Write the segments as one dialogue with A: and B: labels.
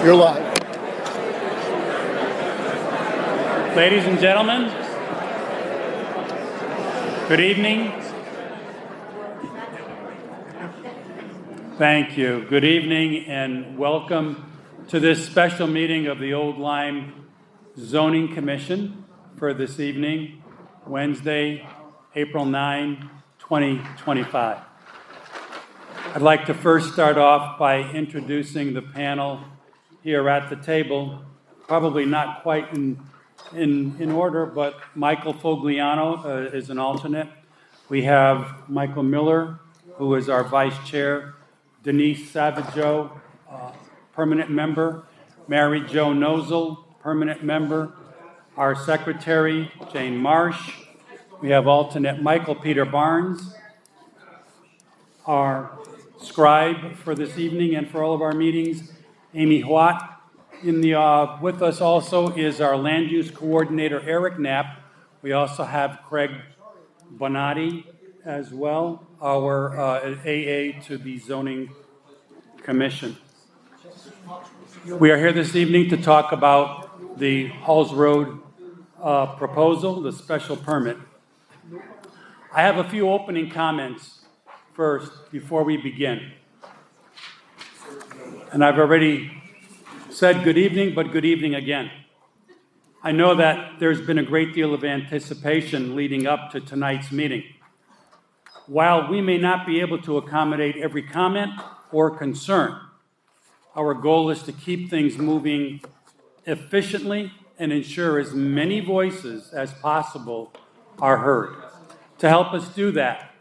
A: You're live.
B: Ladies and gentlemen, good evening. Thank you. Good evening and welcome to this special meeting of the Old Lyme Zoning Commission for this evening, Wednesday, April 9, 2025. I'd like to first start off by introducing the panel here at the table, probably not quite in order, but Michael Fogliano is an alternate. We have Michael Miller, who is our vice chair, Denise Savageau, permanent member, Mary Jo Nozel, permanent member, our secretary, Jane Marsh. We have alternate Michael Peter Barnes, our scribe for this evening and for all of our meetings, Amy Huat. With us also is our land use coordinator, Eric Knapp. We also have Craig Bonatti as well, our AA to the Zoning Commission. We are here this evening to talk about the Halls Road proposal, the special permit. I have a few opening comments first before we begin. And I've already said good evening, but good evening again. I know that there's been a great deal of anticipation leading up to tonight's meeting. While we may not be able to accommodate every comment or concern, our goal is to keep things moving efficiently and ensure as many voices as possible are heard. To help us do that,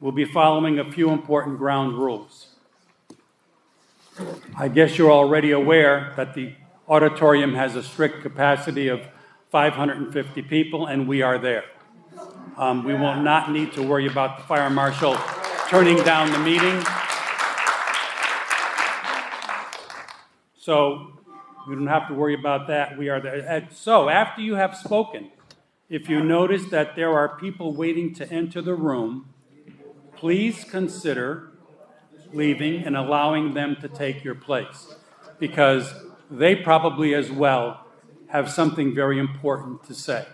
B: we'll be following a few important ground rules. I guess you're already aware that the auditorium has a strict capacity of 550 people, and we are there. We will not need to worry about the fire marshal turning down the meeting. So we don't have to worry about that. We are there. So after you have spoken, if you notice that there are people waiting to enter the room, please consider leaving and allowing them to take your place, because they probably as well have something very important to say.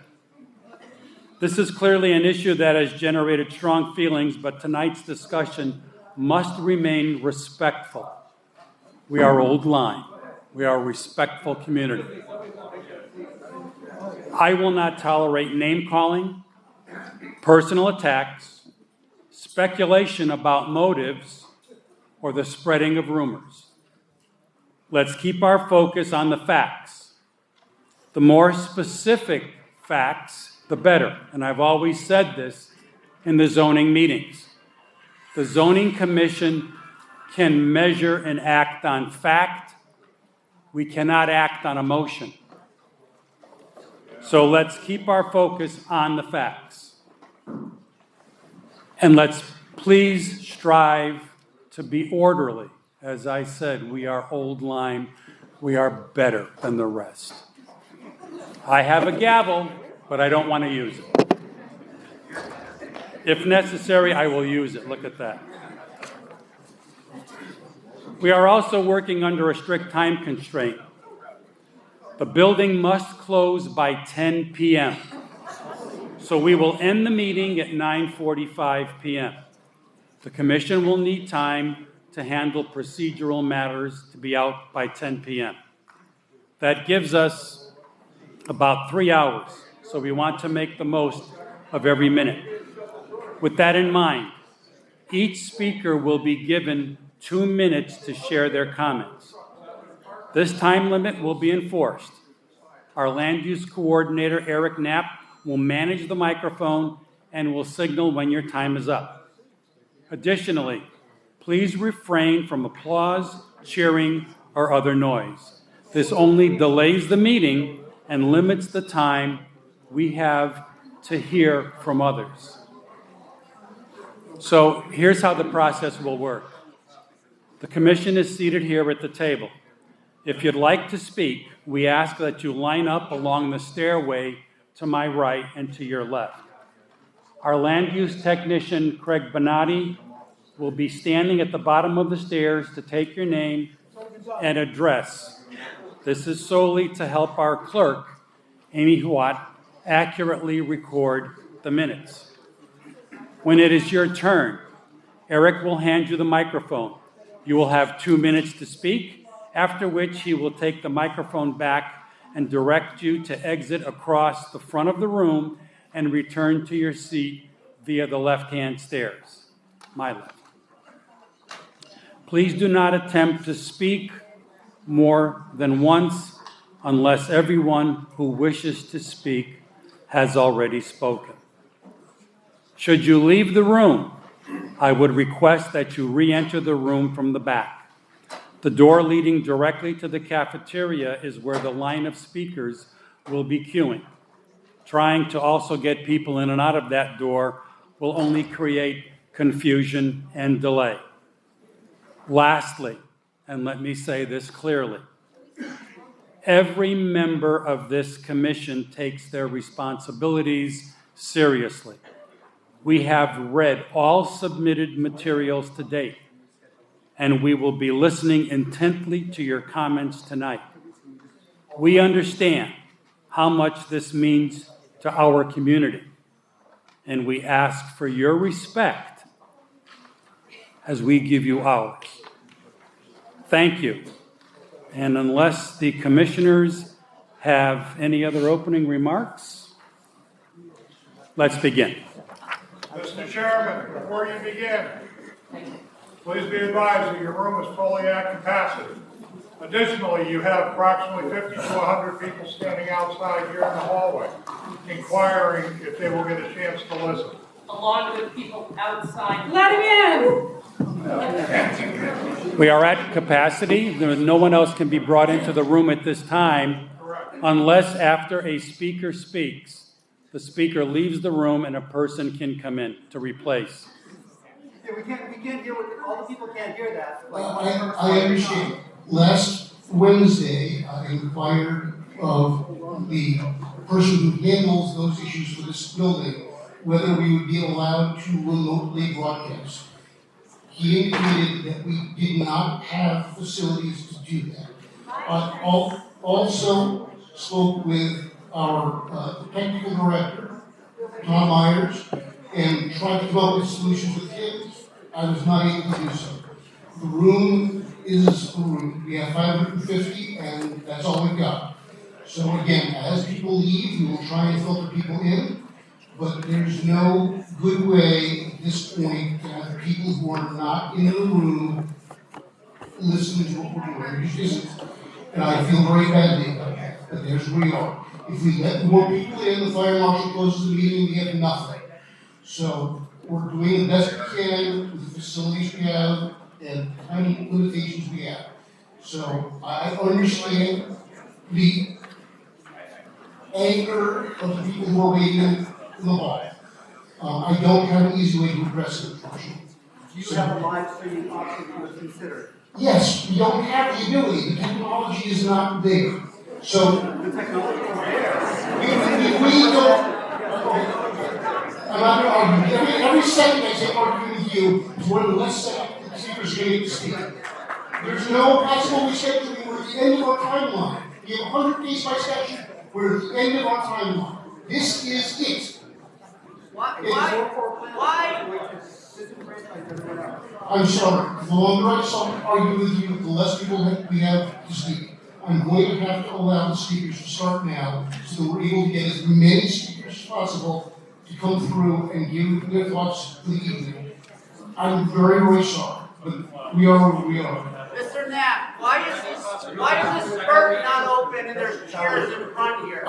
B: This is clearly an issue that has generated strong feelings, but tonight's discussion must remain respectful. We are Old Lyme. We are a respectful community. I will not tolerate name-calling, personal attacks, speculation about motives, or the spreading of rumors. Let's keep our focus on the facts. The more specific facts, the better. And I've always said this in the zoning meetings. The Zoning Commission can measure and act on fact. We cannot act on emotion. So let's keep our focus on the facts. And let's please strive to be orderly. As I said, we are Old Lyme. We are better than the rest. I have a gavel, but I don't want to use it. If necessary, I will use it. Look at that. We are also working under a strict time constraint. The building must close by 10 p.m. So we will end the meeting at 9:45 p.m. The commission will need time to handle procedural matters to be out by 10 p.m. That gives us about 3 hours, so we want to make the most of every minute. With that in mind, each speaker will be given 2 minutes to share their comments. This time limit will be enforced. Our land use coordinator, Eric Knapp, will manage the microphone and will signal when your time is up. Additionally, please refrain from applause, cheering, or other noise. This only delays the meeting and limits the time we have to hear from others. So here's how the process will work. The commission is seated here at the table. If you'd like to speak, we ask that you line up along the stairway to my right and to your left. Our land use technician, Craig Bonatti, will be standing at the bottom of the stairs to take your name and address. This is solely to help our clerk, Amy Huat, accurately record the minutes. When it is your turn, Eric will hand you the microphone. You will have 2 minutes to speak, after which he will take the microphone back and direct you to exit across the front of the room and return to your seat via the left-hand stairs, my left. Please do not attempt to speak more than once unless everyone who wishes to speak has already spoken. Should you leave the room, I would request that you re-enter the room from the back. The door leading directly to the cafeteria is where the line of speakers will be queuing. Trying to also get people in and out of that door will only create confusion and delay. Lastly, and let me say this clearly, every member of this commission takes their responsibilities seriously. We have read all submitted materials to date, and we will be listening intently to your comments tonight. We understand how much this means to our community, and we ask for your respect as we give you ours. Thank you. And unless the commissioners have any other opening remarks, let's begin.
A: Mr. Chairman, before you begin, please be advised that your room is fully at capacity. Additionally, you have approximately 50 to 100 people standing outside here in the hallway, inquiring if they will get a chance to listen.
C: Along with people outside. Let him in!
B: We are at capacity. No one else can be brought into the room at this time unless after a speaker speaks, the speaker leaves the room and a person can come in to replace.
D: Yeah, we can't hear all the people can't hear that.
E: I understand. Last Wednesday, I inquired of the person who handles those issues for this building whether we would be allowed to remotely broadcast. He indicated that we did not have facilities to do that. Also spoke with our technical director, Tom Myers, and tried to come up with solutions with him. I was not able to do so. The room is a room. We have 550, and that's all we've got. So again, as people leave, we will try and filter people in, but there's no good way at this point to have people who are not in the room listening to what we're doing. It just isn't. And I feel very badly about that, but there's where we are. If we let more people in, the fire marshal closes the meeting, we have nothing. So we're doing the best we can with the facilities we have and tiny limitations we have. So I understand the anger of the people who are waiting in the hall. I don't have an easy way to address it, unfortunately.
D: Do you have a live streaming option that was considered?
E: Yes, we don't have the ability. The technology is not there. So
D: The technology is there.
E: we don't. I'm not going to argue. Every second I say arguing with you is one less second the speakers are going to speak. There's no possible rescheduling. We're at the end of our timeline. We have 100 days by statute. We're at the end of our timeline. This is it. I'm sorry. The longer I argue with you, the less people we have to speak. I'm going to have to allow the speakers to start now so that we're able to get as many speakers as possible to come through and give their thoughts for the evening. I'm very, very sorry, but we are where we are.
F: Mr. Knapp, why is this spurt not open and there's chairs in front here?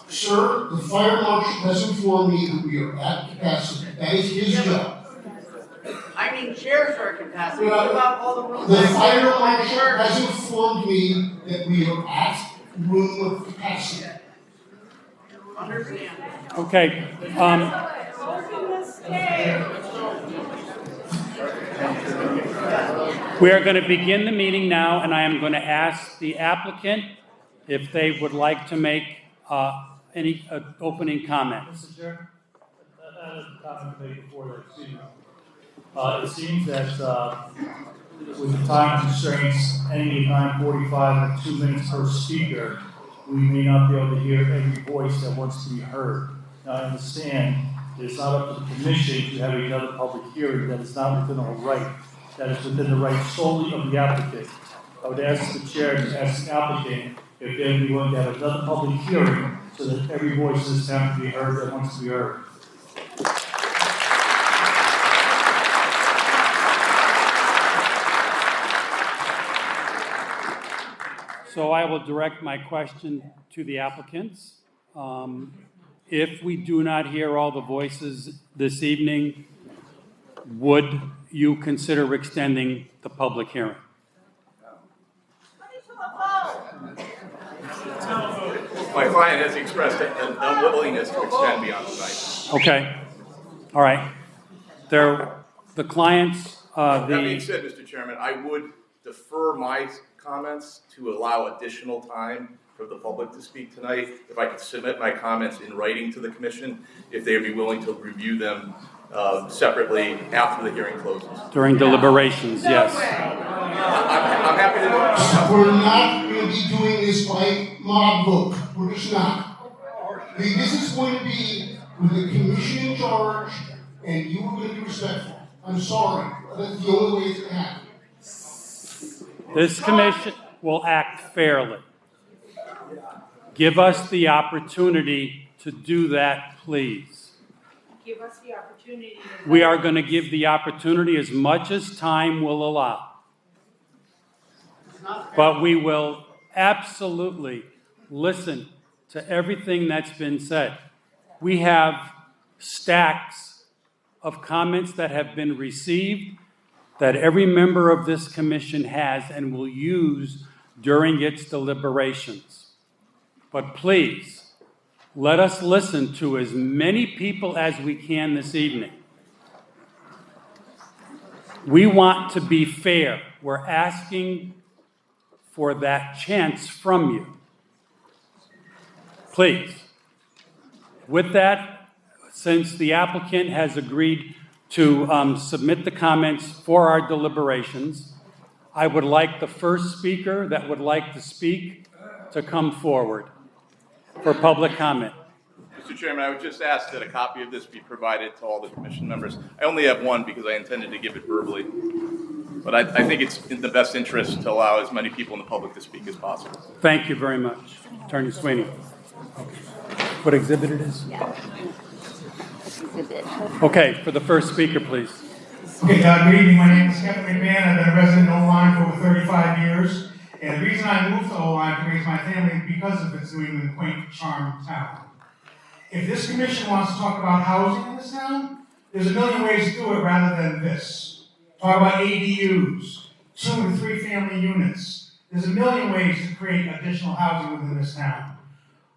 E: Sir, the fire marshal has informed me that we are at capacity. That is his job.
F: I mean, chairs are at capacity. What about all the rooms?
E: The fire marshal has informed me that we are at room capacity.
F: Understand.
B: Okay. We are going to begin the meeting now, and I am going to ask the applicant if they would like to make any opening comments.
G: Mr. Chair, I have a comment to make before that. It seems that with the time constraints ending at 9:45 and 2 minutes per speaker, we may not be able to hear every voice that wants to be heard. Now, I understand that it's not up to the commission to have another public hearing, that is not within our right. That is within the right solely of the applicant. I would ask the chair and ask the applicant if they would be willing to have another public hearing so that every voice in this town can be heard that wants to be heard.
B: So I will direct my question to the applicants. If we do not hear all the voices this evening, would you consider extending the public hearing?
H: My client has expressed an unwillingness to extend beyond tonight.
B: Okay, all right. The clients,
H: That being said, Mr. Chairman, I would defer my comments to allow additional time for the public to speak tonight. If I could submit my comments in writing to the commission, if they would be willing to review them separately after the hearing closes.
B: during deliberations, yes.
H: I'm happy to do it.
E: We're not going to be doing this by mob vote. We're just not. This is going to be with the commission in charge, and you are going to be respectful. I'm sorry. That's the only way it's going to happen.
B: This commission will act fairly. Give us the opportunity to do that, please.
C: Give us the opportunity.
B: We are going to give the opportunity as much as time will allow. But we will absolutely listen to everything that's been said. We have stacks of comments that have been received that every member of this commission has and will use during its deliberations. But please, let us listen to as many people as we can this evening. We want to be fair. We're asking for that chance from you. Please. With that, since the applicant has agreed to submit the comments for our deliberations, I would like the first speaker that would like to speak to come forward for public comment.
H: Mr. Chairman, I would just ask that a copy of this be provided to all the commission members. I only have one because I intended to give it verbally. But I think it's in the best interest to allow as many people in the public to speak as possible.
B: Thank you very much. Attorney Sweeney. What exhibit it is?
I: Yeah. Exhibit.
B: Okay, for the first speaker, please.
J: Okay, good evening. My name is Kevin McMahon. I've been a resident of O-Line for over 35 years. And the reason I moved to O-Line to raise my family is because of its New England quaint, charm town. If this commission wants to talk about housing in this town, there's a million ways to do it rather than this. Talk about ADUs, 2 to 3 family units. There's a million ways to create additional housing within this town.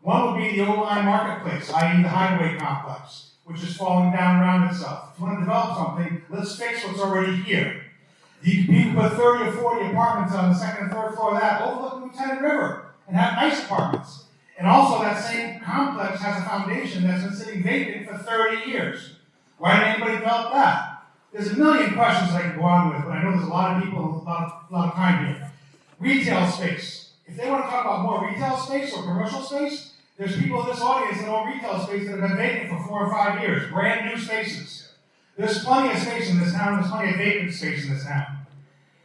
J: One would be the O-Line marketplace, i.e. the highway complex, which is falling down around itself. If you want to develop something, let's fix what's already here. You can put 30 or 40 apartments on the second and third floor of that, overlooking Lieutenant River, and have nice apartments. And also that same complex has a foundation that's been sitting vacant for 30 years. Why didn't anybody develop that? There's a million questions I can go on with, but I know there's a lot of people, a lot of time here. Retail space. If they want to talk about more retail space or commercial space, there's people in this audience that own retail space that have been vacant for 4 or 5 years. Brand new spaces. There's plenty of space in this town. There's plenty of vacant space in this town.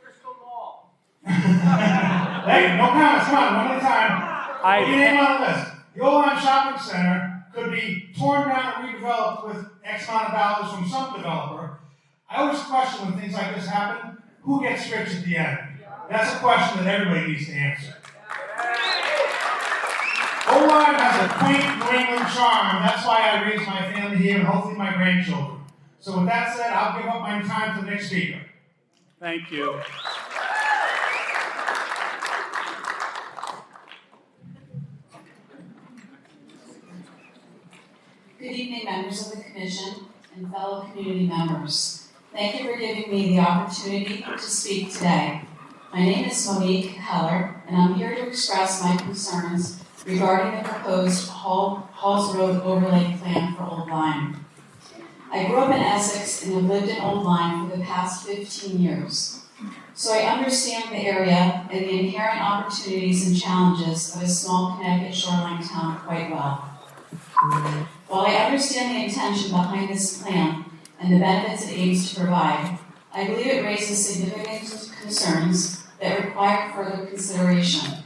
F: Crystal Mall.
J: Hey, no comments. Come on, one at a time. Put your name on the list. The O-Line Shopping Center could be torn down and redeveloped with X amount of dollars from some developer. I always question when things like this happen, who gets rich at the end? That's a question that everybody needs to answer. O-Line has a quaint New England charm. That's why I raised my family here and hopefully my grandchildren. So with that said, I'll give up my time to the next speaker.
B: Thank you.
I: Good evening, members of the Commission and fellow community members. Thank you for giving me the opportunity to speak today. My name is Monique Heller, and I'm here to express my concerns regarding the proposed Halls Road overlay plan for Old Lyme. I grew up in Essex and have lived in Old Lyme for the past 15 years. so I understand the area and the inherent opportunities and challenges of a small Connecticut shoreline town quite well. While I understand the intention behind this plan and the benefits it aims to provide, I believe it raises significant concerns that require further consideration.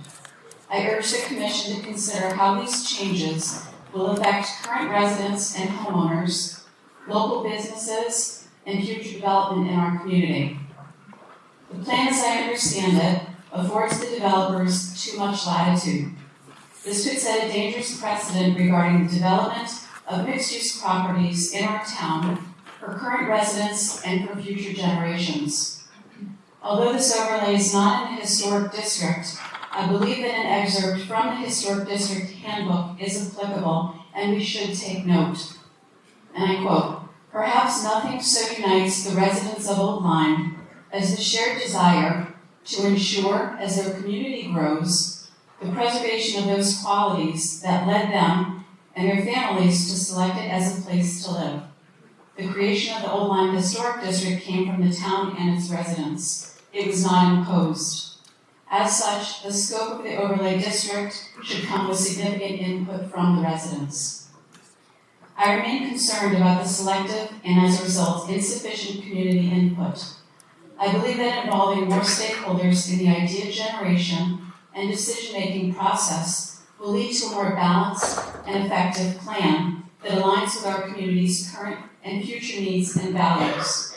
I: I urge the Commission to consider how these changes will affect current residents and homeowners, local businesses, and future development in our community. The plan, as I understand it, affords the developers too much latitude. This could set a dangerous precedent regarding the development of mixed-use properties in our town for current residents and for future generations. Although this overlay is not in the historic district, I believe that an excerpt from the Historic District Handbook is applicable and we should take note. And I quote, "Perhaps nothing so unites the residents of Old Lyme as the shared desire to ensure, as their community grows, the preservation of those qualities that led them and their families to select it as a place to live. The creation of the Old Lyme Historic District came from the town and its residents. It was not imposed. As such, the scope of the overlay district should come with significant input from the residents. I remain concerned about the selective and, as a result, insufficient community input. I believe that involving more stakeholders in the idea generation and decision-making process will lead to a more balanced and effective plan that aligns with our community's current and future needs and values.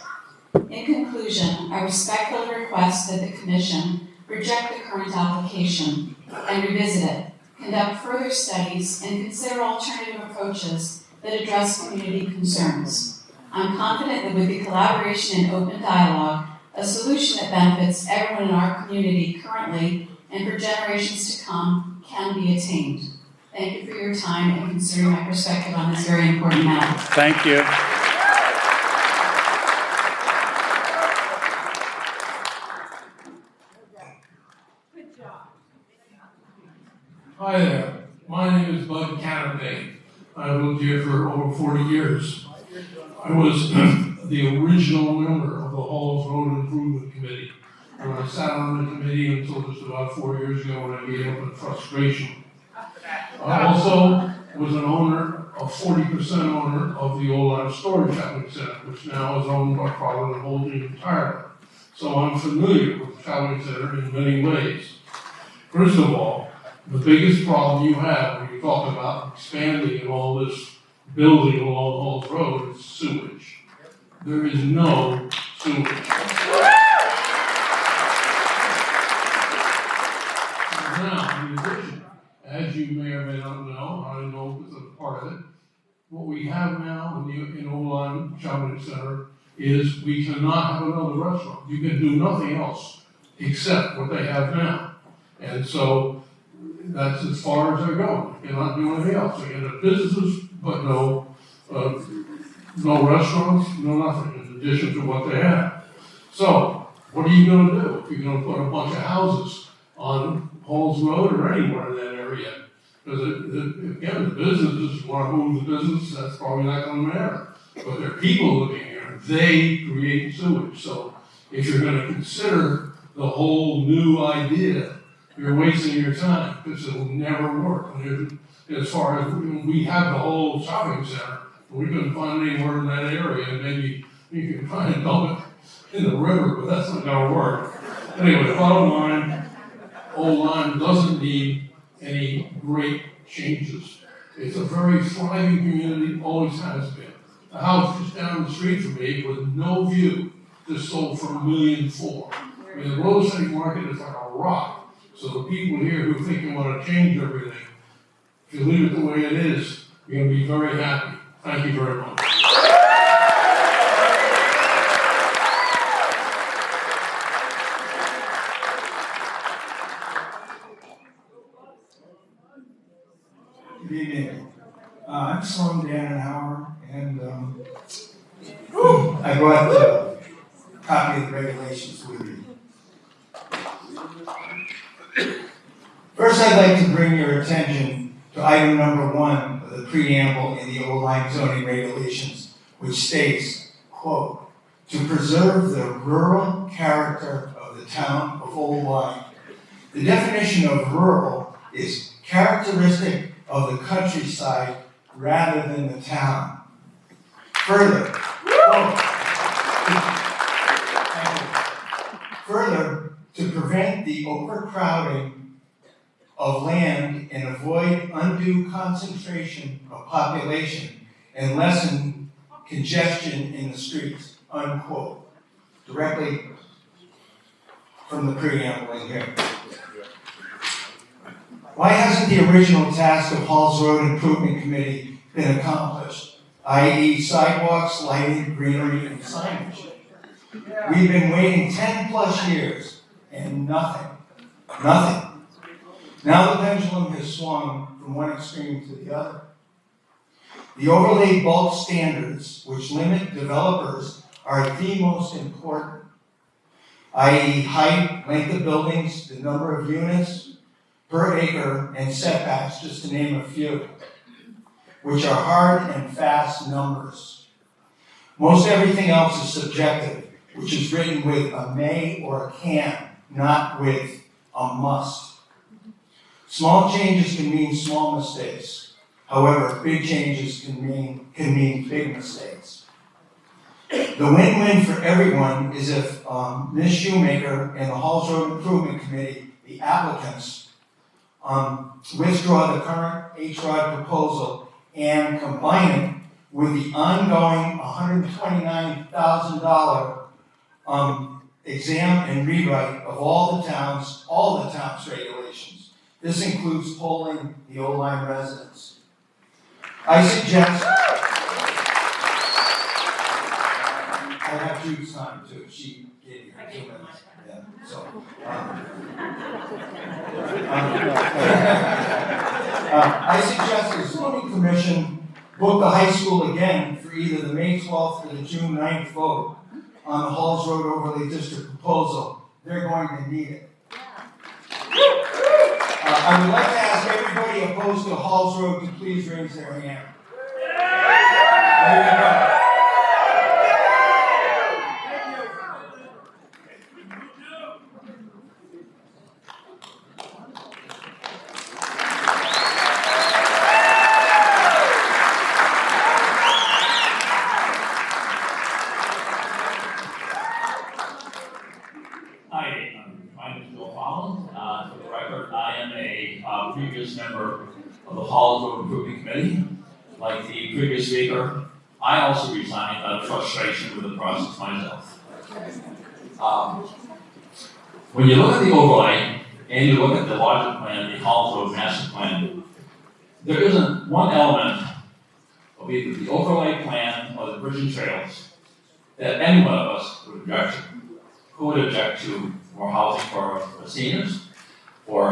I: In conclusion, I respectfully request that the Commission reject the current application and revisit it, conduct further studies, and consider alternative approaches that address community concerns. I'm confident that with the collaboration and open dialogue, a solution that benefits everyone in our community currently and for generations to come can be attained. Thank you for your time and considering my perspective on this very important matter."
B: Thank you.
K: Hi there, my name is Bud Canapé. I've lived here for over 40 years. I was the original member of the Halls Road Improvement Committee. And I sat on the committee until just about 4 years ago when I gave up in frustration. I also was an owner, a 40% owner of the Old Lyme Storage Shopping Center, which now is owned by Provident Holding entirely. So I'm familiar with the shopping center in many ways. First of all, the biggest problem you have when you talk about expanding and all this building along Halls Road is sewage. There is no sewage. Now, in addition, as you may or may not know, I know because I'm part of it, what we have now in Old Lyme Shopping Center is we cannot have another restaurant. You can do nothing else except what they have now. And so that's as far as they're going. You cannot do anything else. They can have businesses, but no restaurants, no nothing, in addition to what they have. So, what are you going to do if you're going to put a bunch of houses on Halls Road or anywhere in that area? Because again, the businesses want to move the business, that's probably not going to matter. But there are people living here, they create sewage. So, if you're going to consider the whole new idea, you're wasting your time because it will never work. And as far as we have the whole shopping center, we couldn't find anywhere in that area, and maybe you can try and dump it in the river, but that's not going to work. Anyway, bottom line, Old Lyme doesn't need any great changes. It's a very thriving community, always has been. The house just down the street from me with no view just sold for $1.4 million. I mean, the real estate market is like a rock. So the people here who think they want to change everything, if you leave it the way it is, you're going to be very happy. Thank you very much.
L: Good evening. I'm Sloan Dannenhauer, and I brought a copy of the regulations with me. First, I'd like to bring your attention to item number 1 of the preamble in the Old Lyme zoning regulations, which states, quote, "To preserve the rural character of the the town of Old Lyme. The definition of rural is characteristic of the countryside rather than the town. Further, to prevent the overcrowding of land and avoid undue concentration of population and lessen congestion in the streets, unquote. Directly from the preamble in here. Why hasn't the original task of Hall's Road Improvement Committee been accomplished, i.e. sidewalks, lighting, greenery, and signage? We've been waiting 10 plus years and nothing. Nothing. Now the pendulum has swung from one extreme to the other. The overlay bulk standards, which limit developers, are the most important, i.e. height, length of buildings, the number of units per acre, and setbacks, just to name a few, which are hard and fast numbers. Most everything else is subjective, which is written with a may or a can, not with a must. Small changes can mean small mistakes. However, big changes can mean big mistakes. The win-win for everyone is if Ms. Shoemaker and the Halls Road Improvement Committee, the applicants, withdraw the current HROD proposal and combine it with the ongoing $129,000 exam and rewrite of all the town's regulations. This includes polling the Old Lyme residents. I suggest, I have Jude's time too, she gave me her 2 minutes. Yeah, so, I suggest the zoning commission book the high school again for either the May 12th or the June 9th vote on the Halls Road Overlay District proposal. They're going to need it. I would like to ask everybody opposed to Halls Road to please raise their hand. There you go.
M: Previous member of the Halls Road Improvement Committee. Like the previous speaker, I also resigned out of frustration with the process myself. When you look at the overlay and you look at the larger plan, the Halls Road Master Plan, there isn't one element of either the overlay plan or the bridge and trails that any one of us would object to. Who would object to more housing for seniors or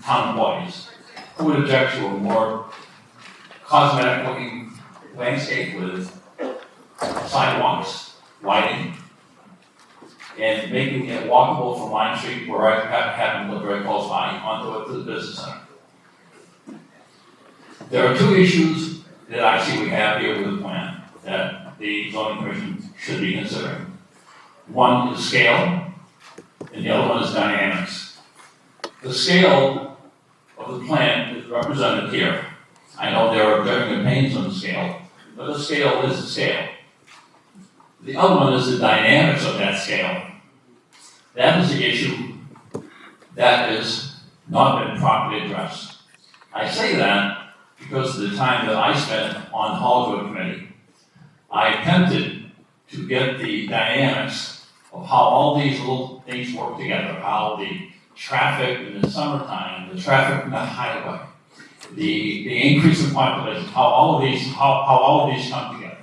M: town employees? Who would object to a more cosmetic looking landscape with sidewalks, lighting, and making it walkable from Line Street, where I happen to live very close by, onto it to the business center? There are two issues that I see we have here with the plan that the zoning commission should be considering. One is scale, and the other one is dynamics. The scale of the plan is represented here. I know there are varying opinions on the scale, but the scale is the scale. The other one is the dynamics of that scale. That is the issue that has not been properly addressed. I say that because of the time that I spent on Halls Road Committee. I attempted to get the dynamics of how all these little things work together, how the traffic in the summertime, the traffic in the highway, the increase in population, how all of these come together.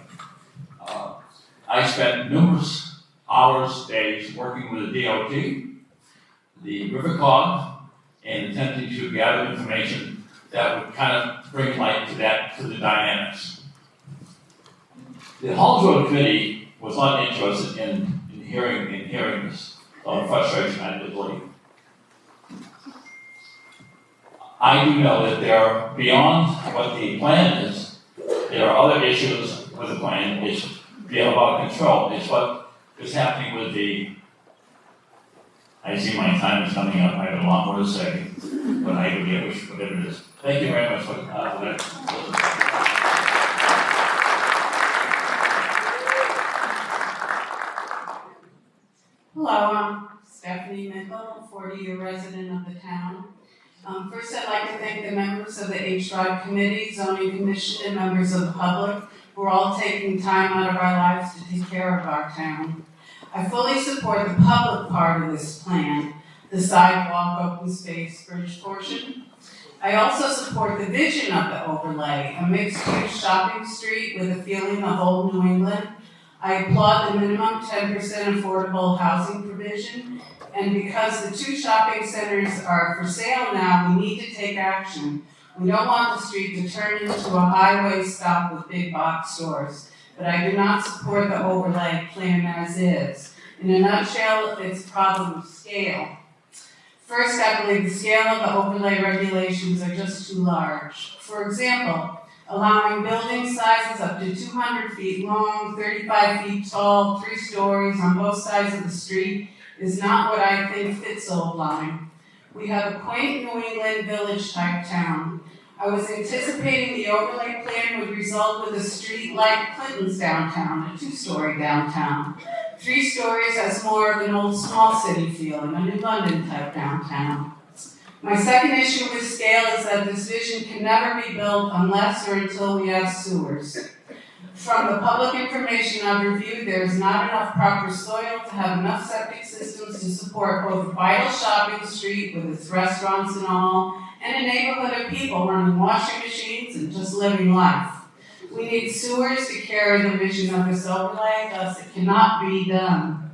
M: I spent numerous hours, days working with the DOT, the River Cog, and attempting to gather information that would kind of bring light to the dynamics. The Halls Road Committee was not interested in hearing this frustration, I believe. I do know that there are, beyond what the plan is, there are other issues with the plan. It's beyond our control. It's what is happening with the I see my time is coming up, I have a lot more to say, but I forget whatever it is. Thank you very much for that.
I: Hello, I'm Stephanie Mickle, 40-year resident of the town. First, I'd like to thank the members of the H-Drive Committee, Zoning Commission, and members of the public who are all taking time out of our lives to take care of our town. I fully support the public part of this plan, the sidewalk, open space, bridge portion. I also support the vision of the overlay, a mixed-use shopping street with a feeling of old New England. I applaud the minimum 10% affordable housing provision, and because the two shopping centers are for sale now, we need to take action. We don't want the street to turn into a highway stop with big box stores, but I do not support the overlay plan as is. In a nutshell, it's a problem of scale. First, I believe the scale of the overlay regulations are just too large. For example, allowing building sizes up to 200 feet long, 35 feet tall, 3 stories on both sides of the street is not what I think fits Old Lyme. We have a quaint New England village-type town. I was anticipating the overlay plan would result with a street like Clinton's downtown, a 2-story downtown. 3 stories has more of an old small city feeling, a New London-type downtown. My second issue with scale is that this vision can never be built unless or until we have sewers. From the public information I've reviewed, there is not enough proper soil to have enough septic systems to support both a vital shopping street with its restaurants and all, and a neighborhood of people running washing machines and just living life. We need sewers to carry the vision of this overlay, thus it cannot be done.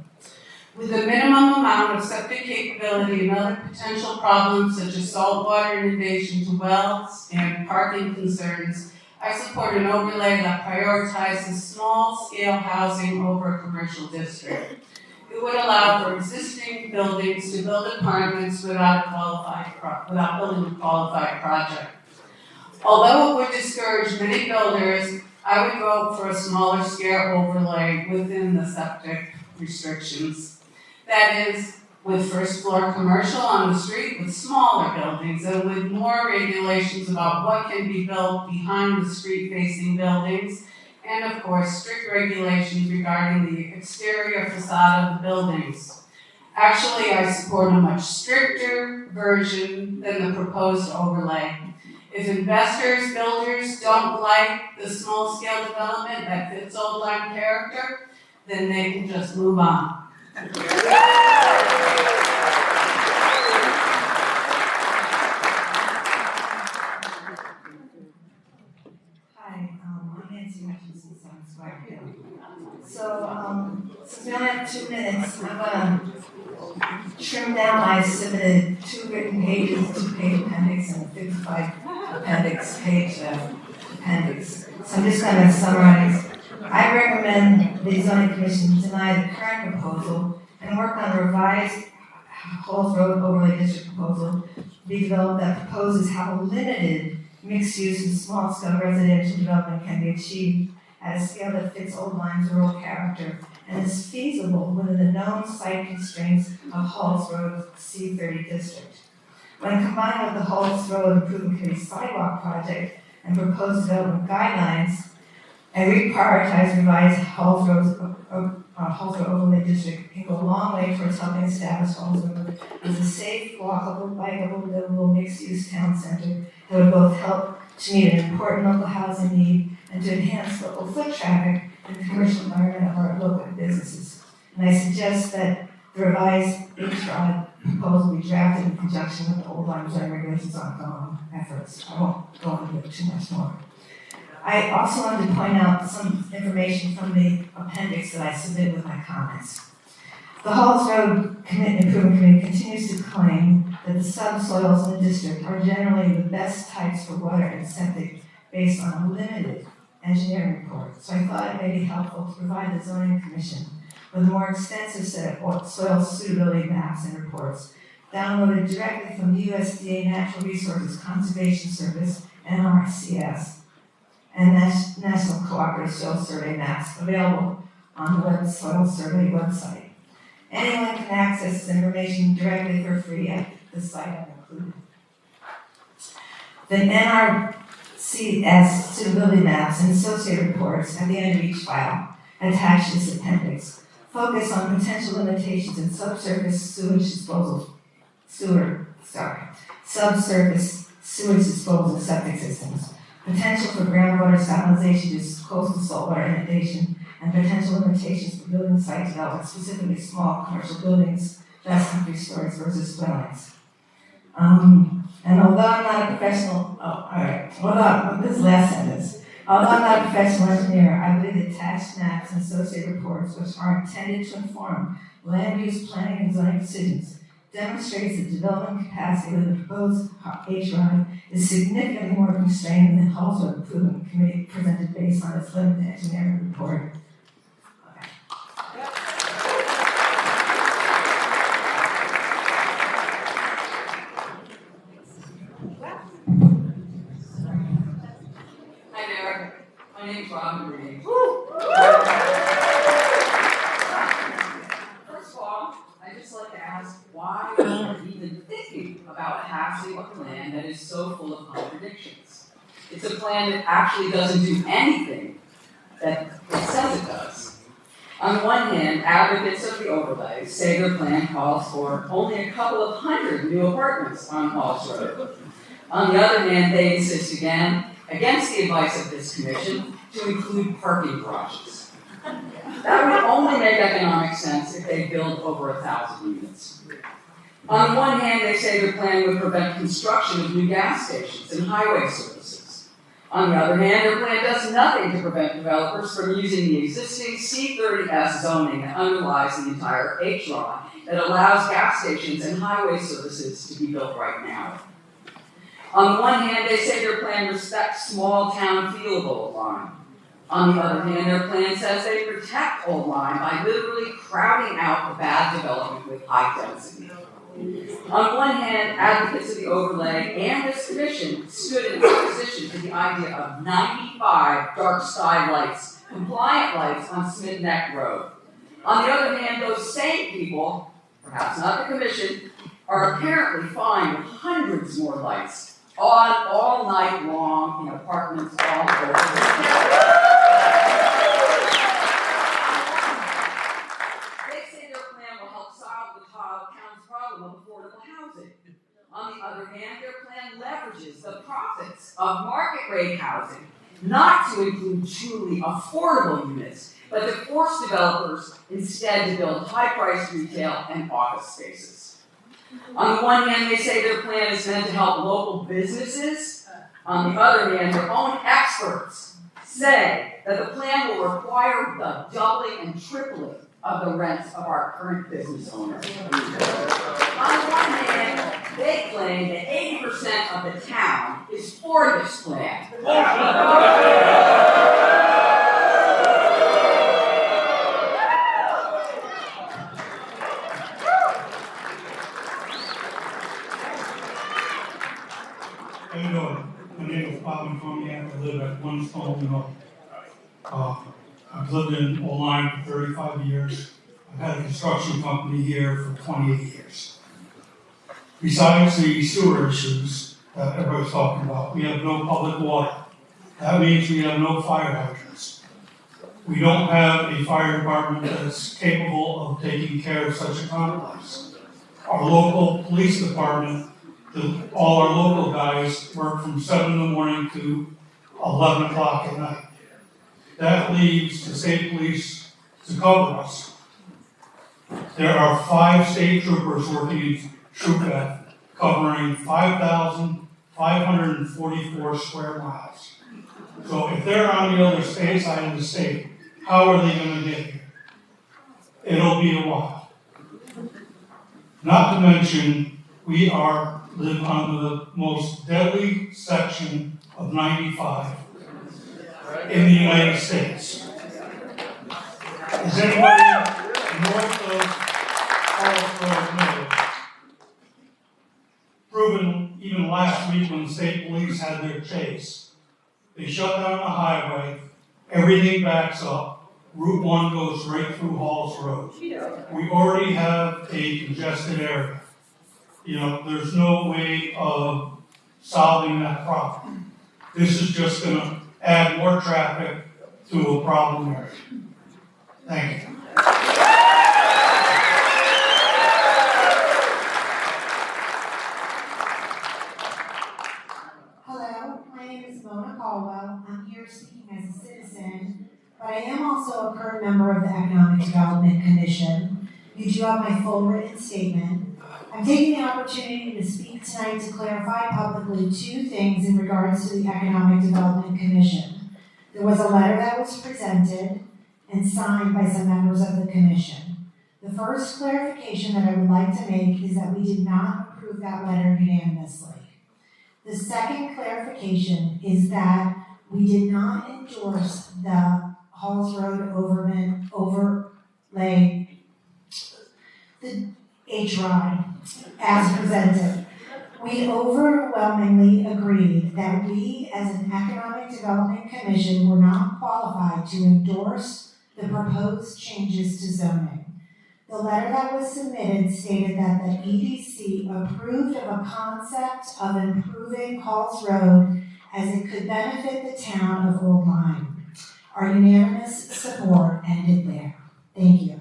I: With a minimum amount of septic capability and other potential problems such as saltwater inundation to wells and parking concerns, I support an overlay that prioritizes small-scale housing over a commercial district. It would allow for existing buildings to build apartments without building a qualified project. Although it would discourage many builders, I would vote for a smaller scale overlay within the septic restrictions. That is, with first floor commercial on the street with smaller buildings and with more regulations about what can be built behind the street facing buildings, and of course strict regulations regarding the exterior facade of the buildings. Actually, I support a much stricter version than the proposed overlay. If investors, builders don't like the small scale development that fits Old Lyme character, then they can just move on.
N: Since we only have 2 minutes, I'm gonna trim down my submitted 2 written pages, 2-page appendix, and a 55-page appendix. So I'm just gonna summarize. I recommend the zoning commission deny the current proposal and work on a revised Halls Road overlay district proposal to be developed that proposes how limited mixed-use and small-scale residential development can be achieved at a scale that fits Old Lyme's rural character and is feasible within the known site constraints of Halls Road C30 district. When combined with the Halls Road Improvement Committee sidewalk project and proposed development guidelines, a reprioritized revised Halls Road overlay district can go a long way towards helping establish Halls Road as a safe, walkable, bikeable, livable, mixed-use town center that would both help to meet an important local housing need and to enhance local foot traffic and the commercial environment of our local businesses. And I suggest that the revised H-Rod proposal be drafted in conjunction with the Old Lyme zoning regulations ongoing efforts. I won't go into it too much more. I also wanted to point out some information from the appendix that I submitted with my comments. The Halls Road Improvement Committee continues to claim that the subsoils in the district are generally the best types for water and septic based on a limited engineering report. So I thought it may be helpful to provide the zoning commission with a more extensive set of soil suitability maps and reports downloaded directly from the USDA Natural Resources Conservation Service, NRCS, and National Cooperative Soil Survey maps available on the Soil Survey website. Anyone can access this information directly for free at the site I've included. The NRCS suitability maps and associated reports at the end of each file attached this appendix focus on potential limitations in subsurface sewage disposal, subsurface sewage disposal septic systems, potential for groundwater salinization due to coastal saltwater inundation, and potential limitations for building site development, specifically small commercial buildings, less than 3 stories versus dwellings. And although I'm not a professional, this last sentence. Although I'm not a professional engineer, I believe the attached maps and associated reports, which are intended to inform land use planning and zoning decisions, demonstrates the development capacity of the proposed HRI is significantly more constrained than the Halls Road Improvement Committee presented based on its limited engineering report.
C: Hi there, my name's Robin Green. First of all, I'd just like to ask why are you even thinking about passing a plan that is so full of contradictions? It's a plan that actually doesn't do anything that it says it does. On the one hand, advocates of the overlay say their plan calls for only a couple of hundred new apartments on Halls Road. On the other hand, they insist again, against the advice of this commission, to include parking garages. That would only make economic sense if they build over 1,000 units. On the one hand, they say their plan would prevent construction of new gas stations and highway services. On the other hand, their plan does nothing to prevent developers from using the existing C30S zoning that underlies the entire HRI that allows gas stations and highway services to be built right now. On the one hand, they say their plan respects small town feel of Old Lyme. On the other hand, their plan says they protect Old Lyme by literally crowding out the bad development with high density. On one hand, advocates of the overlay and this commission stood in opposition to the idea of 95 dark sky lights, compliant lights on Smith Neck Road. On the other hand, those same people, perhaps not the commission, are apparently fine with hundreds more lights on all night long in apartments all over the city. They say their plan will help solve the town's problem of affordable housing. On the other hand, their plan leverages the profits of market rate housing, not to include truly affordable units, but to force developers instead to build high-priced retail and office spaces. On the one hand, they say their plan is meant to help local businesses. On the other hand, their own experts say that the plan will require the doubling and tripling of the rents of our current business owners. On the one hand, they claim that 80% of the town is for this plan.
J: How you doing? My name is Bob Antoniak. I live at 1 Stone Mill. I've lived in Old Lyme for 35 years. I've had a construction company here for 28 years. Besides the sewer issues that everybody's talking about, we have no public water. That means we have no fire hydrants. We don't have a fire department that's capable of taking care of such a complex. Our local police department, all our local guys work from 7 in the morning to 11 o'clock at night. That leaves the state police to cover us. There are 5 state troopers working in Troop F, covering 5,544 square miles. So if they're on the other side of the state, how are they going to get here? It'll be a while. Not to mention, we live on the most deadly section of 95 in the United States. Is anybody north of Halls Road know? Proven even last week when the state police had their chase. They shut down the highway, everything backs up, Route 1 goes right through Halls Road. We already have a congested area. There's no way of solving that problem. This is just gonna add more traffic to a problem area. Thank you.
O: Hello, my name is Mona Caldwell. I'm here speaking as a citizen, but I am also a current member of the Economic Development Commission. You do have my full written statement. I'm taking the opportunity to speak tonight to clarify publicly two things in regards to the Economic Development Commission. There was a letter that was presented and signed by some members of the commission. The first clarification that I would like to make is that we did not approve that letter unanimously. The second clarification is that we did not endorse the Halls Road overlay, the HROD, as presented. We overwhelmingly agreed that we, as an Economic Development Commission, were not qualified to endorse the proposed changes to zoning. The letter that was submitted stated that the EDC approved of a concept of improving Halls Road as it could benefit the town of Old Lyme. Our unanimous support ended there. Thank you.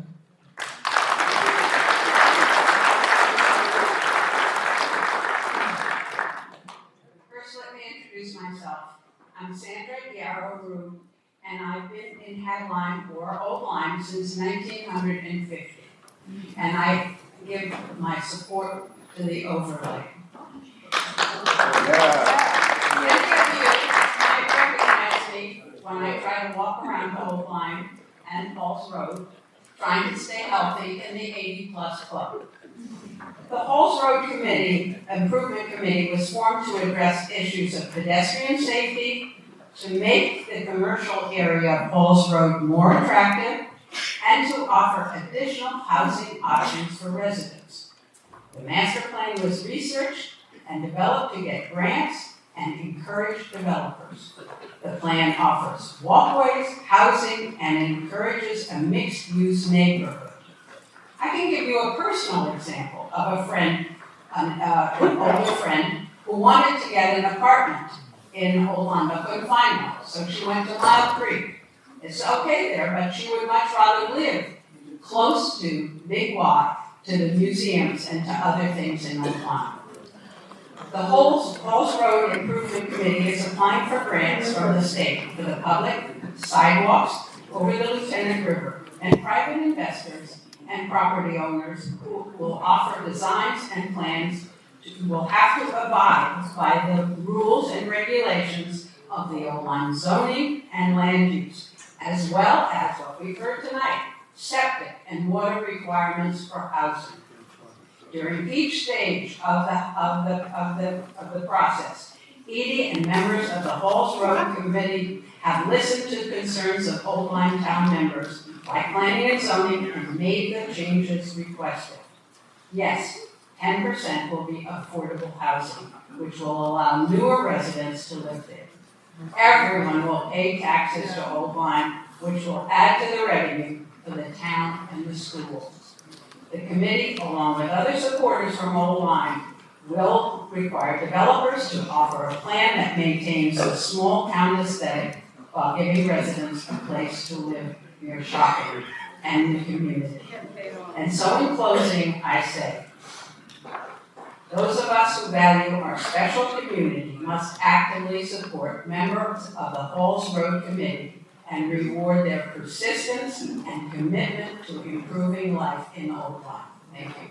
P: First, let me introduce myself. I'm Sandra Yarrow, and I've been in Headline or Old Lyme since 1950. And I give my support to the overlay. Many of you might recognize me when I try to walk around the Old Lyme and Halls Road, trying to stay healthy in the 80+ club. The Halls Road Improvement Committee was formed to address issues of pedestrian safety, to make the commercial area of Halls Road more attractive, and to offer additional housing options for residents. The master plan was researched and developed to get grants and encourage developers. The plan offers walkways, housing, and encourages a mixed-use neighborhood. I can give you a personal example of a friend, an older friend, who wanted to get an apartment in Old Lyme but couldn't find one, so she went to Mile Creek. It's okay there, but she would much rather live close to Big Y, to the museums, and to other things in Old Lyme. The Halls Road Improvement Committee is applying for grants from the state for the public, sidewalks over the Lieutenant River, and private investors and property owners who will offer designs and plans will have to abide by the rules and regulations of the Old Lyme zoning and land use, as well as what we've heard tonight, septic and water requirements for housing. During each stage of the process, Edie and members of the Halls Road Committee have listened to concerns of Old Lyme town members by planning and zoning and made the changes requested. Yes, 10% will be affordable housing, which will allow newer residents to live there. Everyone will pay taxes to Old Lyme, which will add to the revenue for the town and the schools. The committee, along with other supporters from Old Lyme, will require developers to offer a plan that maintains a small town aesthetic while giving residents a place to live near shopping and the community. And so in closing, I say, those of us who value our special community must actively support members of the Halls Road Committee and reward their persistence and commitment to improving life in Old Lyme. Thank you.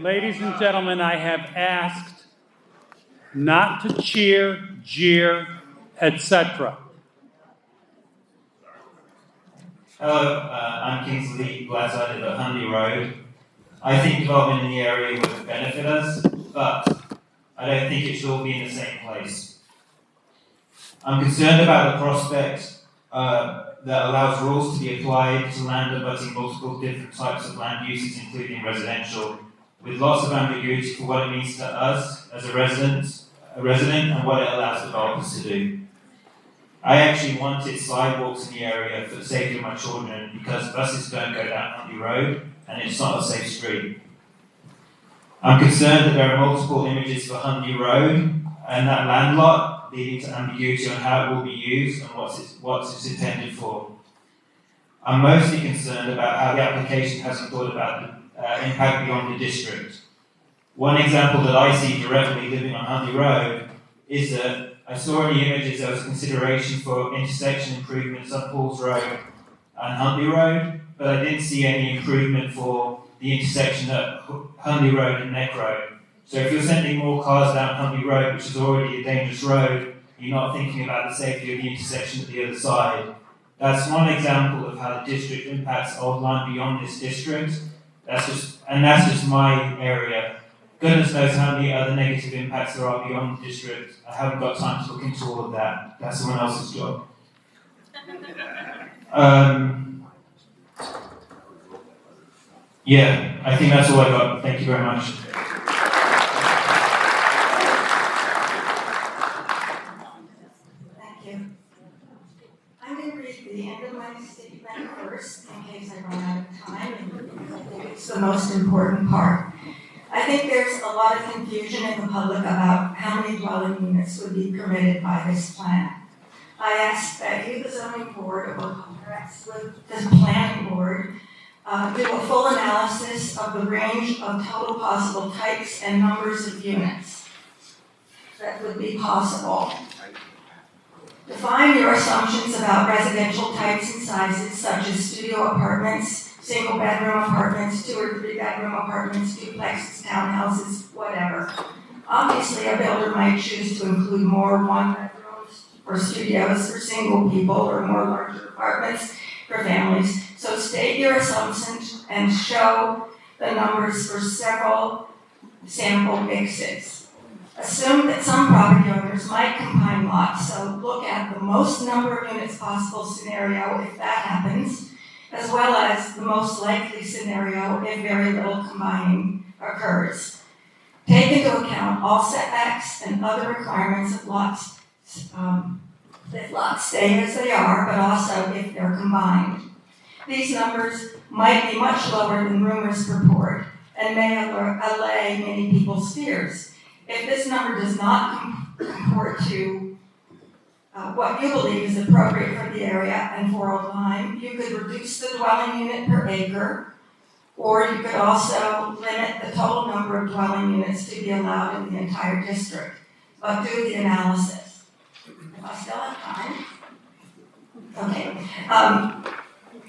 B: Ladies and gentlemen, I have asked not to cheer, jeer, etc.
Q: Hello, I'm Kingsley Gladys. I live at Hanley Road. I think development in the area would benefit us, but I don't think it should all be in the same place. I'm concerned about the prospect that allows rules to be applied to land abutting multiple different types of land uses, including residential with lots of ambiguity for what it means to us as a resident, and what it allows developers to do. I actually wanted sidewalks in the area for the safety of my children because buses don't go down Huntley Road and it's not a safe street. I'm concerned that there are multiple images for Huntley Road and that land lot, leading to ambiguity on how it will be used and what it's intended for. I'm mostly concerned about how the application hasn't thought about the impact beyond the district. One example that I see directly living on Huntley Road is that I saw in the images there was consideration for intersection improvements up Paul's Road and Huntley Road, but I didn't see any improvement for the intersection at Huntley Road and Neck Road. So if you're sending more cars down Huntley Road, which is already a dangerous road, you're not thinking about the safety of the intersection at the other side. That's one example of how the district impacts Old Line beyond this district. That's just my area. Goodness knows how many other negative impacts there are beyond the district. I haven't got time to look into all of that. That's someone else's job. Yeah, I think that's all I got. Thank you very much.
N: Thank you. I'm going to read the end of my statement first, in case I run out of time, and I think it's the most important part. I think there's a lot of confusion in the public about how many dwelling units would be permitted by this plan. I ask that you, the zoning board, or perhaps with the planning board, do a full analysis of the range of total possible types and numbers of units that would be possible. Define your assumptions about residential types and sizes, such as studio apartments, single bedroom apartments, 2 or 3 bedroom apartments, duplexes, townhouses, whatever. Obviously, a builder might choose to include more 1-bedrooms or studios for single people or more larger apartments for families. So state your assumptions and show the numbers for several sample mixes. Assume that some property owners might combine lots, so look at the most number of units possible scenario if that happens, as well as the most likely scenario if very little combining occurs. Take into account all setbacks and other requirements of lots, that lots stay as they are, but also if they're combined. These numbers might be much lower than rumors purport and may allay many people's fears. If this number does not comport to what you believe is appropriate for the area and for Old Lyme, you could reduce the dwelling unit per acre, or you could also limit the total number of dwelling units to be allowed in the entire district. But do the analysis. If I still have time. Okay.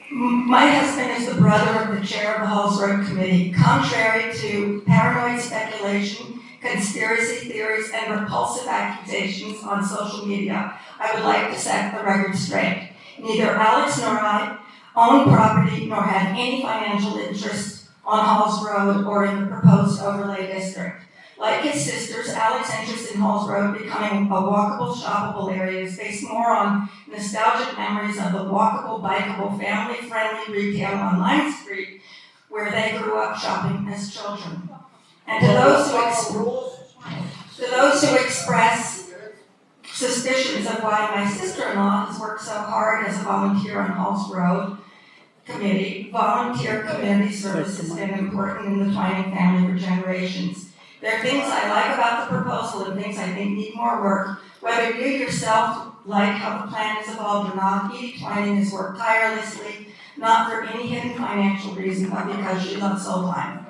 N: My husband is the brother of the chair of the Halls Road Committee. Contrary to paranoid speculation, conspiracy theories, and repulsive accusations on social media, I would like to set the record straight. Neither Alex nor I own property nor had any financial interest on Halls Road or in the proposed overlay district. Like his sisters, Alex's interest in Halls Road becoming a walkable, shoppable area is based more on nostalgic memories of the walkable, bikeable, family-friendly retail on Lime Street, where they grew up shopping as children. And to those who express suspicions of why my sister-in-law has worked so hard as a volunteer on Halls Road Committee, volunteer community service has been important in the Twining family for generations. There are things I like about the proposal and things I think need more work. Whether you yourself like how the plan has evolved or not, Edie Twining has worked tirelessly, not for any hidden financial reason, but because she loves Old Lyme.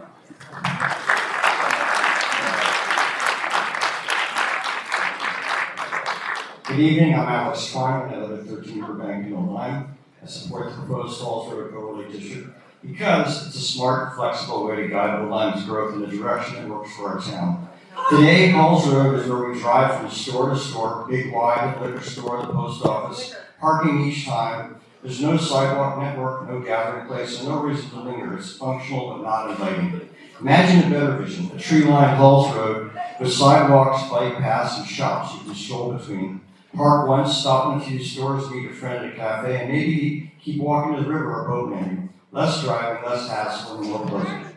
R: Good evening, I'm Alex Twining, I live at 13 Burbank in Old Lyme. I support the proposed Halls Road Overlay District because it's a smart, flexible way to guide Old Lyme's growth in a direction that works for our town. Today, Halls Road is where we drive from store to store, big wide, liquor store, the post office, parking each time. There's no sidewalk network, no gathering place, and no reason to linger. It's functional but not inviting. Imagine a better vision, a tree-lined Halls Road with sidewalks, bike paths, and shops you can stroll between. Park once, stop in a few stores, meet a friend at a cafe, and maybe keep walking to the river or boat landing. Less driving, less hassle, and more pleasant.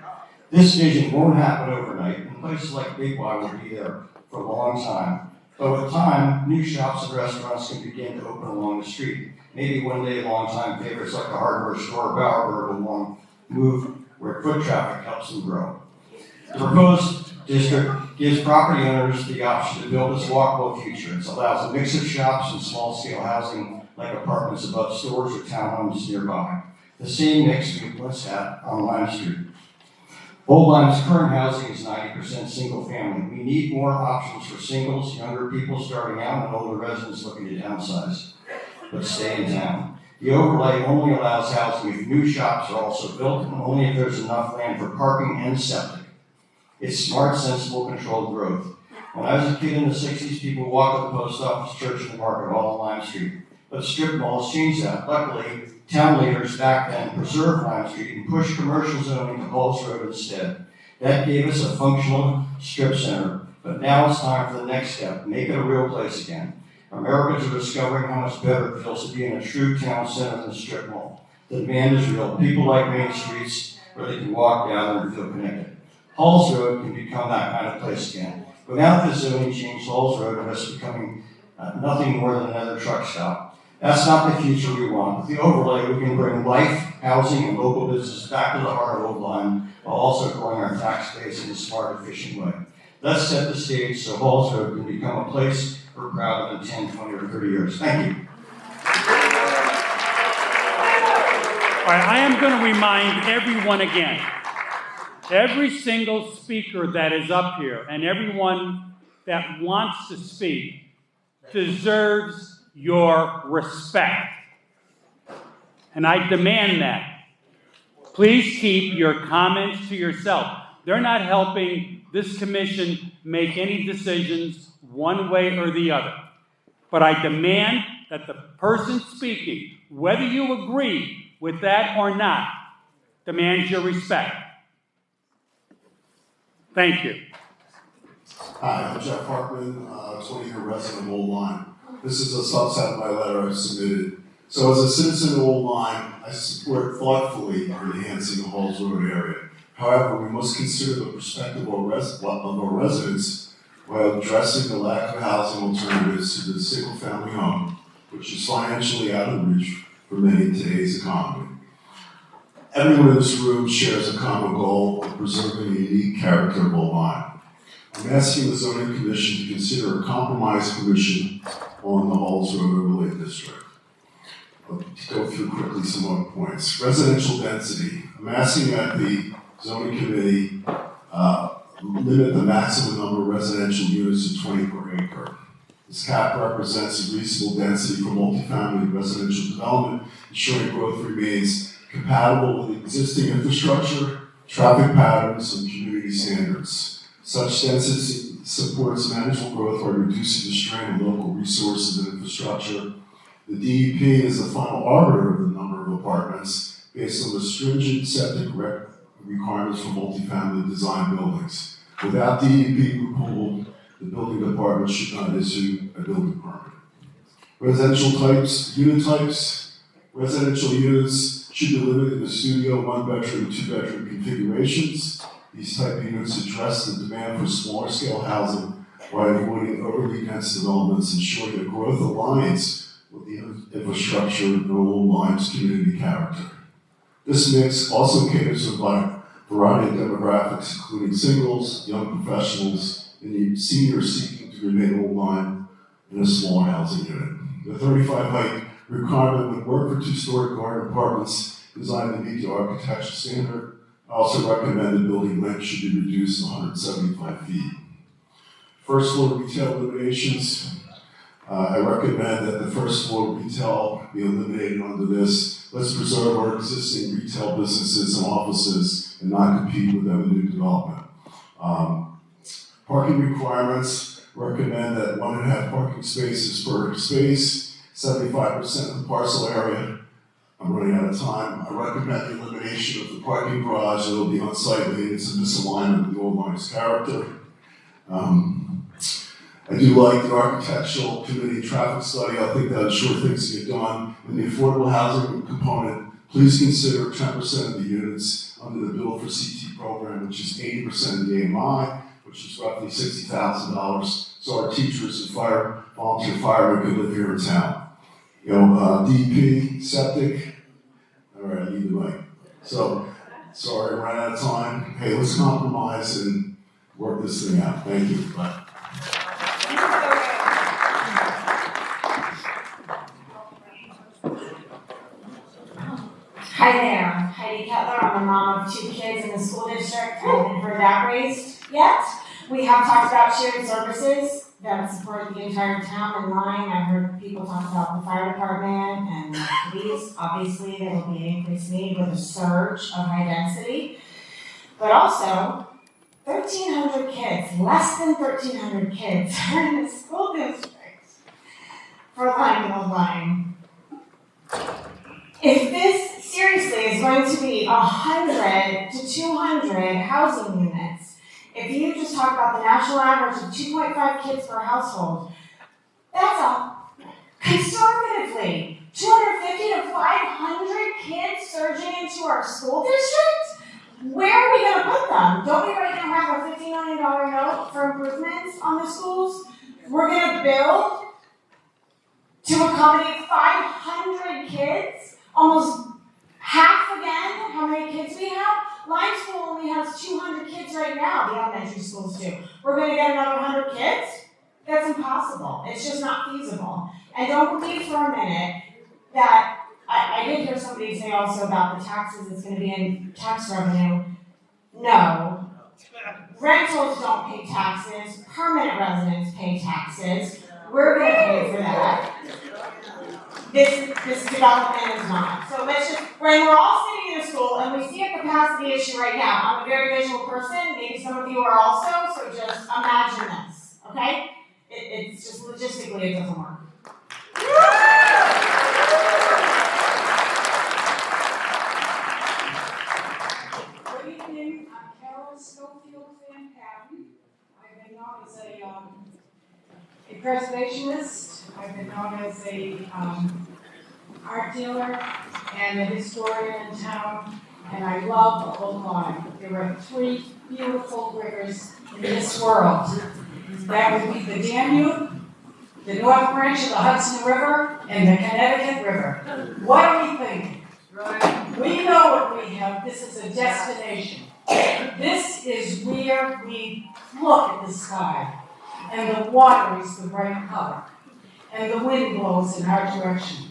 R: This vision won't happen overnight, and places like Big Y will be there for a long time. But with time, new shops and restaurants can begin to open along the street. Maybe one day longtime favorites like the hardware store Bowerbird will want to move where foot traffic helps them grow. The proposed district gives property owners the option to build this walkable future. It allows a mix of shops and small-scale housing like apartments above stores or townhomes nearby. The same mix we once had on Lime Street. Old Lime's current housing is 90% single family. We need more options for singles, younger people starting out, and older residents looking to downsize, but stay in town. The overlay only allows housing if new shops are also built, and only if there's enough land for parking and septic. It's smart, sensible, controlled growth. When I was a kid in the 60s, people would walk to the post office, church, and the market all on Lime Street. But strip malls changed that. Luckily, town leaders back then preserved Lime Street and pushed commercial zoning to Halls Road instead. That gave us a functional strip center, but now it's time for the next step, make it a real place again. Americans are discovering how much better it feels to be in a true town center than a strip mall. The demand is real. People like main streets where they can walk, gather, and feel connected. Halls Road can become that kind of place again. Without the zoning change, Halls Road risks becoming nothing more than another truck stop. That's not the future we want. With the overlay, we can bring life, housing, and local business back to the heart of Old Lyme while also growing our tax base in a smart, efficient way. Let's set the stage so Halls Road can become a place we're proud of in 10, 20, or 30 years. Thank you.
B: All right, I am going to remind everyone again, every single speaker that is up here and everyone that wants to speak deserves your respect. And I demand that. Please keep your comments to yourself. They're not helping this commission make any decisions one way or the other. But I demand that the person speaking, whether you agree with that or not, demands your respect. Thank you.
S: Hi, I'm Jeff Hartman, 20-year resident of Old Lyme. This is a subset of my letter I submitted. So as a citizen of Old Lyme, I support thoughtfully enhancing the Halls Road area. However, we must consider the perspective of our residents while addressing the lack of housing alternatives to the single-family home, which is financially out of reach for many in today's economy. Everyone in this room shares a common goal of preserving the unique character of Old Lyme. I'm asking the Zoning Commission to consider a compromise permission on the Halls Road Overlay District. I'll go through quickly some other points. Residential density. I'm asking that the Zoning Committee limit the maximum number of residential units to 20 per acre. This cap represents a reasonable density for multifamily residential development, ensuring growth remains compatible with existing infrastructure, traffic patterns, and community standards. Such density supports manageable growth by reducing the strain on local resources and infrastructure. The DEP is the final arbiter of the number of apartments based on the stringent septic requirements for multifamily design buildings. Without DEP approval, the building department should not issue a building permit. Residential types, unit types. Residential units should be limited to studio, 1-bedroom, 2-bedroom configurations. These type units address the demand for smaller scale housing while avoiding overly dense developments, ensuring that growth aligns with the infrastructure and Old Lyme's community character. This mix also caters to a variety of demographics, including singles, young professionals, and the seniors seeking to remain Old Lyme in a smaller housing unit. The 35 height requirement would work for 2-story garden apartments designed to meet the architectural standard. I also recommend the building length should be reduced to 175 feet. First floor retail eliminations. I recommend that the first floor retail be eliminated under this. Let's preserve our existing retail businesses and offices and not compete with them in new development. Parking requirements. Recommend that 1.5 parking spaces per space, 75% of the parcel area. I'm running out of time. I recommend the elimination of the parking garage. It'll be unsightly. It's a misalignment with the Old Lyme's character. I do like the architectural committee traffic study. I think that ensure things get done. In the affordable housing component, please consider 10% of the units under the Bill for CT program, which is 80% of the AMI, which is roughly $60,000. So our teachers and volunteer firemen could live here in town. DP, septic. All right, I need the mic. So, sorry, I ran out of time. Hey, let's compromise and work this thing out. Thank you. Bye.
O: Hi there, Heidi Kettler. I'm a mom of 2 kids in the school district. I haven't heard that raised yet. We have talked about shared services that support the entire town in line. I've heard people talk about the fire department and the police. Obviously, there will be an increased need with a surge of high density. But also, 1,300 kids, less than 1,300 kids are in the school district for line. If this seriously is going to be 100 to 200 housing units, if you just talk about the national average of 2.5 kids per household, that's conservatively 250 to 500 kids surging into our school district? Where are we going to put them? Don't we right now have a $50 million note for improvements on the schools? We're going to build to accommodate 500 kids, almost half again how many kids we have. Lime School only has 200 kids right now, the elementary schools do. We're going to get another 100 kids? That's impossible. It's just not feasible. And don't believe for a minute that, I did hear somebody say also about the taxes, it's going to be in tax revenue. No. Rentals don't pay taxes. Permanent residents pay taxes. We're going to pay for that. This development is not. So let's just, when we're all sitting in a school and we see a capacity issue right now, I'm a very visual person, maybe some of you are also, so just imagine this, okay? It's just logistically, it doesn't work.
P: Good evening, I'm Carol Schofield Van Patten. I've been known as a preservationist. I've been known as a art dealer and a historian in town, and I love the old line. There are 3 beautiful rivers in this world. That would be the Danube, the North Branch of the Hudson River, and the Connecticut River. What are we thinking? We know what we have. This is a destination. This is where we look at the sky, and the water is the right color, and the wind blows in our direction.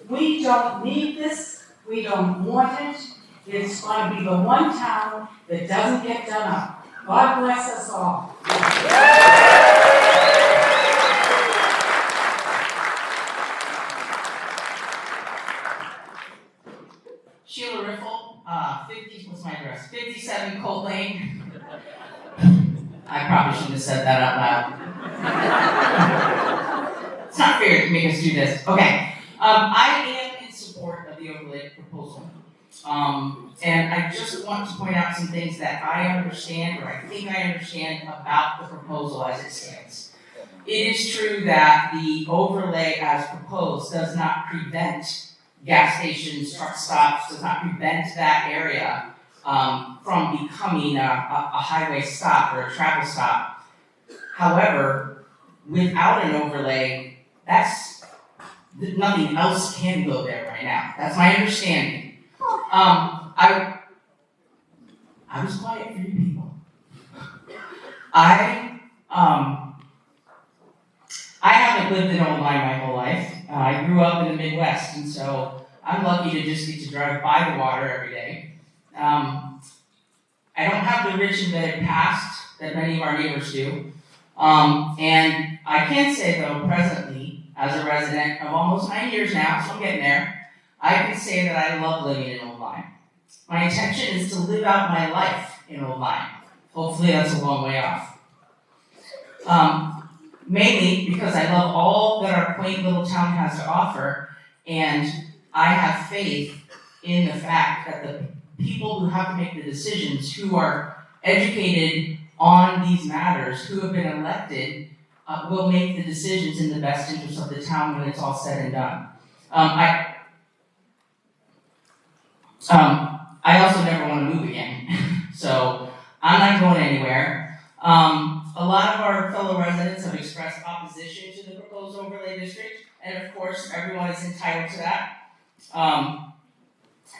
P: We don't need this. We don't want it. It's going to be the one town that doesn't get done up. God bless us all.
T: Sheila Riffle, 50 was my address, 57 Colt Lane. I probably shouldn't have said that out loud. It's not fair to make us do this. Okay. I am in support of the overlay proposal. And I just want to point out some things that I understand, or I think I understand, about the proposal as it stands. It is true that the overlay as proposed does not prevent gas stations, truck stops, does not prevent that area from becoming a highway stop or a travel stop. However, without an overlay, nothing else can go there right now. That's my understanding. I was quiet for you people. I haven't lived in Old Line my whole life. I grew up in the Midwest, and so I'm lucky to just get to drive by the water every day. I don't have the rich embedded past that many of our neighbors do. And I can say, though, presently, as a resident of almost 9 years now, so I'm getting there, I can say that I love living in Old Line. My intention is to live out my life in Old Line. Hopefully that's a long way off. Mainly because I love all that our quaint little town has to offer, and I have faith in the fact that the people who have to make the decisions, who are educated on these matters, who have been elected, will make the decisions in the best interest of the town when it's all said and done. I also never want to move again. not going anywhere. A lot of our fellow residents have expressed opposition to the proposed overlay district, and of course, everyone is entitled to that.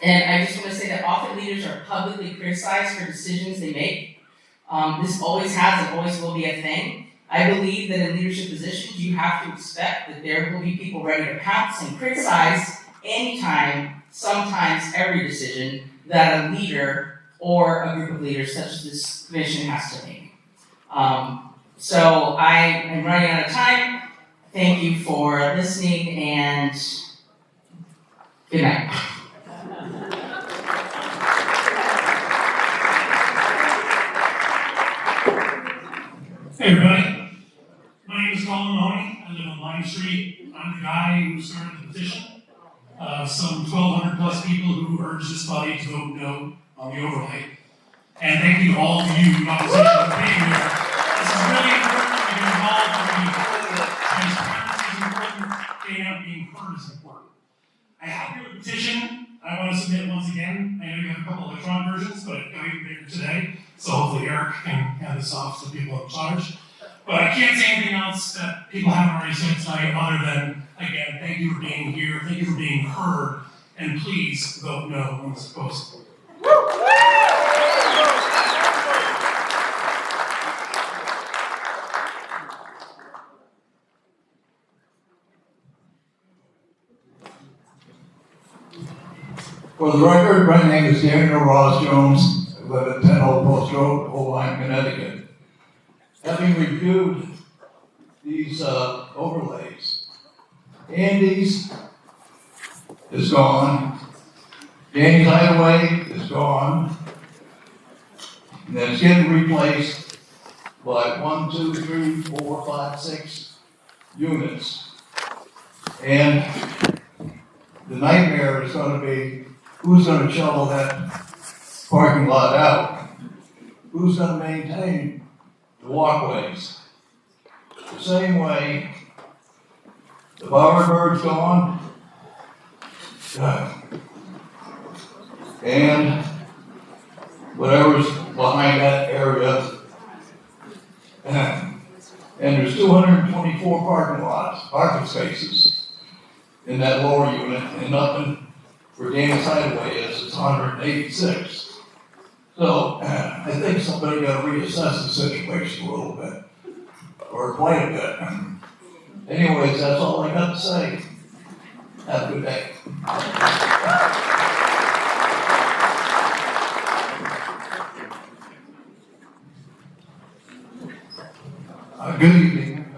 T: And I just want to say that often leaders are publicly criticized for decisions they make. This always has and always will be a thing. I believe that in leadership positions, you have to expect that there will be people ready to pounce and criticize anytime, sometimes every decision that a leader or a group of leaders such as this commission has to make. So I am running out of time. Thank you for listening and good night.
J: Hey everybody, my name is Colin Mahoney. I live on Lime Street. I'm the guy who started the petition. Some 1,200 plus people who urged this body to vote no on the overlay. And thank you to all of you in opposition for being here. This is really important to get involved in. Transparency is important. Getting out and being heard is important. I have here the petition. I want to submit once again. I know you have a couple electronic versions, but it got even bigger today. So hopefully Eric can hand this off to the people in charge. But I can't say anything else that people haven't already said tonight other than, again, thank you for being here, thank you for being heard, and please vote no on this proposal.
U: For the record, my name is Daniel Ross Jones. I live at 10 Old Post Road, Old Lyme, Connecticut. Having reviewed these overlays, Andy's is gone, Danny's Hideaway is gone, and then it's getting replaced by 1, 2, 3, 4, 5, 6 units. And the nightmare is going to be who's going to shovel that parking lot out? Who's going to maintain the walkways? The same way, the Bowerbirds gone, and whatever's behind that area. And there's 224 parking spaces in that lower unit, and nothing for Danny's Hideaway it's 186. So I think somebody got to reassess the situation a little bit, or quite a bit. Anyways, that's all I got to say. Have a good day.
S: Good evening.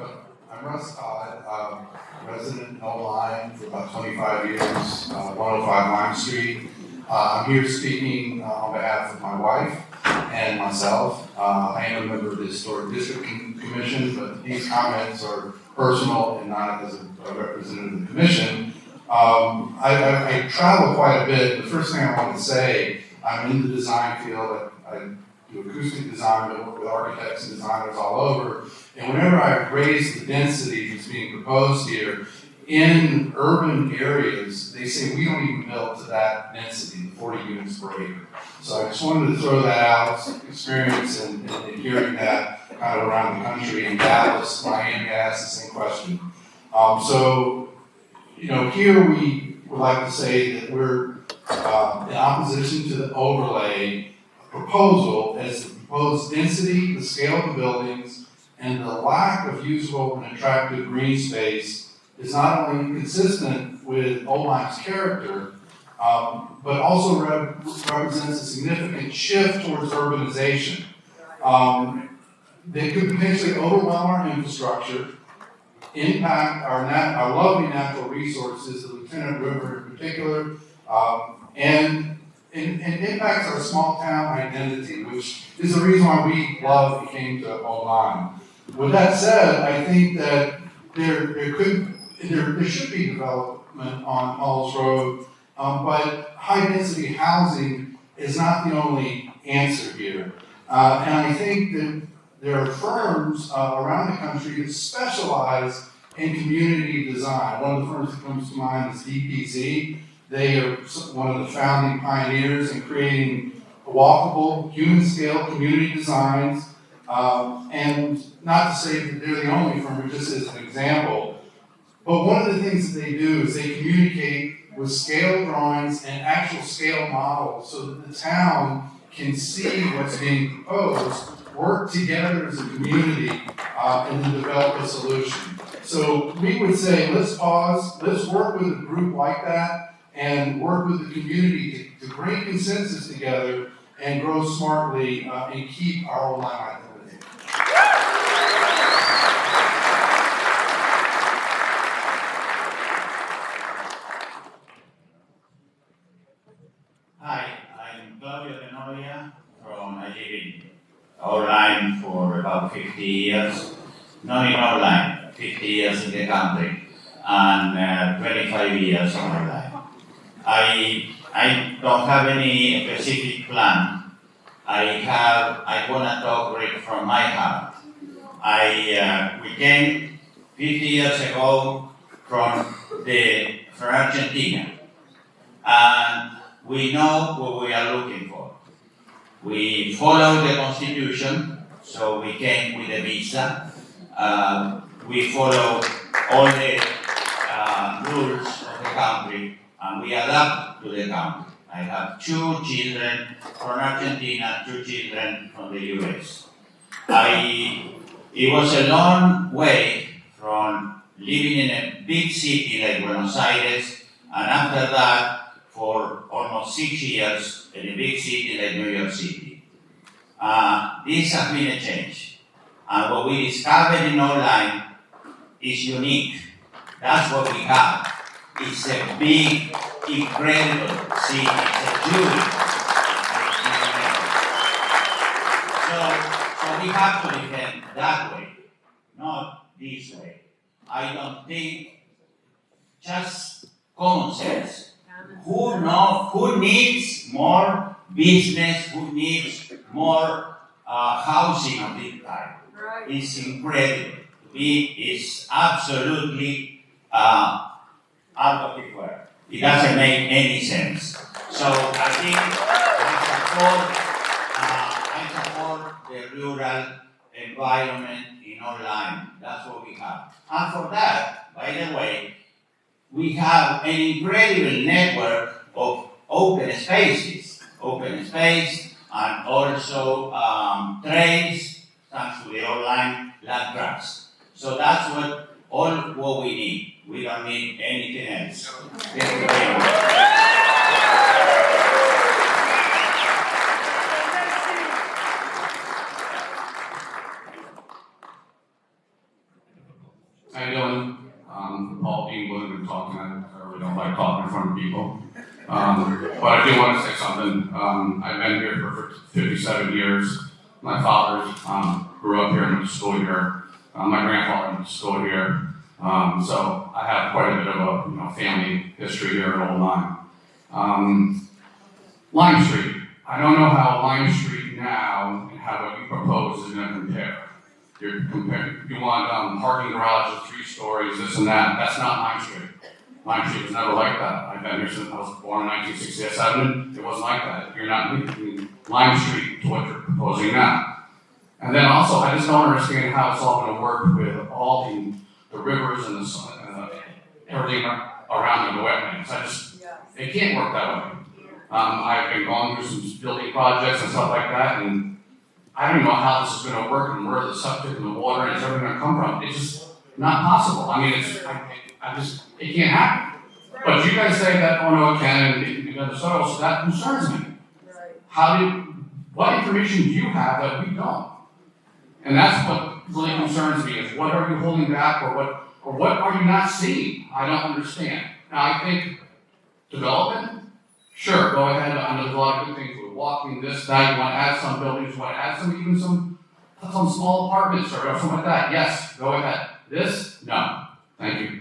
S: I'm Russ Todd, resident in Old Lyme for about 25 years, 105 Lime Street. I'm here speaking on behalf of my wife and myself. I am a member of the Historic District Commission, but these comments are personal and not as a representative of the commission. I travel quite a bit. The first thing I want to say, I'm in the design field. I do acoustic design, I work with architects and designers all over. And whenever I raise the density that's being proposed here, in urban areas, they say we don't even build to that density, the 40 units per acre. So I just wanted to throw that out, experience and hearing that kind of around the country. In Dallas, Miami asked the same question. So, here we would like to say that we're in opposition to the overlay proposal as the proposed density, the scale of the buildings, and the lack of usable and attractive green space is not only inconsistent with Old Lyme's character, but also represents a significant shift towards urbanization. They could potentially overwhelm our infrastructure, impact our lovely natural resources, the Lieutenant River in particular, and impacts our small town identity, which is the reason why we love and came to Old Lyme. With that said, I think that there should be development on Halls Road, but high density housing is not the only answer here. And I think that there are firms around the country that specialize in community design. One of the firms that comes to mind is DPZ. They are one of the founding pioneers in creating
A: walkable, human-scale community designs. And not to say that they're the only firm, but just as an example. But one of the things that they do is they communicate with scale drawings and actual scale models so that the town can see what's being proposed, work together as a community, and then develop a solution. So we would say, let's pause, let's work with a group like that and work with the community to bring consensus together and grow smartly and keep our old line identity.
V: Hi, I'm Claudio Tenoria I live in online for about 50 years. Not in online, 50 years in the country, and 25 years online. I don't have any specific plan. I wanna talk right from my heart. We came 50 years ago from Argentina, and we know what we are looking for. We follow the Constitution, so we came with a visa. We follow all the rules of the country, and we adapt to the country. I have 2 children from Argentina, 2 children from the US. It was a long way from living in a big city like Buenos Aires, and after that, for almost 6 years in a big city like New York City. This has been a change. And what we discovered in online is unique. That's what we have. It's a big, incredible city. It's a jewel. So we have to defend that way, not this way. I don't think just common sense. Who needs more business? Who needs more housing of this type? Right. It's incredible. To me, it's absolutely out of the world. It doesn't make any sense. So I think I support the rural environment in online. That's what we have. And for that, by the way, we have an incredible network of open spaces, and also trails, thanks to the online land trust. So that's what we need. We don't need anything else. Thank you very much.
W: How you doing? Paul England, been talking. I really don't like talking in front of people. But I do want to say something. I've been here for 57 years. My father grew up here and went to school here. My grandfather went to school here. So I have quite a bit of a family history here at Old Lyme. Lime Street. I don't know how Lime Street now and how what you propose is going to compare. You want parking garages, 3 stories, this and that. That's not Lime Street. Lime Street was never like that. I've been here since I was born in 1967. It wasn't like that. You're not linking Lime Street to what you're proposing now. And then also, I just don't understand how it's all going to work with all the rivers and everything around the wetlands. It can't work that way. I've been going through some building projects and stuff like that, and I don't know how this is going to work and where the septic and the water and everything going to come from. It's just not possible. I mean, it can't happen. But you guys say that, oh no, it can, and the soil, so that concerns me. What information do you have that we don't? And that's what really concerns me, is what are you holding back, or what are you not seeing? I don't understand. Now, I think development, sure, go ahead. I know there's a lot of good things with walking, this, that. You want to add some buildings, you want to add even some small apartments or something like that. Yes, go ahead. This, no. Thank you.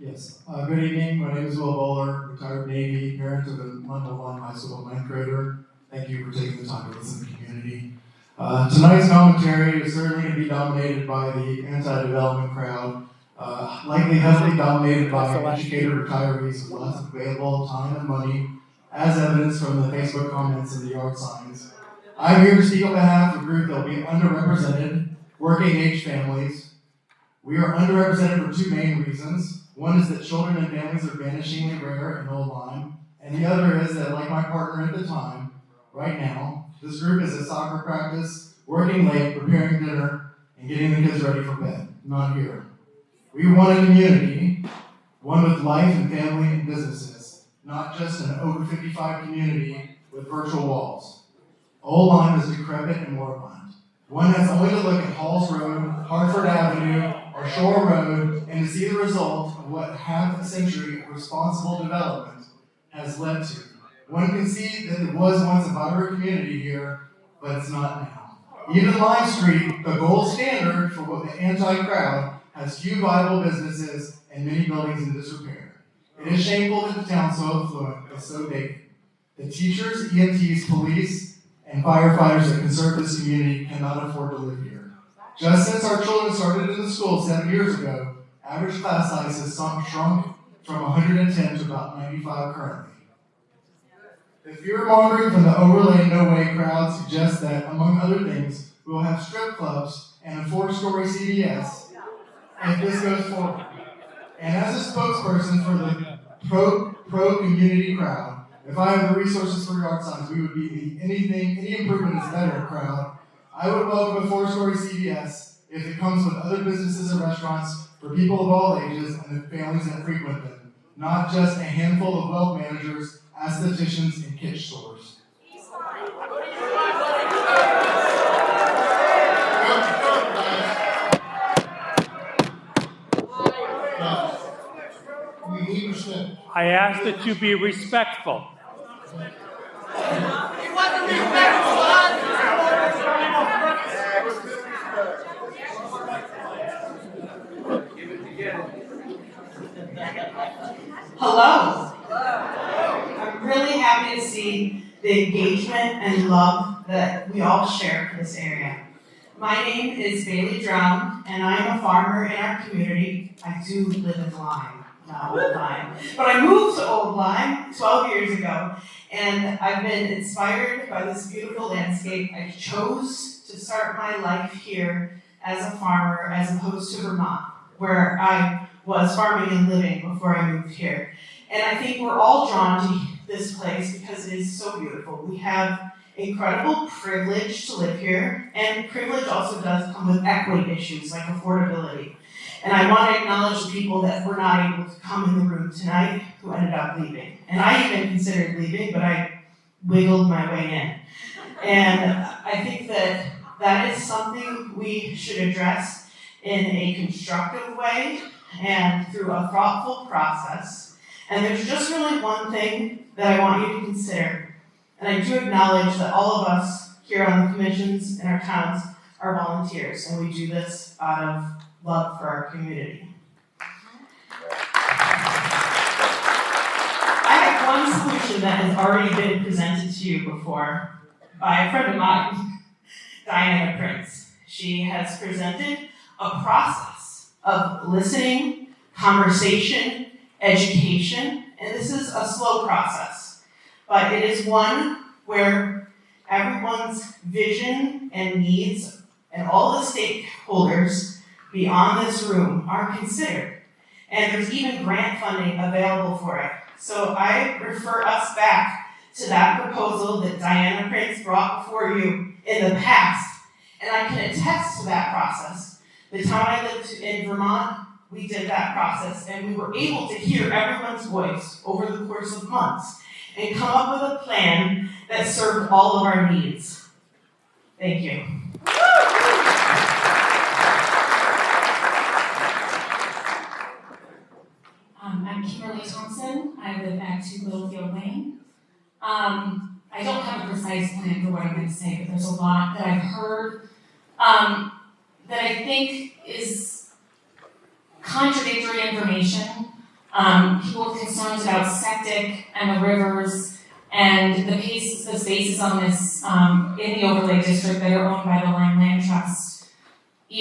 X: Yes. Good evening. My name is Will Bowler, retired Navy, parent of a London Line High School ninth grader. Thank you for taking the time to listen to the community. Tonight's commentary is certainly going to be dominated by the anti-development crowd. likely heavily dominated by educated retirees with lots of available time and money, as evidenced from the Facebook comments and the yard signs. I'm here to speak on behalf of a group that will be underrepresented, working age families. We are underrepresented for two main reasons. One is that children and families are vanishingly rare in Old Lyme, and the other is that, like my partner at the time, right now, this group is at soccer practice, working late, preparing dinner, and getting the kids ready for bed. Not here. We want a community, one with life and family and businesses, not just an over 55 community with virtual walls. Old Lyme is decrepit and moribund. One has only to look at Halls Road, Hartford Avenue, or Shore Road, and to see the result of what half a century of responsible development has led to. One can see that it was once a vibrant community here, but it's not now. Even Lime Street, the gold standard for what the anti-crowd, has few viable businesses and many buildings in disrepair. It is shameful that the town so affluent is so dated. The teachers, EMTs, police, and firefighters that can serve this community cannot afford to live here. Just since our children started in the school 7 years ago, average class size has shrunk from 110 to about 95 currently. The fear-mongering from the overlay no-way crowd suggests that, among other things, we will have strip clubs and a 4-story CVS if this goes forward. And as a spokesperson for the pro-community crowd, if I had the resources for yard signs, we would be the any improvement is better crowd. I would welcome a 4-story CVS if it comes with other businesses and restaurants for people of all ages and the families that frequent them, not just a handful of wealth managers, aestheticians, and kitsch stores.
B: I ask that you be respectful.
D: Hello. I'm really happy to see the engagement and love that we all share for this area. My name is Bailey Drown, and I'm a farmer in our community. I do live in Lyme, not Old Lyme. But I moved to Old Lyme 12 years ago, and I've been inspired by this beautiful landscape. I chose to start my life here as a farmer as opposed to Vermont, where I was farming and living before I moved here. And I think we're all drawn to this place because it is so beautiful. We have incredible privilege to live here, and privilege also does come with equity issues like affordability. And I want to acknowledge the people that were not able to come in the room tonight who ended up leaving. And I even considered leaving, but I wiggled my way in. And I think that that is something we should address in a constructive way and through a thoughtful process. And there's just really one thing that I want you to consider. And I do acknowledge that all of us here on the commissions in our towns are volunteers, and we do this out of love for our community. I have one solution that has already been presented to you before by a friend of mine, Diana Prince. She has presented a process of listening, conversation, education, and this is a slow process, but it is one where everyone's vision and needs and all the stakeholders beyond this room are considered. And there's even grant funding available for it. So I refer us back to that proposal that Diana Prince brought before you in the past. And I can attest to that process. The time I lived in Vermont, we did that process, and we were able to hear everyone's voice over the course of months and come up with a plan that served all of our needs. Thank you.
E: I'm Kimberly Thompson. I live at 2 Littlefield Lane. I don't have a precise plan for what I'm going to say, but there's a lot that I've heard that I think is contradictory information. People with concerns about septic and the rivers and the spaces on this in the overlay district that are owned by the Lyme Land Trust.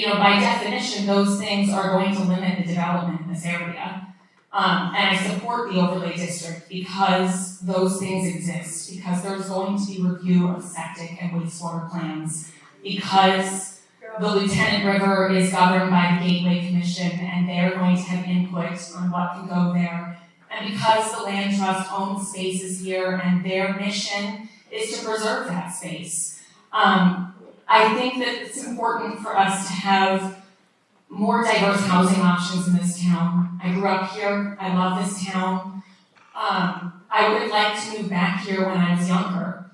E: by definition, those things are going to limit the development in this area. And I support the overlay district because those things exist, because there's going to be review of septic and wastewater plans, because the Lieutenant River is governed by the Gateway Commission and they're going to have input on what can go there, and because the Land Trust owns spaces here and their mission is to preserve that space. I think that it's important for us to have more diverse housing options in this town. I grew up here, I love this town. I would have liked to move back here when I was younger,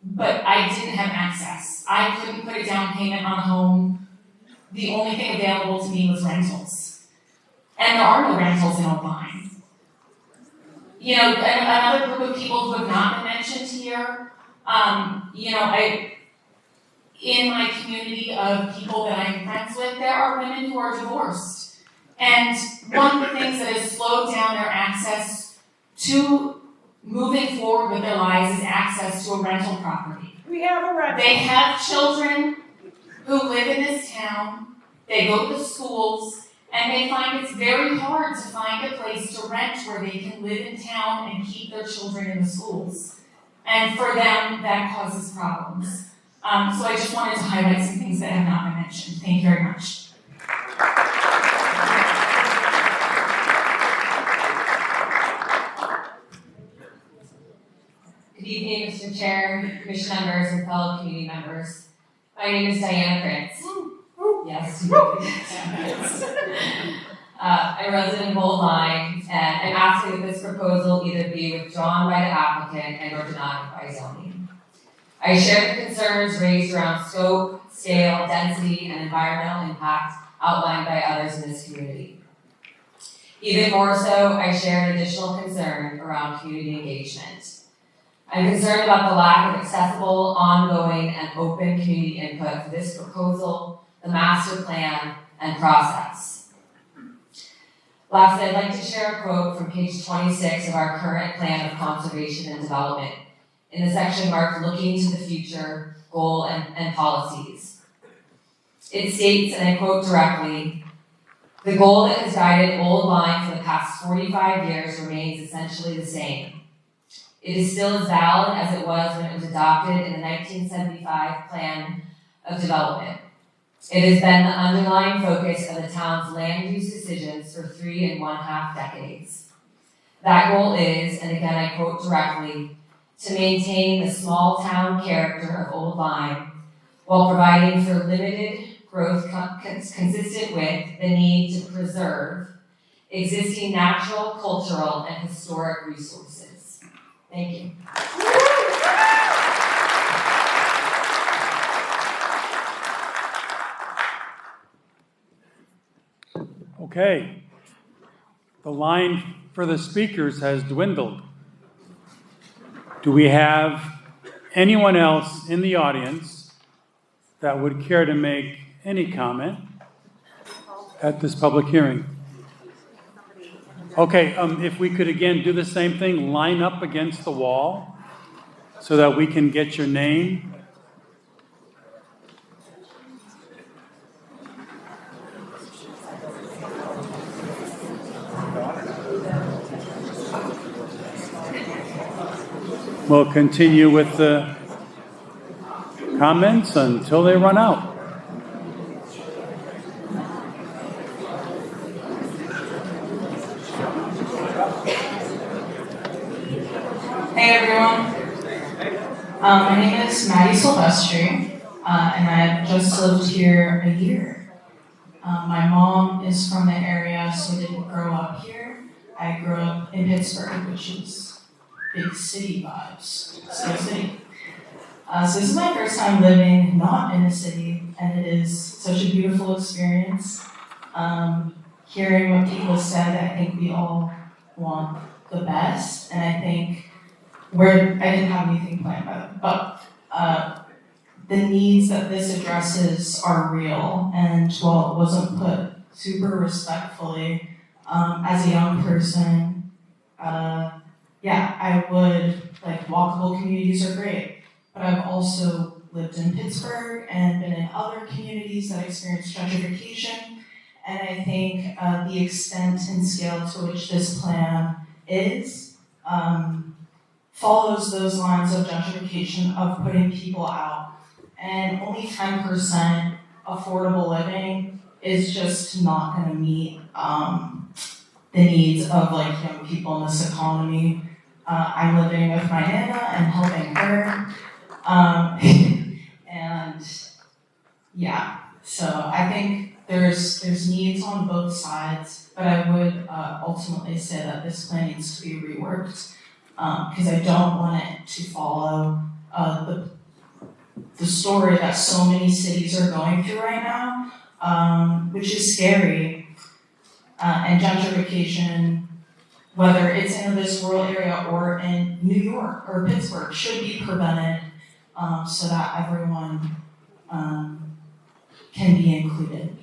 E: but I didn't have access. I couldn't put a down payment on a home. The only thing available to me was rentals. And there are no rentals in Old Lyme. Another group of people who have not been mentioned here, in my community of people that I'm friends with, there are women who are divorced. And one of the things that has slowed down their access to moving forward with their lives is access to a rental property.
P: We have a rental.
E: They have children who live in this town, they go to schools, and they find it's very hard to find a place to rent where they can live in town and keep their children in the schools. And for them, that causes problems. So I just wanted to highlight some things that have not been mentioned. Thank you very much.
F: Good evening, Mr. Chair, Commission members, and fellow community members. My name is Diana Prince. Yes. I'm a resident of Old Lyme, and I'm asking that this proposal either be withdrawn by the applicant and or denied by zoning. I share the concerns raised around scope, scale, density, and environmental impact outlined by others in this community. Even more so, I share an additional concern around community engagement. I'm concerned about the lack of accessible, ongoing, and open community input for this proposal, the master plan, and process. Lastly, I'd like to share a quote from page 26 of our current plan of conservation and development, in the section marked Looking to the Future, Goal and Policies. It states, and I quote directly, "The goal that has guided Old Lyme for the past 45 years remains essentially the same. It is still as valid as it was when it was adopted in the 1975 Plan of Development. It has been the underlying focus of the town's land use decisions for 3.5 decades. That goal is, and again I quote directly, to maintain the small town character of Old Lyme while providing for limited growth consistent with the need to preserve existing natural, cultural, and historic resources." Thank you.
B: Okay. The line for the speakers has dwindled. Do we have anyone else in the audience that would care to make any comment at this public hearing? Okay, if we could again do the same thing, line up against the wall so that we can get your name. We'll continue with the comments until they run out.
G: Hey everyone, my name is Maddie Silvestri, and I've just lived here a year. My mom is from the area, so I didn't grow up here. I grew up in Pittsburgh, which is big city vibes, Steel City. So this is my first time living not in a city, and it is such a beautiful experience. Hearing what people said, I think we all want the best, and I think I didn't have anything planned by them, but the needs that this addresses are real, and while it wasn't put super respectfully, as a young person, I would, walkable communities are great, but I've also lived in Pittsburgh and been in other communities that experienced gentrification. And I think the extent and scale to which this plan is follows those lines of gentrification of putting people out. And only 10% affordable living is just not going to meet the needs of like young people in this economy. I'm living with my Nana and helping her. And yeah, so I think there's needs on both sides, but I would ultimately say that this plan needs to be reworked because I don't want it to follow the story that so many cities are going through right now, which is scary. And gentrification, whether it's in this rural area or in New York or Pittsburgh, should be prevented so that everyone can be included.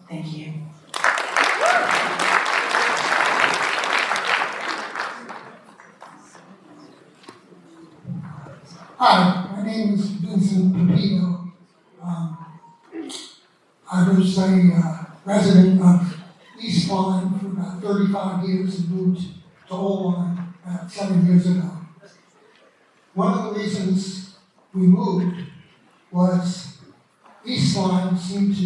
G: Thank you.
H: Hi, my name is Vincent Pepito. I was a resident of East Lyme for about 35 years and moved to Old Lyme about 7 years ago. One of the reasons we moved was East Lyme seemed to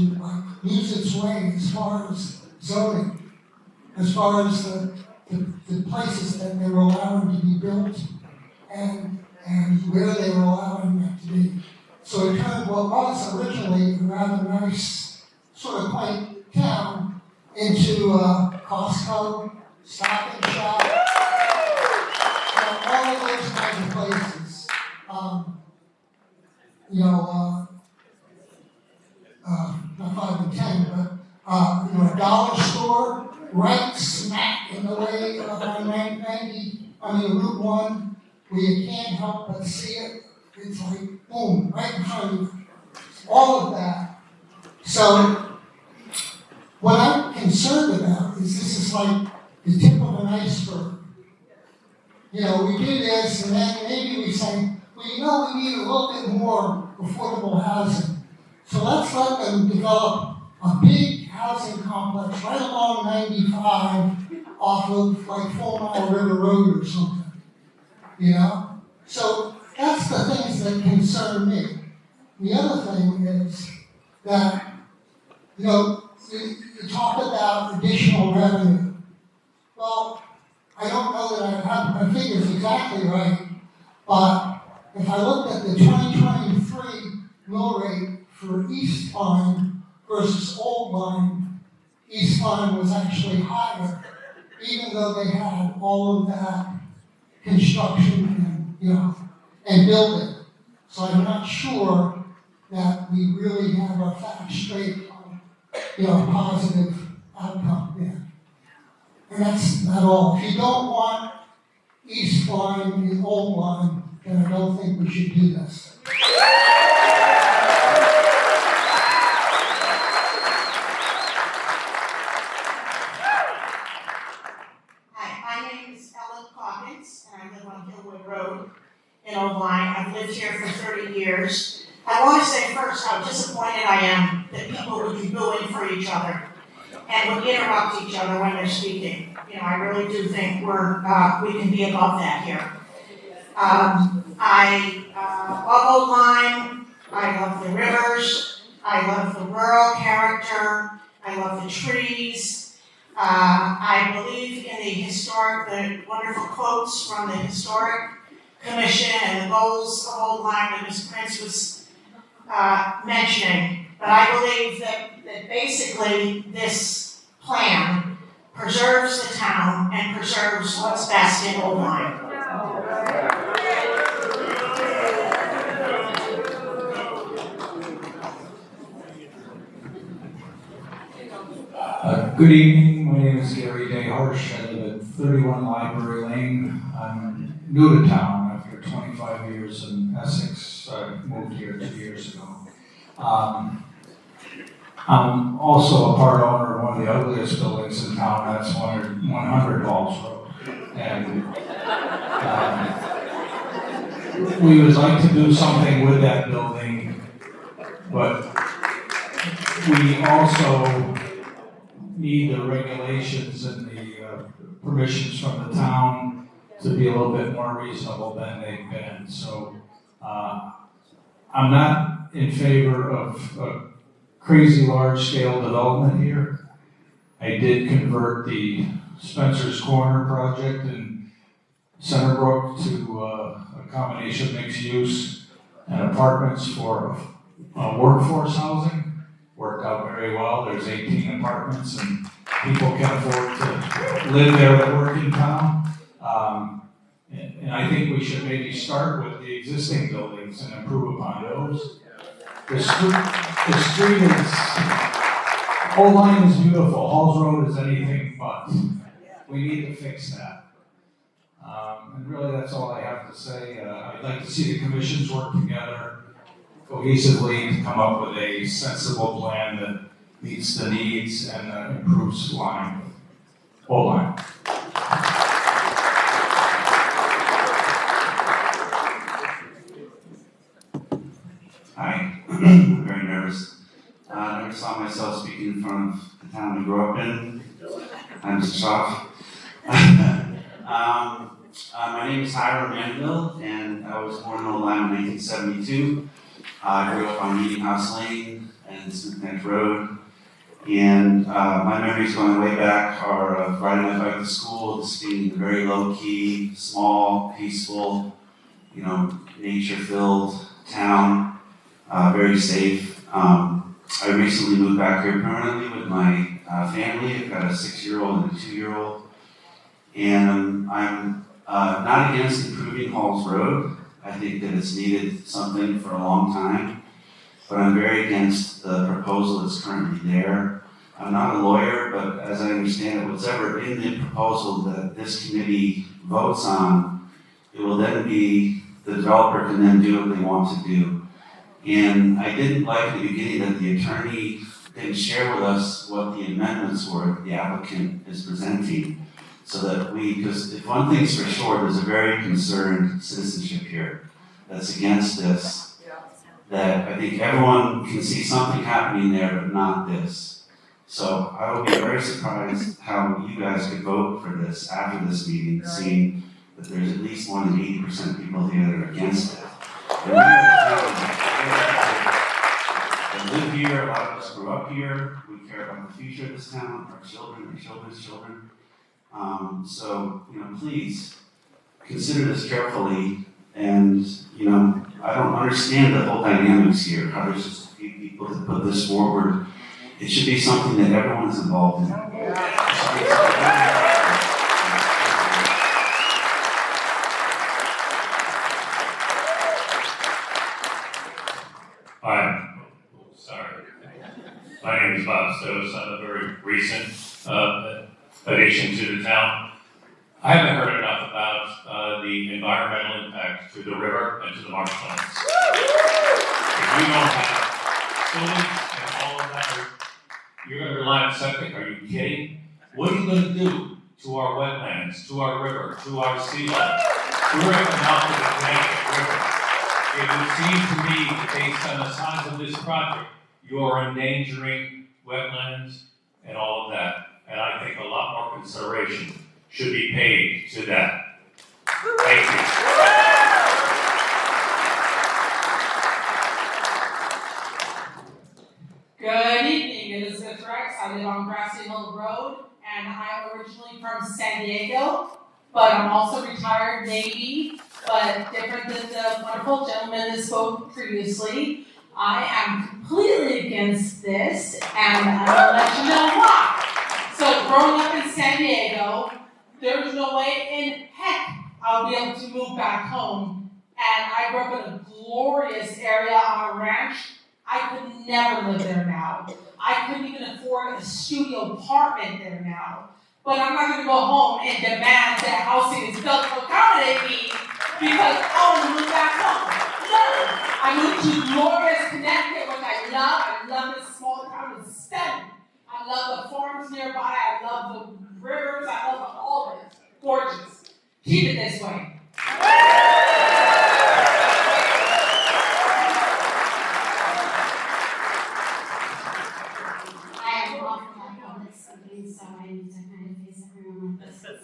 H: lose its way as far as zoning, as far as the places that they were allowing to be built and where they were allowing them to be. So it turned what was originally a rather nice, sort of quaint town into Costco, Stop and Shop, all of those kinds of places. Not 5 and 10, but a dollar store right smack in the way of Route 1, where you can't help but see it. It's like, boom, right in front of you. All of that. So, what I'm concerned about is this is like the tip of an iceberg. We do this, and then maybe we say, well, we need a little bit more affordable housing. So let's let them develop a big housing complex right along 95 off of like 4 Mile River Road or something. So that's the things that concern me. The other thing is that, you talk about additional revenue. Well, I don't know that I have my figures exactly right, but if I looked at the 2023 mill rate for East Lyme versus Old Lyme, East Lyme was actually higher, even though they had all of that construction and building. So I'm not sure that we really have our facts straight on, a positive outcome there. And that's not all. If you don't want East Lyme and Old Lyme, then I don't think we should do this.
D: Hi, my name is Ellen Calkins, and I live on Hillwood Road in Old Lyme. I've lived here for 30 years. I want to say first how disappointed I am that people would be booing for each other and would interrupt each other when they're speaking. I really do think we can be above that here. I love Old Lyme. I love the rivers. I love the rural character. I love the trees. I believe in the wonderful quotes from the Historic Commission and the goals of Old Lyme that Ms. Prince was mentioning. But I believe that basically this plan preserves the town and preserves what's best in Old Lyme.
K: Good evening, my name is Gary Day Harsh. I live at 31 Library Lane. I'm new to town after 25 years in Essex. I moved here 2 years ago. I'm also a part owner of one of the ugliest buildings in town, that's 100 Halls Road. And we would like to do something with that building But we also need the regulations and the permissions from the town to be a little bit more reasonable than they've been. So I'm not in favor of a crazy large-scale development here. I did convert the Spencer's Corner project in Centerbrook to a combination mixed use and apartments for workforce housing. Worked out very well. There's 18 apartments and people can afford to live there that work in town. And I think we should maybe start with the existing buildings and improve upon those. The street is, Old Line is beautiful. Halls Road is anything but. We need to fix that. And really that's all I have to say. I'd like to see the commissions work together cohesively to come up with a sensible plan that meets the needs and improves Line, Old Line.
C: Hi, I'm very nervous. I never saw myself speaking in front of the town I grew up in. I'm just shocked. My name is Hiram Mandeville, and I was born in Old Lyme in 1972. I grew up on Meeting House Lane and Smith Neck Road. And my memories going way back are of riding my bike to school, just being a very low-key, small, peaceful, nature-filled town. Very safe. I recently moved back here permanently with my family. I've got a 6-year-old and a 2-year-old. And I'm not against improving Halls Road. I think that it's needed something for a long time. But I'm very against the proposal that's currently there. I'm not a lawyer, but as I understand it, whatever in the proposal that this committee votes on, it will then be, the developer can then do what they want to do. And I didn't like at the beginning that the attorney didn't share with us what the amendments were the applicant is presenting. So that because if one thing's for sure, there's a very concerned citizenship here that's against this, that I think everyone can see something happening there, but not this. So I would be very surprised how you guys could vote for this after this meeting, seeing that there's at least more than 80% people here that are against it. We live here, a lot of us grew up here, we care about the future of this town, our children, our children's children. So, please consider this carefully. And, I don't understand the whole dynamics here, how there's just a few people that put this forward. It should be something that everyone is involved in.
I: Hi. Sorry. My name is Bob Stowe. I'm a very recent addition to the town. I haven't heard enough about the environmental impact to the river and to the marshlands. If you don't have sewage and all of that, you're going to rely on septic. Are you kidding? What are you going to do to our wetlands, to our river, to our seawater? We're at the mouth of the Connecticut River. It would seem to me that based on the size of this project, you're endangering wetlands and all of that. And I think a lot more consideration should be paid to that. Thank you.
D: Good evening, it is Rex. I live on Grassy Hill Road, and I'm originally from San Diego, but I'm also retired Navy, but different than the wonderful gentleman that spoke previously. I am completely against this, and I'm gonna let you know why. So growing up in San Diego, there was no way in heck I'll be able to move back home. And I grew up in a glorious area on a ranch. I could never live there now. I couldn't even afford a studio apartment there now. But I'm not gonna go home and demand that housing is built to accommodate me because I want to move back home. No, I moved to glorious Connecticut, which I love. I love this small town, it's stunning. I love the farms nearby, I love the rivers, I love all of it. Gorgeous. Keep it this way.
O: Hi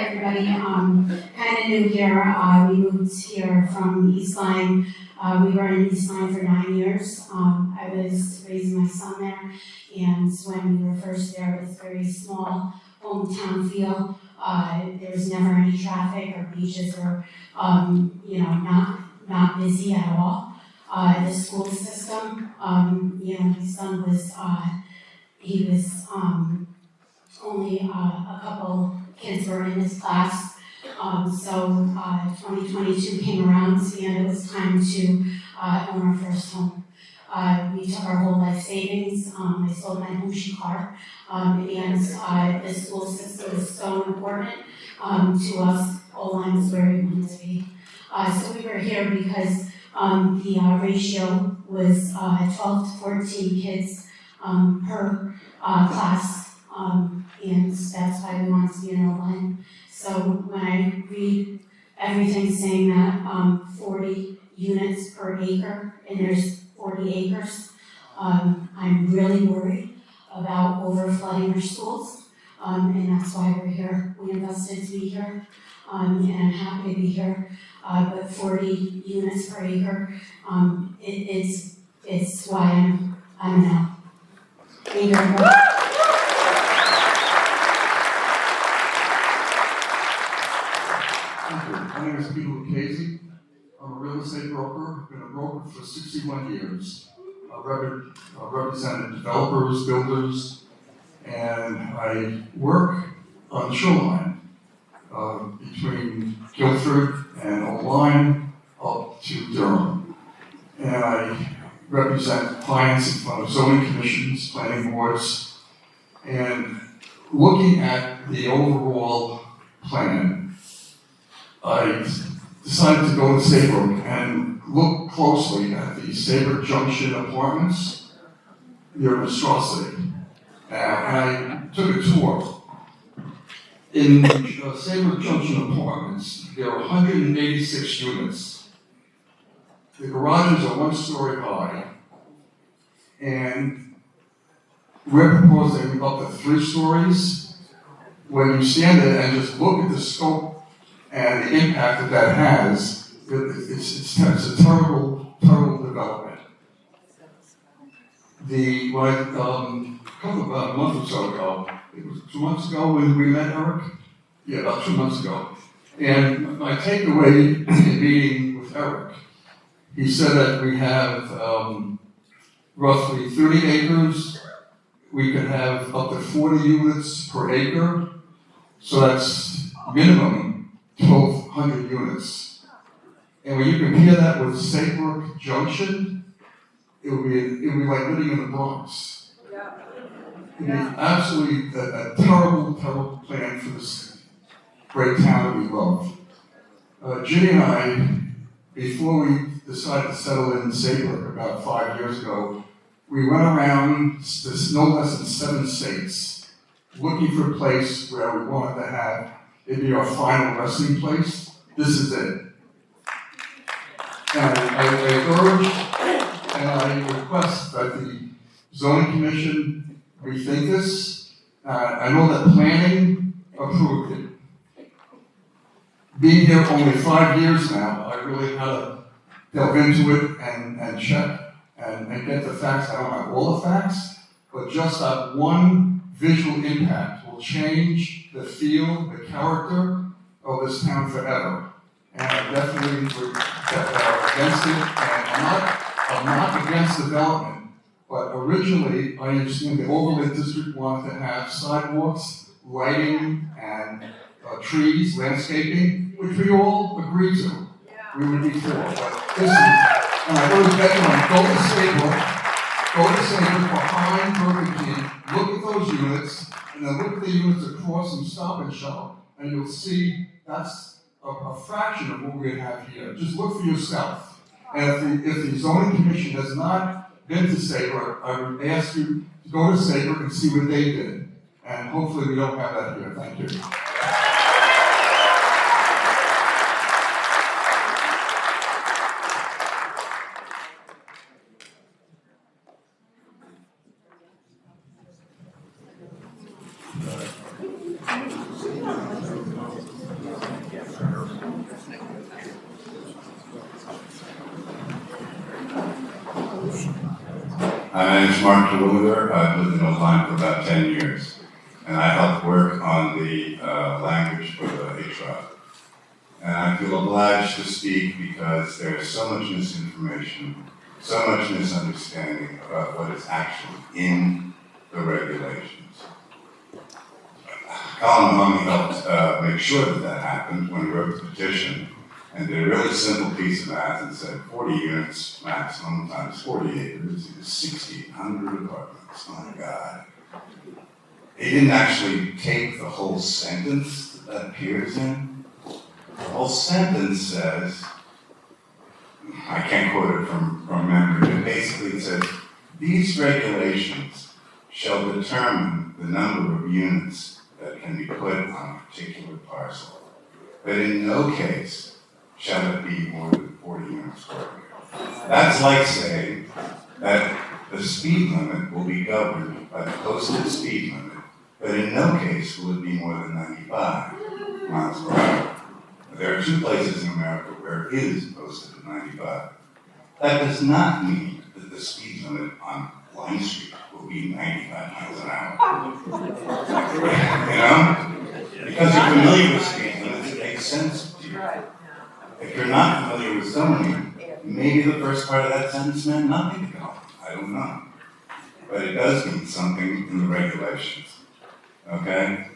O: everybody, kind of new here. We moved here from East Lyme. We were in East Lyme for 9 years. I was raising my son there, and when we were first there, it was very small, hometown feel. There was never any traffic, or beaches were, not busy at all. The school system, my son was, he was only a couple kids were in his class. So 2022 came around and it was time to own our first home. We took our whole life savings. I sold my Bushi car. And the school system is so important to us. O-line is where we wanted to be. So we were here because the ratio was 12 to 14 kids per class. And that's why we wanted to be in O-line. So when I read everything saying that 40 units per acre, and there's 40 acres, I'm really worried about overflooding our schools, and that's why we're here. We invested to be here, and I'm happy to be here. But 40 units per acre, it's why I'm now. Thank you very much.
L: My name is Peter Lucchese. I'm a real estate broker. I've been a broker for 61 years. I represented developers, builders, and I work on the shoreline between Guilford and O-line up to Durham. And I represent clients in front of zoning commissions, planning boards, and looking at the overall plan, I decided to go to Saybrook and look closely at the Saybrook Junction apartments near Monstrosity. And I took a tour. In the Saybrook Junction apartments, there are 186 units. The garages are 1 story high, and we're proposing up to 3 stories. When you stand there and just look at the scope and the impact that has, it's a terrible development. About a month or so ago, it was 2 months ago when we met Eric? Yeah, about 2 months ago. And my takeaway meeting with Eric, he said that we have roughly 30 acres. We could have up to 40 units per acre. So that's minimum 1,200 units. And when you compare that with Saybrook Junction, it would be like living in the Bronx. It is absolutely a terrible plan for this great town that we love. Ginny and I, before we decided to settle in Saybrook about 5 years ago, we went around to no less than 7 states looking for a place where we wanted to have it be our final resting place. This is it. And I urge and I request that the zoning commission rethink this. I know that planning approved it. Being here only 5 years now, I really had to delve into it and check and get the facts. I don't have all the facts, but just that one visual impact will change the feel, the character of this town forever. And I definitely against it, and I'm not against development. But originally, I understand the overlay district wanted to have sidewalks, lighting, and trees, landscaping, which we all agreed to. We would be for. But this is, and I urge everyone, go to Saybrook behind Burger King, look at those units, and then look at the units across and Stop and Shop, and you'll see that's a fraction of what we have here. Just look for yourself. And if the zoning commission has not been to Saybrook, I would ask you to go to Saybrook and see what they did. And hopefully we don't have that here. Thank you.
M: name's Mark Terwilliger. I've lived in Old Lyme for about 10 years. And I help work on the language for the HROC. And I feel obliged to speak because there's so much misinformation, so much misunderstanding about what is actually in the regulations. Colin Mahoney helped make sure that that happened when he wrote the petition and did a really simple piece of math and said 40 units maximum times 40 acres is 1,600 apartments. My God. He didn't actually take the whole sentence that appears in. The whole sentence says, I can't quote it from memory, but basically it says, these regulations shall determine the number of units that can be put on a particular parcel. But in no case shall it be more than 40 units per acre. That's like saying that the speed limit will be governed by the posted speed limit, but in no case will it be more than 95 miles per hour. There are 2 places in America where it is posted at 95. That does not mean that the speed limit on Line Street will be 95 miles an hour. You know? Because you're familiar with speed limits, it makes sense to you. If you're not familiar with zoning, maybe the first part of that sentence meant nothing to Colin. I don't know. But it does mean something in the regulations. Okay?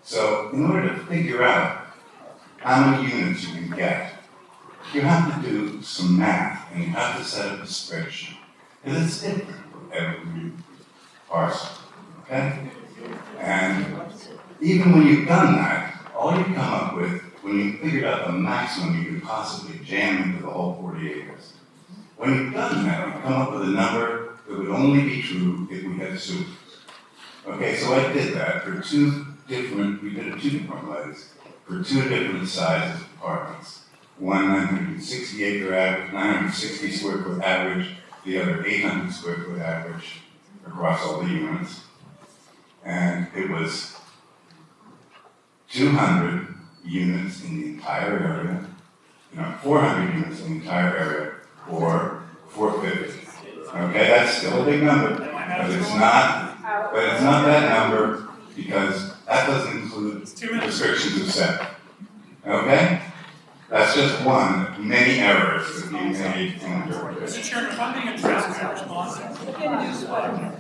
M: So, in order to figure out how many units you can get, you have to do some math and you have to set up a spreadsheet. Because it's different for every parcel. Okay? And even when you've done that, all you come up with, when you figured out the maximum you could possibly jam into the whole 40 acres, when you've done that, you come up with a number that would only be true if we had sewers. Okay, so I did that for we did it 2 different ways, for 2 different sizes of apartments. One 960 acre average, 960 square foot average, the other 800 square foot average across all the units. And it was 200 units in the entire area, 400 units in the entire area, or 450. Okay, that's still a big number, but it's not that number because that doesn't include restrictions of setback. Okay? That's just one of many errors that we made in interpretation.
N: Mr. Chairman, if I'm being addressed, can I respond?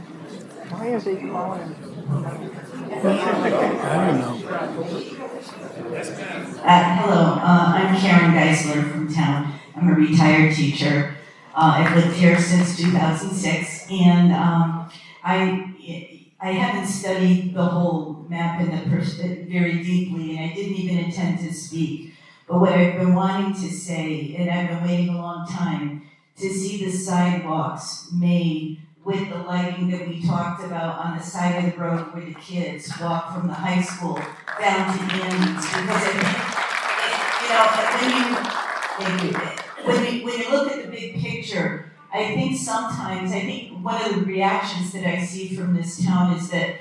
Q: Why is he calling? I don't know.
R: Hello, I'm Karen Geisler from town. I'm a retired teacher. I've lived here since 2006, and I haven't studied the whole map very deeply, and I didn't even intend to speak. But what I've been wanting to say, and I've been waiting a long time, to see the sidewalks made with the lighting that we talked about on the side of the road where the kids walk from the high school down to Andy's. Because when you look at the big picture, I think one of the reactions that I see from this town is that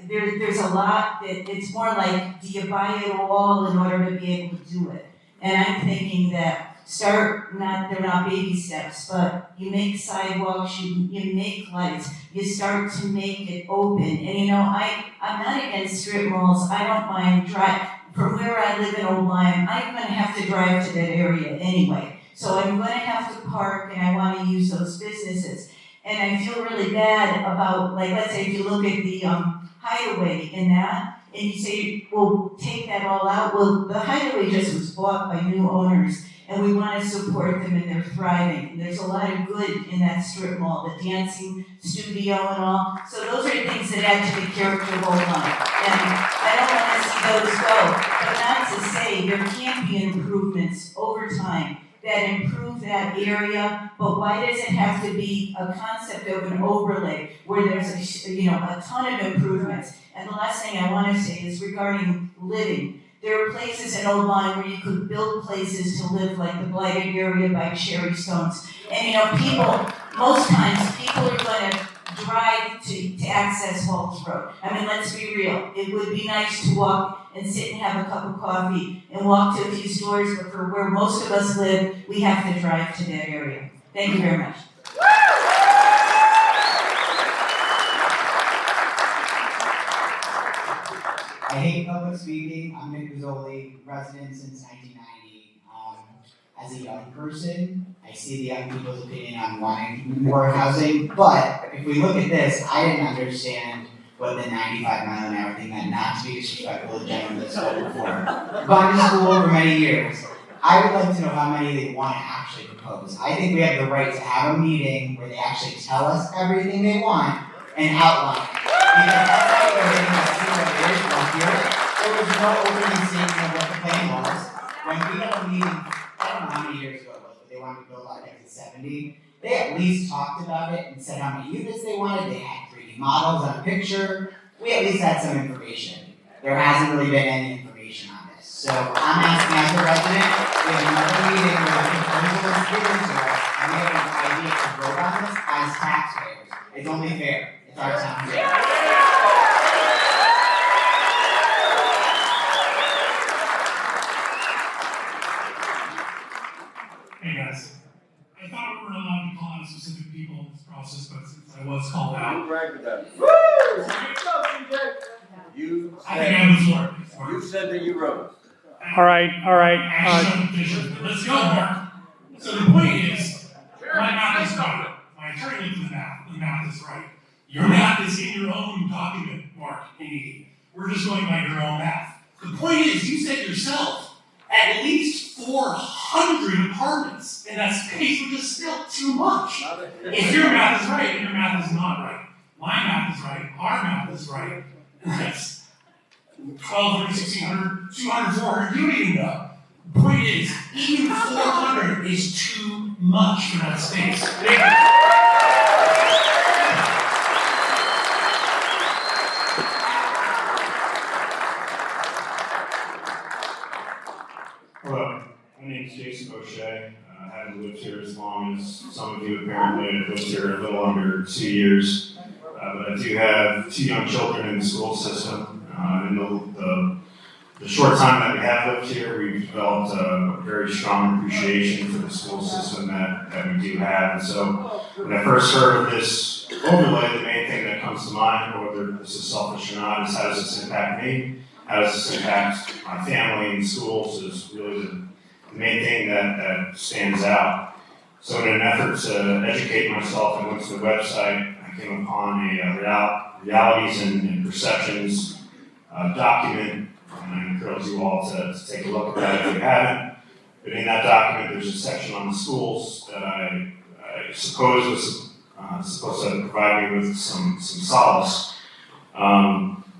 R: there's a lot that it's more like, do you buy it all in order to be able to do it? And I'm thinking that they're not baby steps, but you make sidewalks, you make lights, you start to make it open. And I'm not against strip malls. I don't mind from where I live in Old Lyme, I'm gonna have to drive to that area anyway. So I'm gonna have to park and I wanna use those businesses. And I feel really bad about, like, let's say if you look at the hideaway in that, and you say, well, take that all out. Well, the hideaway just was bought by new owners, and we want to support them and they're thriving. And there's a lot of good in that strip mall, the dancing studio and all. So those are things that add to the character of Old Lyme. And I don't want to see those go, but not to say there can't be improvements over time that improve that area, but why does it have to be a concept of an overlay where there's a ton of improvements? And the last thing I want to say is regarding living. There are places in Old Lyme where you could build places to live, like the blighted area by Cherry Stones. And most times people are going to drive to access Halls Road. I mean, let's be real. It would be nice to walk and sit and have a cup of coffee and walk to a few stores, but for where most of us live, we have to drive to that area. Thank you very much.
J: I hate public speaking. I'm Nick Rizzoli, resident since 1990. As a young person, I see the young people's opinion on wanting more housing, but if we look at this, I didn't understand what the 95-mile-an-hour thing meant, not to be disrespectful to gentlemen that spoke before. Gone to school for many years. I would like to know how many they want to actually propose. I think we have the right to have a meeting where they actually tell us everything they want and outline it. Because that's how we're getting to see what it is from here. There was no opening statement of what the plan was. When we had a meeting, I don't know how many years ago it was, but they wanted to build out like 70. They at least talked about it and said how many units they wanted. They had 3D models on a picture. We at least had some information. There hasn't really been any information on this. So I'm asking as a resident, we have another meeting where the proposal is given to us, and we have an idea to vote on this as taxpayers. It's only fair. It's our town.
N: Hey guys, I thought we were allowed to call out specific people in this process, but since I was called out.
Q: You bragged about it. You
N: I think I have the floor.
Q: You said that you wrote.
B: All right.
N: Let's go, Mark. So the point is, my math is right. My attorney looked at the math. The math is right. Your math is in your own document, Mark and Edie. We're just going by your own math. The point is, you said yourself, at least 400 apartments in that space, which is still too much. If your math is right, and your math is not right. My math is right. Our math is right. And that's 1,200, 1,600, 200, 400. You don't even know. The point is, even 400 is too much for that space. Thank you.
T: Hello, my name is Jason O'Shea. I haven't lived here as long as some of you apparently. I've lived here a little under 2 years. But I do have 2 young children in the school system. In the short time that we have lived here, we've developed a very strong appreciation for the school system that we do have. And so when I first heard of this overlay, the main thing that comes to mind, whether this is selfish or not, is how does this impact me? How does this impact my family and schools is really the main thing that stands out. So in an effort to educate myself, I went to the website. I came upon a realities and perceptions document, and I encourage you all to take a look at that if you haven't. But in that document, there's a section on the schools that I suppose was supposed to provide me with some solace.